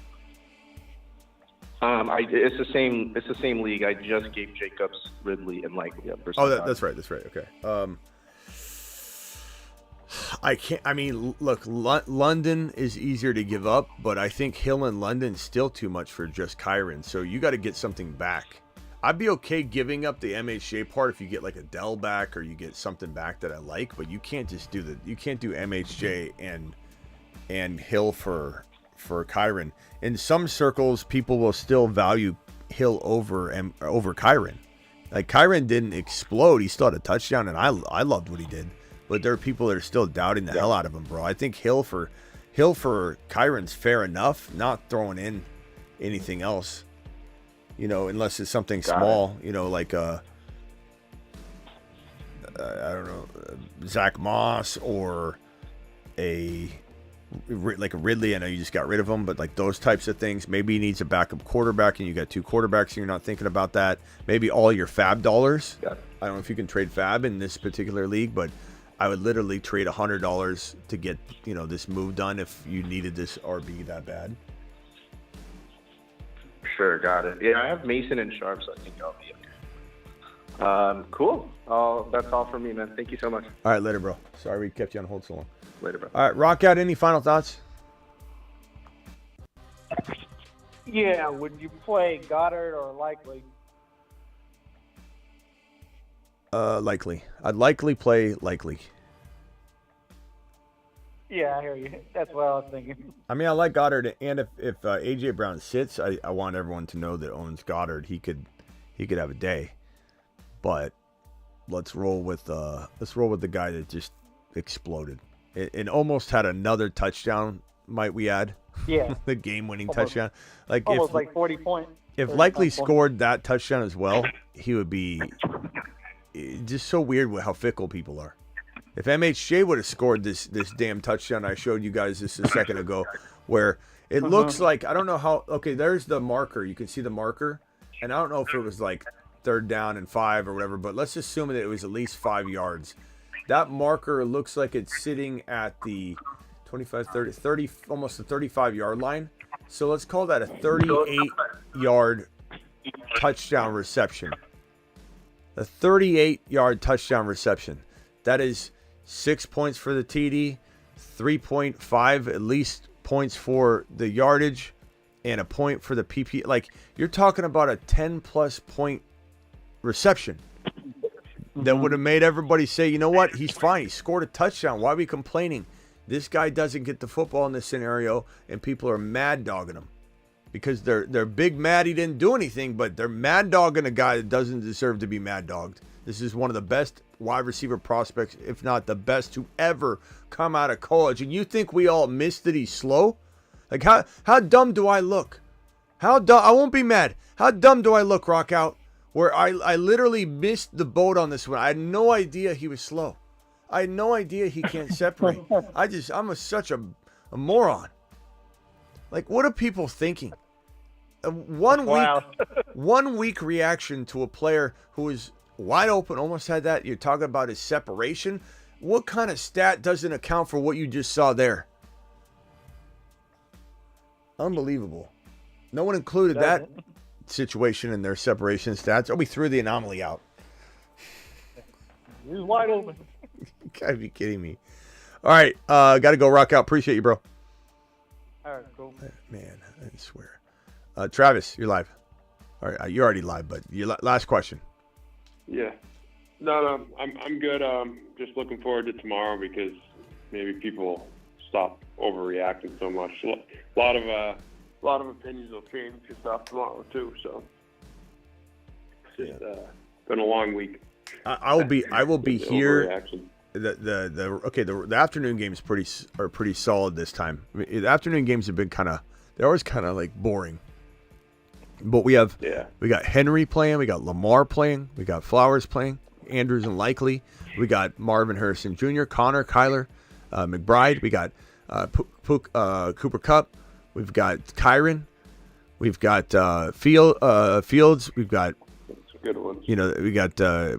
It's the same. It's the same league. I just gave Jacobs, Ridley, and Likely up for. That's right. That's right. Okay. I can't. I mean, look, London is easier to give up, but I think Hill and London's still too much for just Kyron. So you got to get something back. I'd be okay giving up the MHJ part if you get like a Dell back or you get something back that I like, but you can't just do you can't do MHJ and Hill for Kyron. In some circles, people will still value Hill over Kyron. Like Kyron didn't explode; he still had a touchdown, and I loved what he did. But there are people that are still doubting the hell out of him, bro. I think Hill for Kyron's fair enough, not throwing in anything else. You know, unless it's something small, you know, like I don't know, Zach Moss or like a Ridley. I know you just got rid of him, but like those types of things. Maybe he needs a backup quarterback, and you got 2 quarterbacks, and you're not thinking about that. Maybe all your fab dollars. I don't know if you can trade fab in this particular league, but I would literally trade $100 to get this move done if you needed this RB that bad. Sure, got it. Yeah, I have Mason and Sharp, so I think I'll be okay. Cool. That's all for me, man. Thank you so much. All right, later, bro. Sorry we kept you on hold so long. Later, bro. All right, rock out. Any final thoughts? Yeah, would you play Goddard or Likely? Likely. I'd likely play Likely. Yeah, I hear you. That's what I was thinking. I mean, I like Goddard, and if AJ Brown sits, I want everyone to know that owns Goddard. He could have a day, but let's roll with the guy that just exploded. It almost had another touchdown might we add? Yeah. The game-winning Almost- touchdown. Like Almost if, like 40 points. if 30 Likely points. scored that touchdown as well, he would be just so weird with how fickle people are. If MHJ would have scored this damn touchdown I showed you guys just a second ago, where it looks like, I don't know how, okay, there's the marker. You can see the marker. And I don't know if it was like 3rd down and 5 or whatever, but let's assume that it was at least 5 yards. That marker looks like it's sitting at the 25, 30, almost the 35-yard line. So let's call that a 38-yard touchdown reception. A 38-yard touchdown reception. That is 6 points for the TD, 3.5 at least points for the yardage, and a point for the PP. Like, you're talking about a 10-plus point reception that would have made everybody say, you know what, he's fine. He scored a touchdown. Why are we complaining? This guy doesn't get the football in this scenario, and people are mad dogging him because they're big mad he didn't do anything, but they're mad dogging a guy that doesn't deserve to be mad dogged. This is one of the best wide receiver prospects, if not the best to ever come out of college. And you think we all missed that he's slow? Like, how dumb do I look? How dumb? I won't be mad. How dumb do I look, Rock Out? Where I literally missed the boat on this one. I had no idea he was slow. I had no idea he can't separate. I'm such a moron. Like, what are people thinking? One week reaction to a player who is wide open, almost had that. You're talking about his separation. What kind of stat doesn't account for what you just saw there? Unbelievable. No one included that situation in their separation stats. Oh, we threw the anomaly out. He's wide open. You gotta be kidding me. All right, gotta go, Rock Out. Appreciate you, bro. All right, cool. Man, I swear. Travis, you're live. All right, you're already live, but your last question. Yeah. No, I'm good. Just looking forward to tomorrow because maybe people stop overreacting so much. A lot of opinions will change and stuff tomorrow too. So it's just been a long week. I will be here. The afternoon games are pretty solid this time. I mean, the afternoon games have been they're always kind of like boring. But we got Henry playing, we got Lamar playing, we got Flowers playing, Andrews and Likely, we got Marvin Harrison Jr., Connor, Kyler, McBride, we got Cooper Kupp, we've got Kyron, we've got Fields, we've got good ones. We got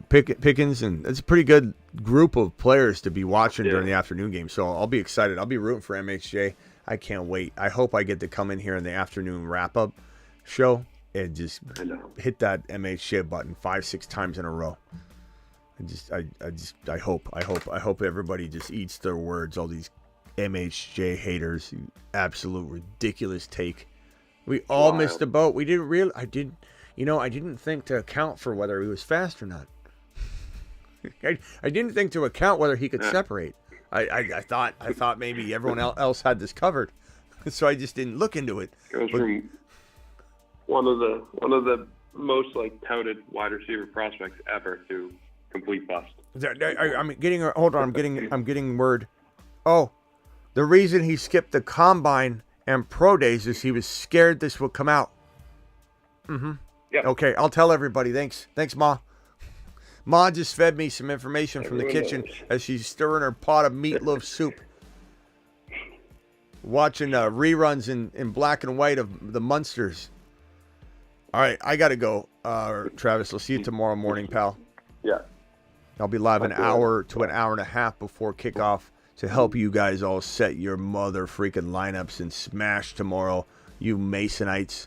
Pickens, and it's a pretty good group of players to be watching during the afternoon game. So I'll be excited. I'll be rooting for MHJ. I can't wait. I hope I get to come in here in the afternoon wrap-up show and just hit that MHJ button 5-6 times in a row. I hope everybody just eats their words. All these MHJ haters, you absolute ridiculous take. We all missed the boat. We didn't I didn't think to account for whether he was fast or not. I didn't think to account whether he could separate. I thought maybe everyone else had this covered, so I just didn't look into it. Goes from one of the most touted wide receiver prospects ever to complete bust. I'm getting word. Oh, the reason he skipped the combine and pro days is he was scared this would come out. Mm-hmm. Yep. Okay, I'll tell everybody. Thanks, Ma. Ma just fed me some information from the kitchen as she's stirring her pot of meatloaf soup. Watching reruns in black and white of the Munsters. All right, I got to go, Travis. I'll see you tomorrow morning, pal. Yeah. I'll be live an hour to an hour and a half before kickoff to help you guys all set your mother freaking lineups and smash tomorrow, you Masonites.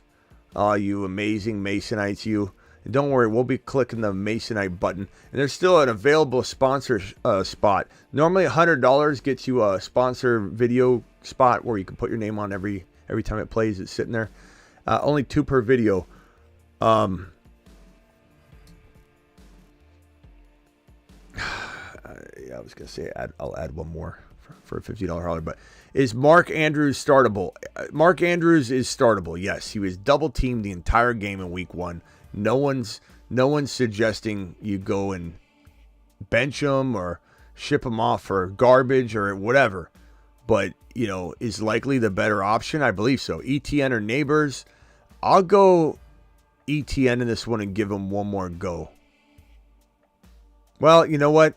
Oh, you amazing Masonites, you. And don't worry, we'll be clicking the Masonite button. And there's still an available sponsor spot. Normally $100 gets you a sponsor video spot where you can put your name on every time it plays. It's sitting there. Only 2 per video. I was going to say I'll add one more for a $50 hauler, but is Mark Andrews startable? Mark Andrews is startable. Yes, he was double teamed the entire game in week 1. No one's suggesting you go and bench him or ship him off for garbage or whatever. but, is likely the better option? I believe so. ETN or Neighbors? I'll go ETN in this one and give him one more go. Well, you know what?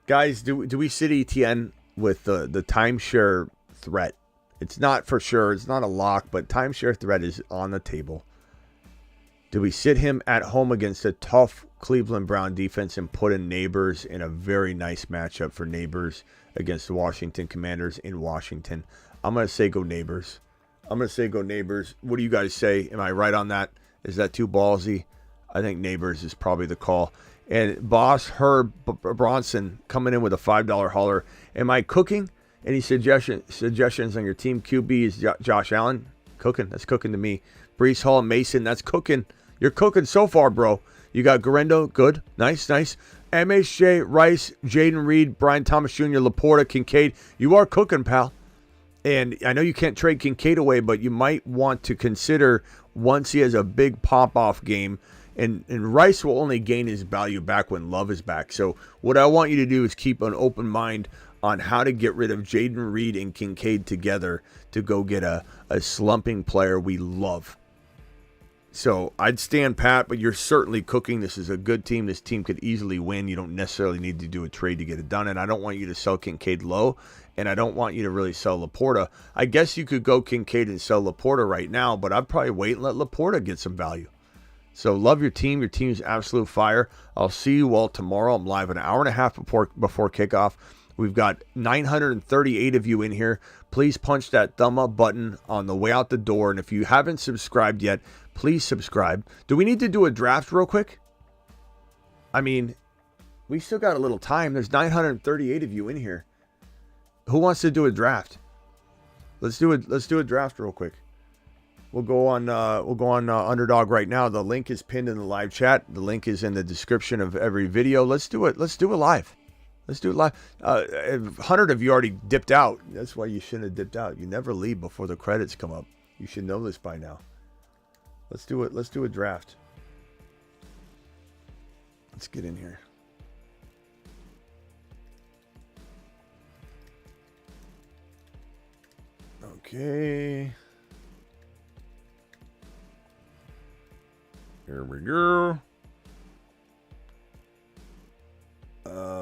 Guys, do we sit ETN with the timeshare threat? It's not for sure. It's not a lock, but timeshare threat is on the table. Do we sit him at home against a tough Cleveland Brown defense and put in Neighbors in a very nice matchup for Neighbors against the Washington Commanders in Washington? I'm going to say go Neighbors. What do you guys say? Am I right on that? Is that too ballsy? I think Neighbors is probably the call. And Boss Herb Bronson coming in with a $5 hauler. Am I cooking? Any suggestions on your team? QB is Josh Allen. Cooking. That's cooking to me. Brees Hall, Mason. That's cooking. You're cooking so far, bro. You got Garendo. Good. Nice. MHJ, Rice, Jaden Reed, Brian Thomas Jr., Laporta, Kincaid. You are cooking, pal. And I know you can't trade Kincaid away, but you might want to consider once he has a big pop-off game. And Rice will only gain his value back when Love is back. So what I want you to do is keep an open mind on how to get rid of Jaden Reed and Kincaid together to go get a slumping player we love. So I'd stand pat, but you're certainly cooking. This is a good team. This team could easily win. You don't necessarily need to do a trade to get it done. And I don't want you to sell Kincaid low, and I don't want you to really sell Laporta. I guess you could go Kincaid and sell Laporta right now, but I'd probably wait and let Laporta get some value. So love your team. Your team's absolute fire. I'll see you all tomorrow. I'm live an hour and a half before kickoff. We've got 938 of you in here. Please punch that thumb up button on the way out the door. And if you haven't subscribed yet, please subscribe. Do we need to do a draft real quick? I mean, we still got a little time. There's 938 of you in here. Who wants to do a draft? Let's do a draft real quick. We'll go on Underdog right now. The link is pinned in the live chat. The link is in the description of every video. Let's do it. Let's do it live. 100 of you already dipped out. That's why you shouldn't have dipped out. You never leave before the credits come up. You should know this by now. Let's do it. Let's do a draft. Let's get in here. Okay. Here we go.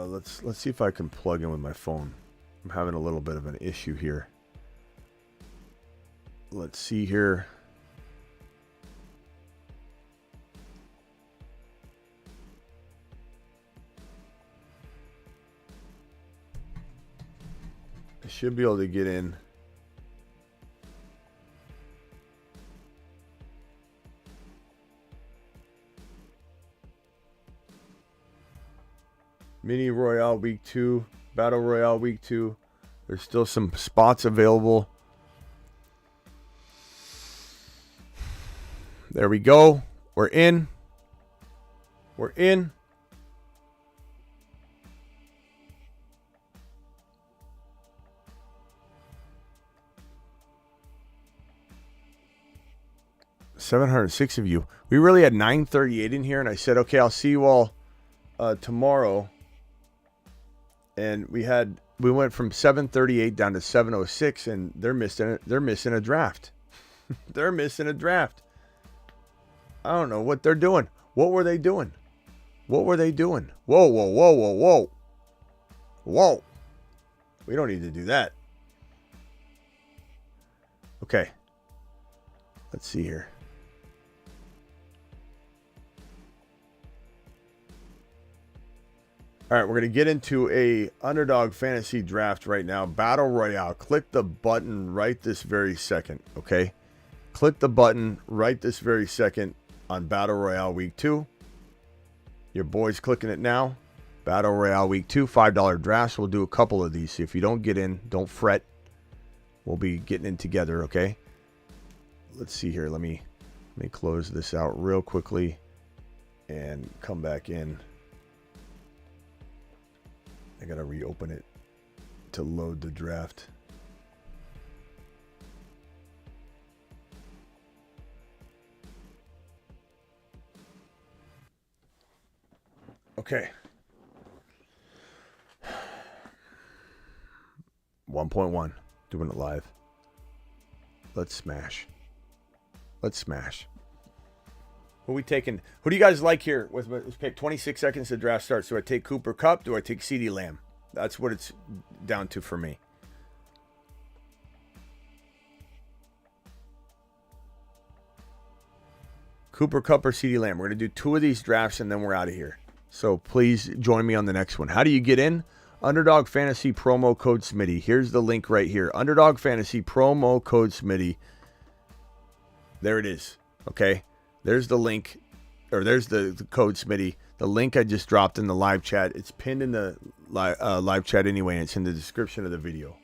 Let's see if I can plug in with my phone. I'm having a little bit of an issue here. Let's see here. I should be able to get in. Mini Royale Week 2, Battle Royale Week 2. There's still some spots available. There we go. We're in. We're in. $706 of you. We really had 938 in here, and I said, okay, I'll see you all tomorrow. And we went from 738 down to 706, and they're missing a draft. They're missing a draft. I don't know what they're doing. What were they doing? Whoa. We don't need to do that. Okay. Let's see here. All right, we're going to get into a Underdog Fantasy Draft right now. Battle Royale. Click the button right this very second, okay? Click the button right this very second on Battle Royale Week 2. Your boy's clicking it now. Battle Royale Week 2, $5 drafts. We'll do a couple of these. So if you don't get in, don't fret. We'll be getting in together, okay? Let's see here. Let me close this out real quickly and come back in. I gotta reopen it to load the draft. Okay. 1.1. Doing it live. Let's smash. Let's smash. Who are we taking? Who do you guys like here? Let's pick 26 seconds to draft starts. Do I take Cooper Kupp? Do I take CeeDee Lamb? That's what it's down to for me. Cooper Kupp or CeeDee Lamb. We're going to do 2 of these drafts and then we're out of here. So please join me on the next one. How do you get in? Underdog Fantasy promo code Smitty. Here's the link right here. Underdog Fantasy promo code Smitty. There it is. Okay. There's the link, or there's the code Smitty. The link I just dropped in the live chat. It's pinned in the live chat anyway, and it's in the description of the video.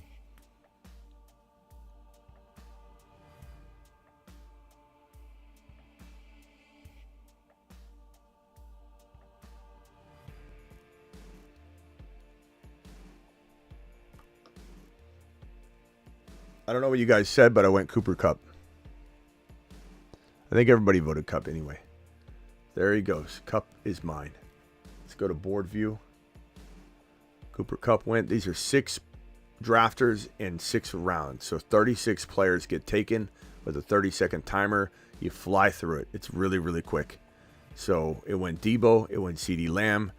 I don't know what you guys said, but I went Cooper Kupp. I think everybody voted Kupp anyway. There he goes. Kupp is mine. Let's go to board view. Cooper Kupp went. These are 6 drafters in 6 rounds. So 36 players get taken with a 30-second timer. You fly through it. It's really, really quick. So it went Debo. It went CeeDee Lamb.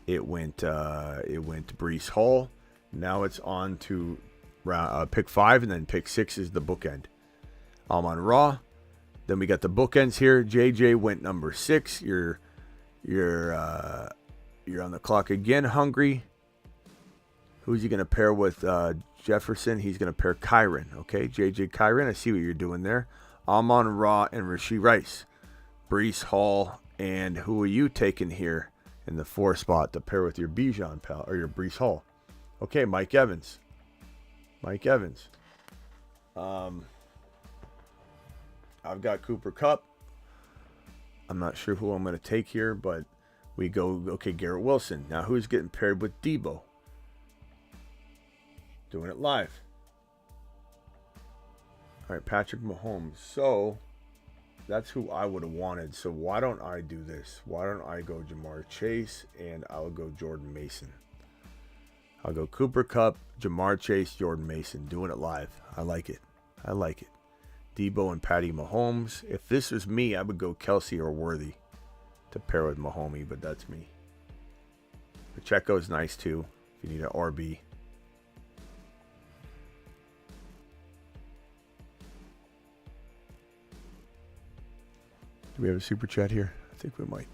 It went Breece Hall. Now it's on to pick 5, and then pick 6 is the bookend. Amon-Ra. Then we got the bookends here. JJ went number 6. You're on the clock again, Hungry. Who's he going to pair with? Jefferson. He's going to pair Kyron. Okay, JJ Kyron. I see what you're doing there. Amon-Ra and Rashee Rice. Breece Hall. And who are you taking here in the 4 spot to pair with your Bijan pal or your Breece Hall? Okay, Mike Evans. Mike Evans. I've got Cooper Kupp. I'm not sure who I'm going to take here, but we go, okay, Garrett Wilson. Now, who's getting paired with Debo? Doing it live. All right, Patrick Mahomes. So, that's who I would have wanted. So, why don't I do this? Why don't I go Jamar Chase, and I'll go Jordan Mason. I'll go Cooper Kupp, Jamar Chase, Jordan Mason. Doing it live. I like it. I like it. Debo and Patty Mahomes. If this was me, I would go Kelsey or Worthy to pair with Mahomes, but that's me. Pacheco's nice too, if you need an RB. Do we have a super chat here? I think we might.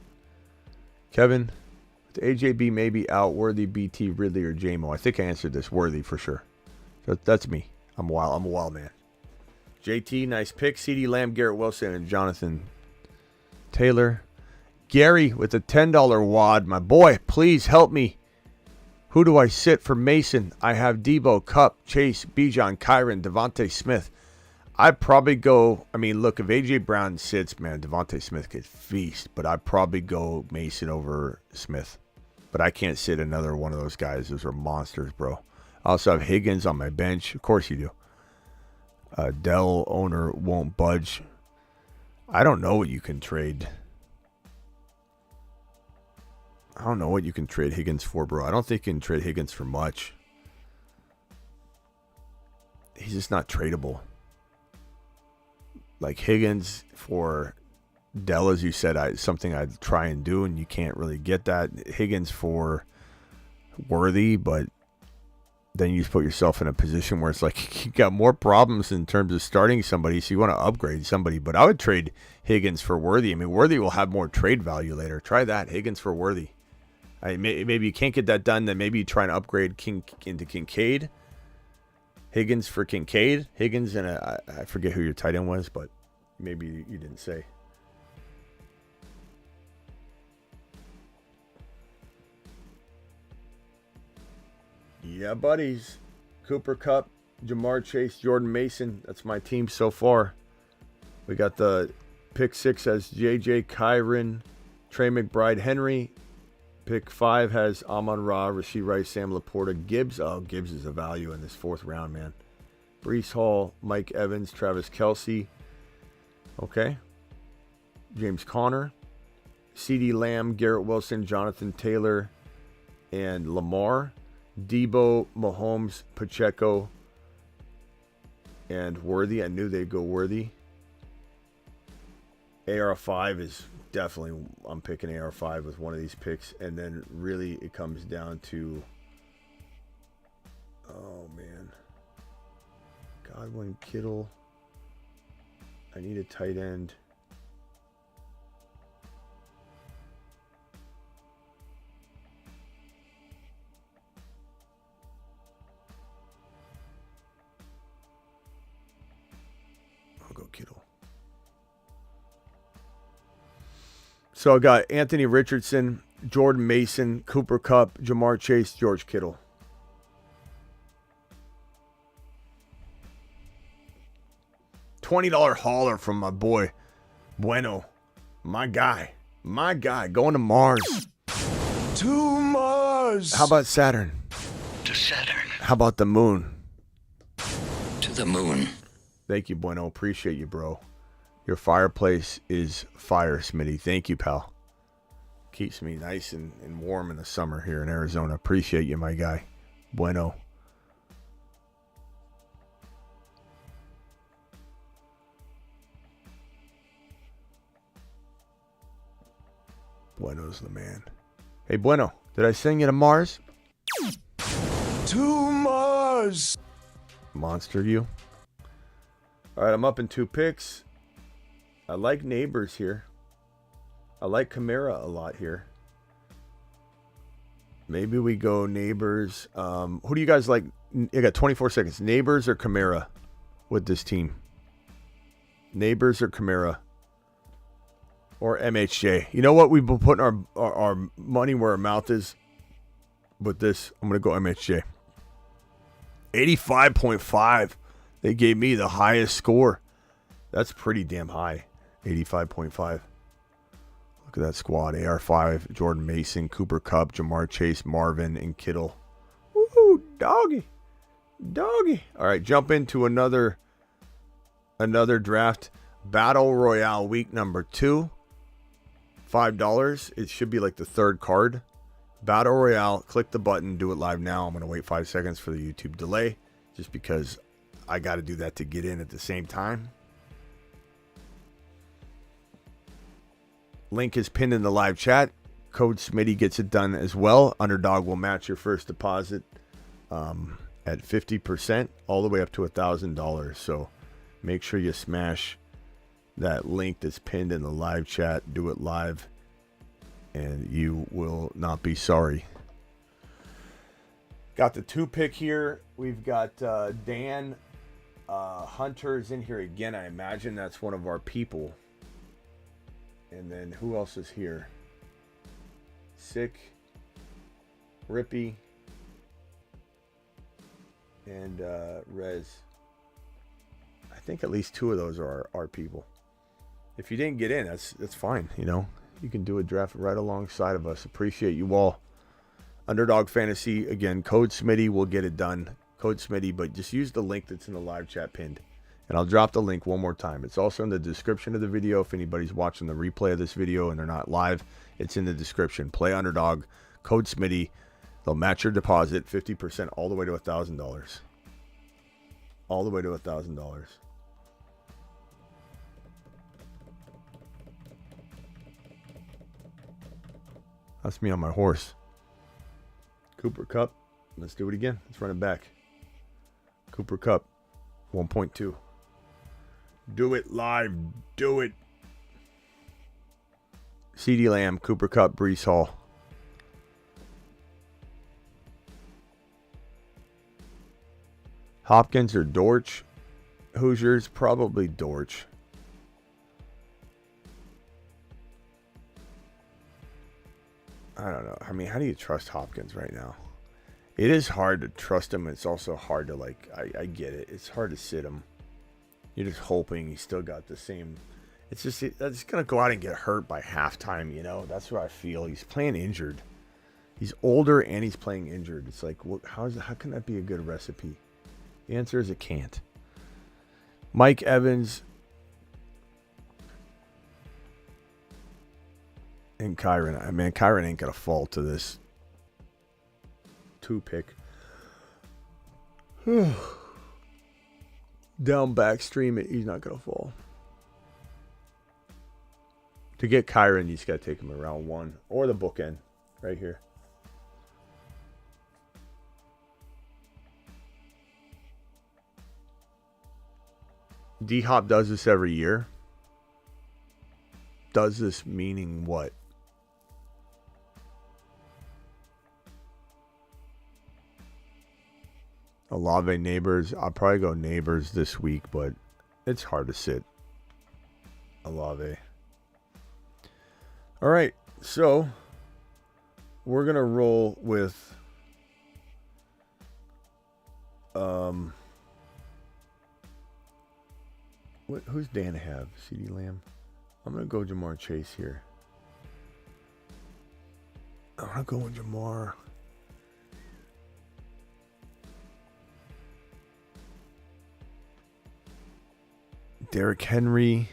Kevin, with AJB maybe out, Worthy, BT, Ridley, or JMO. I think I answered this. Worthy for sure. That's me. I'm a wild man. JT, nice pick. CeeDee Lamb, Garrett Wilson, and Jonathan Taylor. Gary with a $10 wad. My boy, please help me. Who do I sit for Mason? I have Debo, Kupp, Chase, Bijan, Kyron, Devontae Smith. I'd probably go, I mean, look, if A.J. Brown sits, man, Devontae Smith could feast. But I'd probably go Mason over Smith. But I can't sit another one of those guys. Those are monsters, bro. I also have Higgins on my bench. Of course you do. Dell owner won't budge. I don't know what you can trade. I don't know what you can trade Higgins for, bro. I don't think you can trade Higgins for much. He's just not tradable. Like Higgins for Dell, as you said, something I'd try and do, and you can't really get that. Higgins for Worthy, but then you just put yourself in a position where it's like you got more problems in terms of starting somebody, so you want to upgrade somebody. But I would trade Higgins for Worthy. I mean, Worthy will have more trade value later. Try that, Higgins for Worthy. Maybe you can't get that done, then maybe you try and upgrade into Kincaid. Higgins for Kincaid. Higgins and I forget who your tight end was, but maybe you didn't say. Yeah, buddies. Cooper Kupp, Jamar Chase, Jordan Mason. That's my team so far. We got the pick 6 as JJ Kyron, Trey McBride, Henry. Pick 5 has Amon-Ra, Rashee Rice, Sam Laporta, Gibbs. Oh, Gibbs is a value in this 4th round, man. Breece Hall, Mike Evans, Travis Kelce. Okay. James Conner. CeeDee Lamb, Garrett Wilson, Jonathan Taylor, and Lamar. Debo, Mahomes, Pacheco, and Worthy. I knew they'd go Worthy. AR5 is definitely, I'm picking AR5 with one of these picks. And then really it comes down to, oh man, Godwin, Kittle. I need a tight end. I'll go Kittle. So I got Anthony Richardson, Jordan Mason, Cooper Kupp, Jamar Chase, George Kittle. $20 hauler from my boy Bueno. My guy, going to Mars. To Mars. How about Saturn? To Saturn. How about the moon? To the moon. Thank you, Bueno. Appreciate you, bro. Your fireplace is fire, Smitty. Thank you, pal. Keeps me nice and warm in the summer here in Arizona. Appreciate you, my guy. Bueno. Bueno's the man. Hey, Bueno, did I sing you to Mars? To Mars. Monster you. All right, I'm up in 2 picks. I like Neighbors here. I like Kamara a lot here. Maybe we go Neighbors. Who do you guys like? You got 24 seconds. Neighbors or Kamara with this team? Neighbors or Kamara? Or MHJ? You know what? We've been putting our money where our mouth is with this. I'm going to go MHJ. 85.5. They gave me the highest score. That's pretty damn high. 85.5. Look at that squad. AR5, Jordan Mason, Cooper Kupp, Jamar Chase, Marvin, and Kittle. Woo, doggy. Doggy. All right, jump into another draft. Battle Royale week number 2. $5. It should be like the 3rd card. Battle Royale. Click the button. Do it live now. I'm going to wait 5 seconds for the YouTube delay just because I got to do that to get in at the same time. Link is pinned in the live chat. Code Smitty gets it done as well. Underdog will match your first deposit at 50% all the way up to $1,000. So make sure you smash that link that's pinned in the live chat. Do it live and you will not be sorry. Got the 2 pick here. We've got Dan Hunter is in here again. I imagine that's one of our people. And then who else is here? Sick, Rippy, and Rez. I think at least 2 of those are our people. If you didn't get in, that's fine. You know, you can do a draft right alongside of us. Appreciate you all. Underdog Fantasy, again, code Smitty will get it done. Code Smitty, but just use the link that's in the live chat pinned. And I'll drop the link one more time. It's also in the description of the video. If anybody's watching the replay of this video and they're not live, it's in the description. Play Underdog, code Smitty. They'll match your deposit 50% all the way to $1,000. All the way to $1,000. That's me on my horse. Cooper Kupp. Let's do it again. Let's run it back. Cooper Kupp, 1.2. Do it live. Do it. CeeDee Lamb, Cooper Kupp, Breece Hall. Hopkins or Dortch? Hoosiers, probably Dortch. I don't know. I mean, how do you trust Hopkins right now? It is hard to trust him. It's also hard to, like, I get it. It's hard to sit him. You're just hoping he's still got the same. It's just, that's going to go out and get hurt by halftime, you know? That's what I feel. He's playing injured. He's older and he's playing injured. It's like, how can that be a good recipe? The answer is it can't. Mike Evans and Kyron. I mean, Kyron ain't going to fall to this 2 pick. down backstream, he's not going to fall. To get Kyron, you just got to take him around 1 or the bookend right here. D-Hop does this every year. Does this meaning what? Olave Neighbors. I'll probably go Neighbors this week, but it's hard to sit Olave. All right, so we're going to roll with who's Dan have? CeeDee Lamb. I'm going to go Jamar Chase here. I'm going to go with Jamar. Derrick Henry.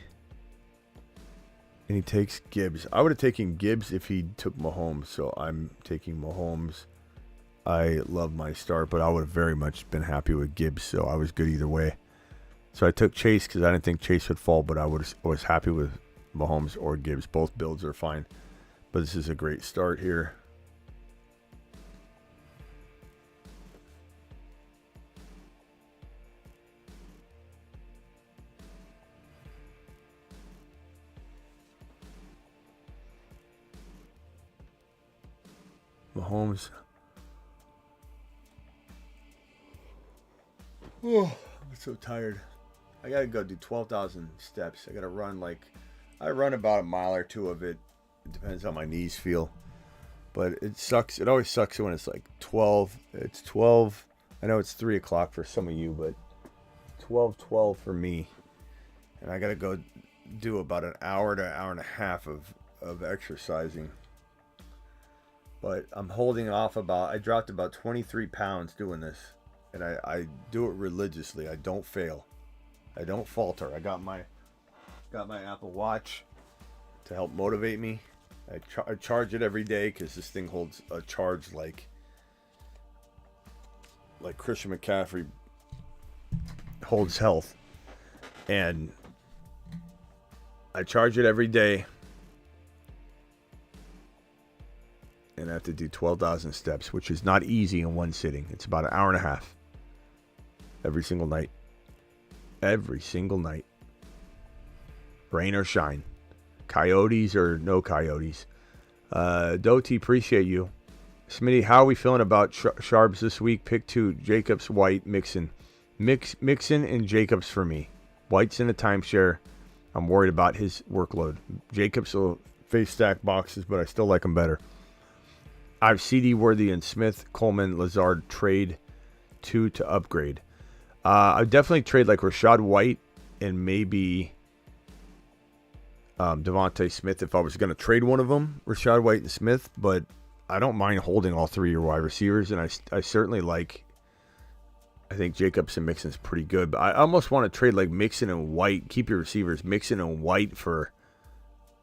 And he takes Gibbs. I would have taken Gibbs if he took Mahomes, so I'm taking Mahomes. I love my start, but I would have very much been happy with Gibbs, so I was good either way. So I took Chase because I didn't think Chase would fall, but I was happy with Mahomes or Gibbs. Both builds are fine, but this is a great start here. Mahomes. Oh, I'm so tired. I gotta go do 12,000 steps. I gotta run I run about a mile or two of it. It depends how my knees feel. But it sucks. It always sucks when it's like 12. It's 12. I know it's 3 o'clock for some of you, but 12:12 for me. And I gotta go do about an hour to hour and a half of exercising. But I'm holding off I dropped about 23 pounds doing this. And I do it religiously. I don't fail. I don't falter. I got my Apple Watch to help motivate me. I charge it every day because this thing holds a charge like Christian McCaffrey holds health. And I charge it every day. And I have to do 12,000 steps, which is not easy in one sitting. It's about an hour and a half. Every single night. Every single night. Rain or shine. Coyotes or no coyotes. Doty, appreciate you. Smitty, how are we feeling about Sharps this week? Pick 2. Jacobs, White, Mixon. Mixon and Jacobs for me. White's in a timeshare. I'm worried about his workload. Jacobs will face stack boxes, but I still like him better. I have CD Worthy and Smith, Coleman, Lazard trade 2 to upgrade. I would definitely trade like Rashad White and maybe Devontae Smith if I was going to trade one of them, Rashad White and Smith. But I don't mind holding all 3 of your wide receivers, and I certainly like. I think Jacobs and Mixon's pretty good, but I almost want to trade like Mixon and White. Keep your receivers Mixon and White for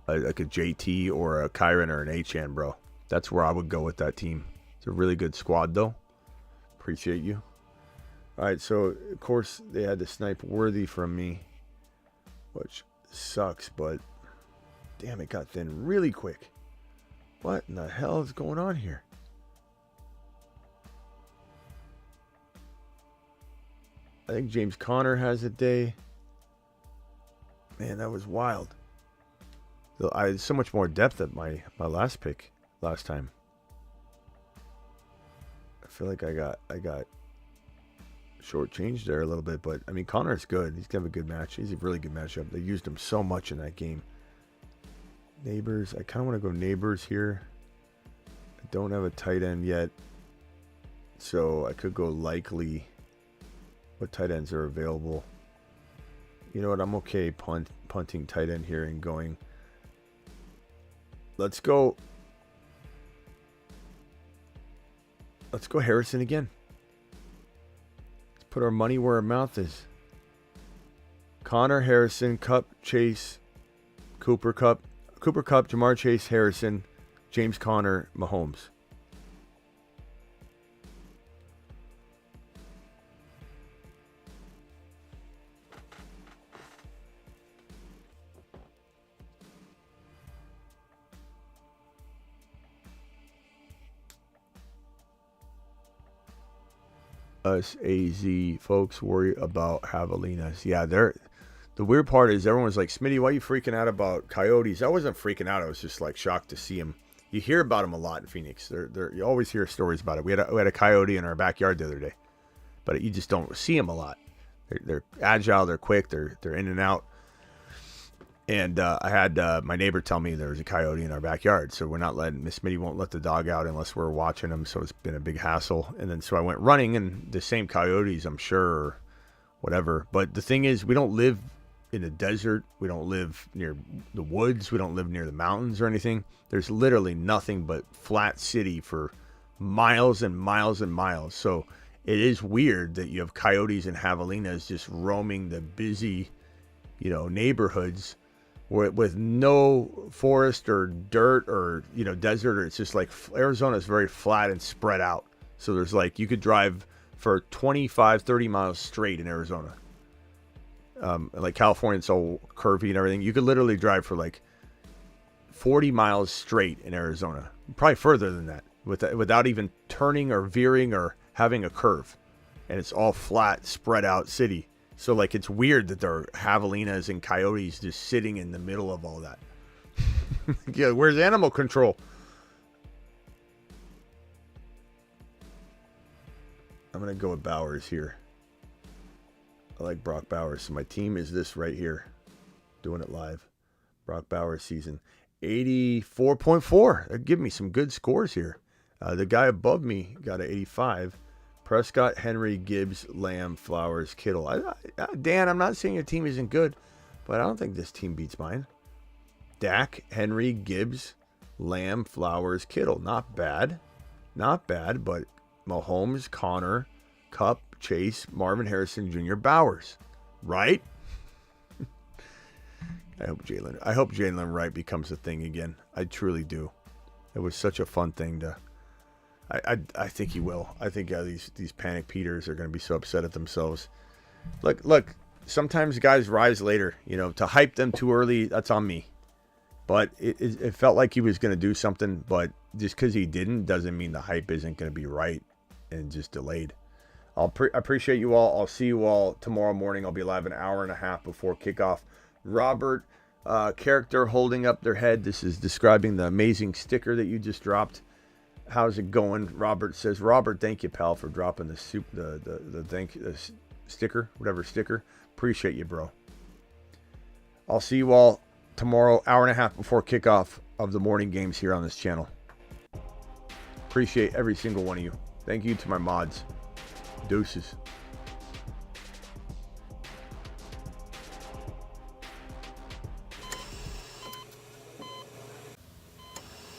like a JT or a Kyron or an Achane, bro. That's where I would go with that team. It's a really good squad, though. Appreciate you. All right, so, of course, they had to snipe Worthy from me, which sucks, but damn, it got thin really quick. What in the hell is going on here? I think James Conner has a day. Man, that was wild. I had so much more depth at my last pick last time. I feel like I got shortchanged there a little bit, but I mean Connor's good. He's gonna have a good match. He's a really good matchup. They used him so much in that game. Neighbors. I kind of want to go Neighbors here. I don't have a tight end yet, so I could go Likely. What tight ends are available? You know what? I'm okay punting tight end here and going. Let's go Harrison again. Let's put our money where our mouth is. Connor, Harrison, Cup, Chase, Cooper Cup, Jamar Chase, Harrison, James Conner, Mahomes. us AZ folks worry about javelinas. Yeah, the weird part is everyone's like, Smitty, why are you freaking out about coyotes? I wasn't freaking out. I was just like shocked to see them. You hear about them a lot in Phoenix. You always hear stories about it. We had a coyote in our backyard the other day, but you just don't see them a lot. They're agile. They're quick. They're in and out. And I had my neighbor tell me there was a coyote in our backyard, so we're not letting Miss Smitty won't let the dog out unless we're watching him. So it's been a big hassle. And then so I went running, and the same coyotes, I'm sure, or whatever. But the thing is, we don't live in the desert. We don't live near the woods. We don't live near the mountains or anything. There's literally nothing but flat city for miles and miles and miles. So it is weird that you have coyotes and javelinas just roaming the busy, neighborhoods with no forest or dirt or, desert. Or it's just like Arizona is very flat and spread out. So there's like, you could drive for 25, 30 miles straight in Arizona. Like California, it's all curvy and everything. You could literally drive for like 40 miles straight in Arizona. Probably further than that without even turning or veering or having a curve. And it's all flat, spread out city. So like it's weird that there are javelinas and coyotes just sitting in the middle of all that. Yeah, where's animal control? I'm going to go with Bowers here. I like Brock Bowers. So my team is this right here. Doing it live. Brock Bowers season. 84.4. Give me some good scores here. The guy above me got an 85. Prescott, Henry, Gibbs, Lamb, Flowers, Kittle. Dan, I'm not saying your team isn't good, but I don't think this team beats mine. Dak, Henry, Gibbs, Lamb, Flowers, Kittle. Not bad. Not bad, but Mahomes, Connor, Kupp, Chase, Marvin Harrison Jr., Bowers. Right? I hope Jalen Wright becomes a thing again. I truly do. It was such a fun thing to... I think he will. I think these panic Peters are going to be so upset at themselves. Look. Sometimes guys rise later. To hype them too early, that's on me. But it felt like he was going to do something. But just because he didn't doesn't mean the hype isn't going to be right and just delayed. I appreciate you all. I'll see you all tomorrow morning. I'll be live an hour and a half before kickoff. Robert, character holding up their head. This is describing the amazing sticker that you just dropped. How's it going? Robert says, Robert, thank you, pal, for dropping the sticker, whatever sticker. Appreciate you, bro. I'll see you all tomorrow, hour and a half before kickoff of the morning games here on this channel. Appreciate every single one of you. Thank you to my mods. Deuces.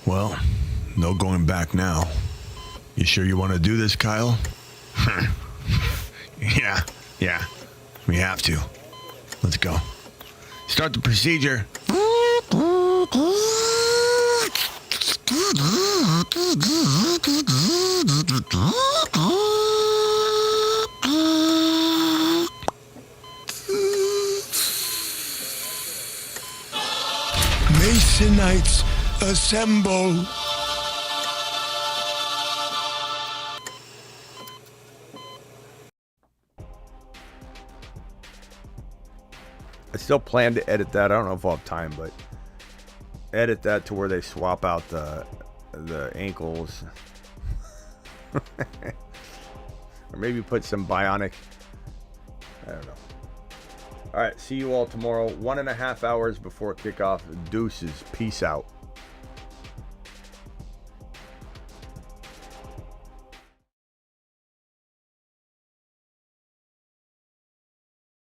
Well, no going back now. You sure you want to do this, Kyle? Yeah. We have to. Let's go. Start the procedure. Masonites assemble. I still plan to edit that. I don't know if I'll have time, but edit that to where they swap out the ankles. Or maybe put some bionic. I don't know. All right, see you all tomorrow. 1.5 hours before kickoff. Deuces. Peace out.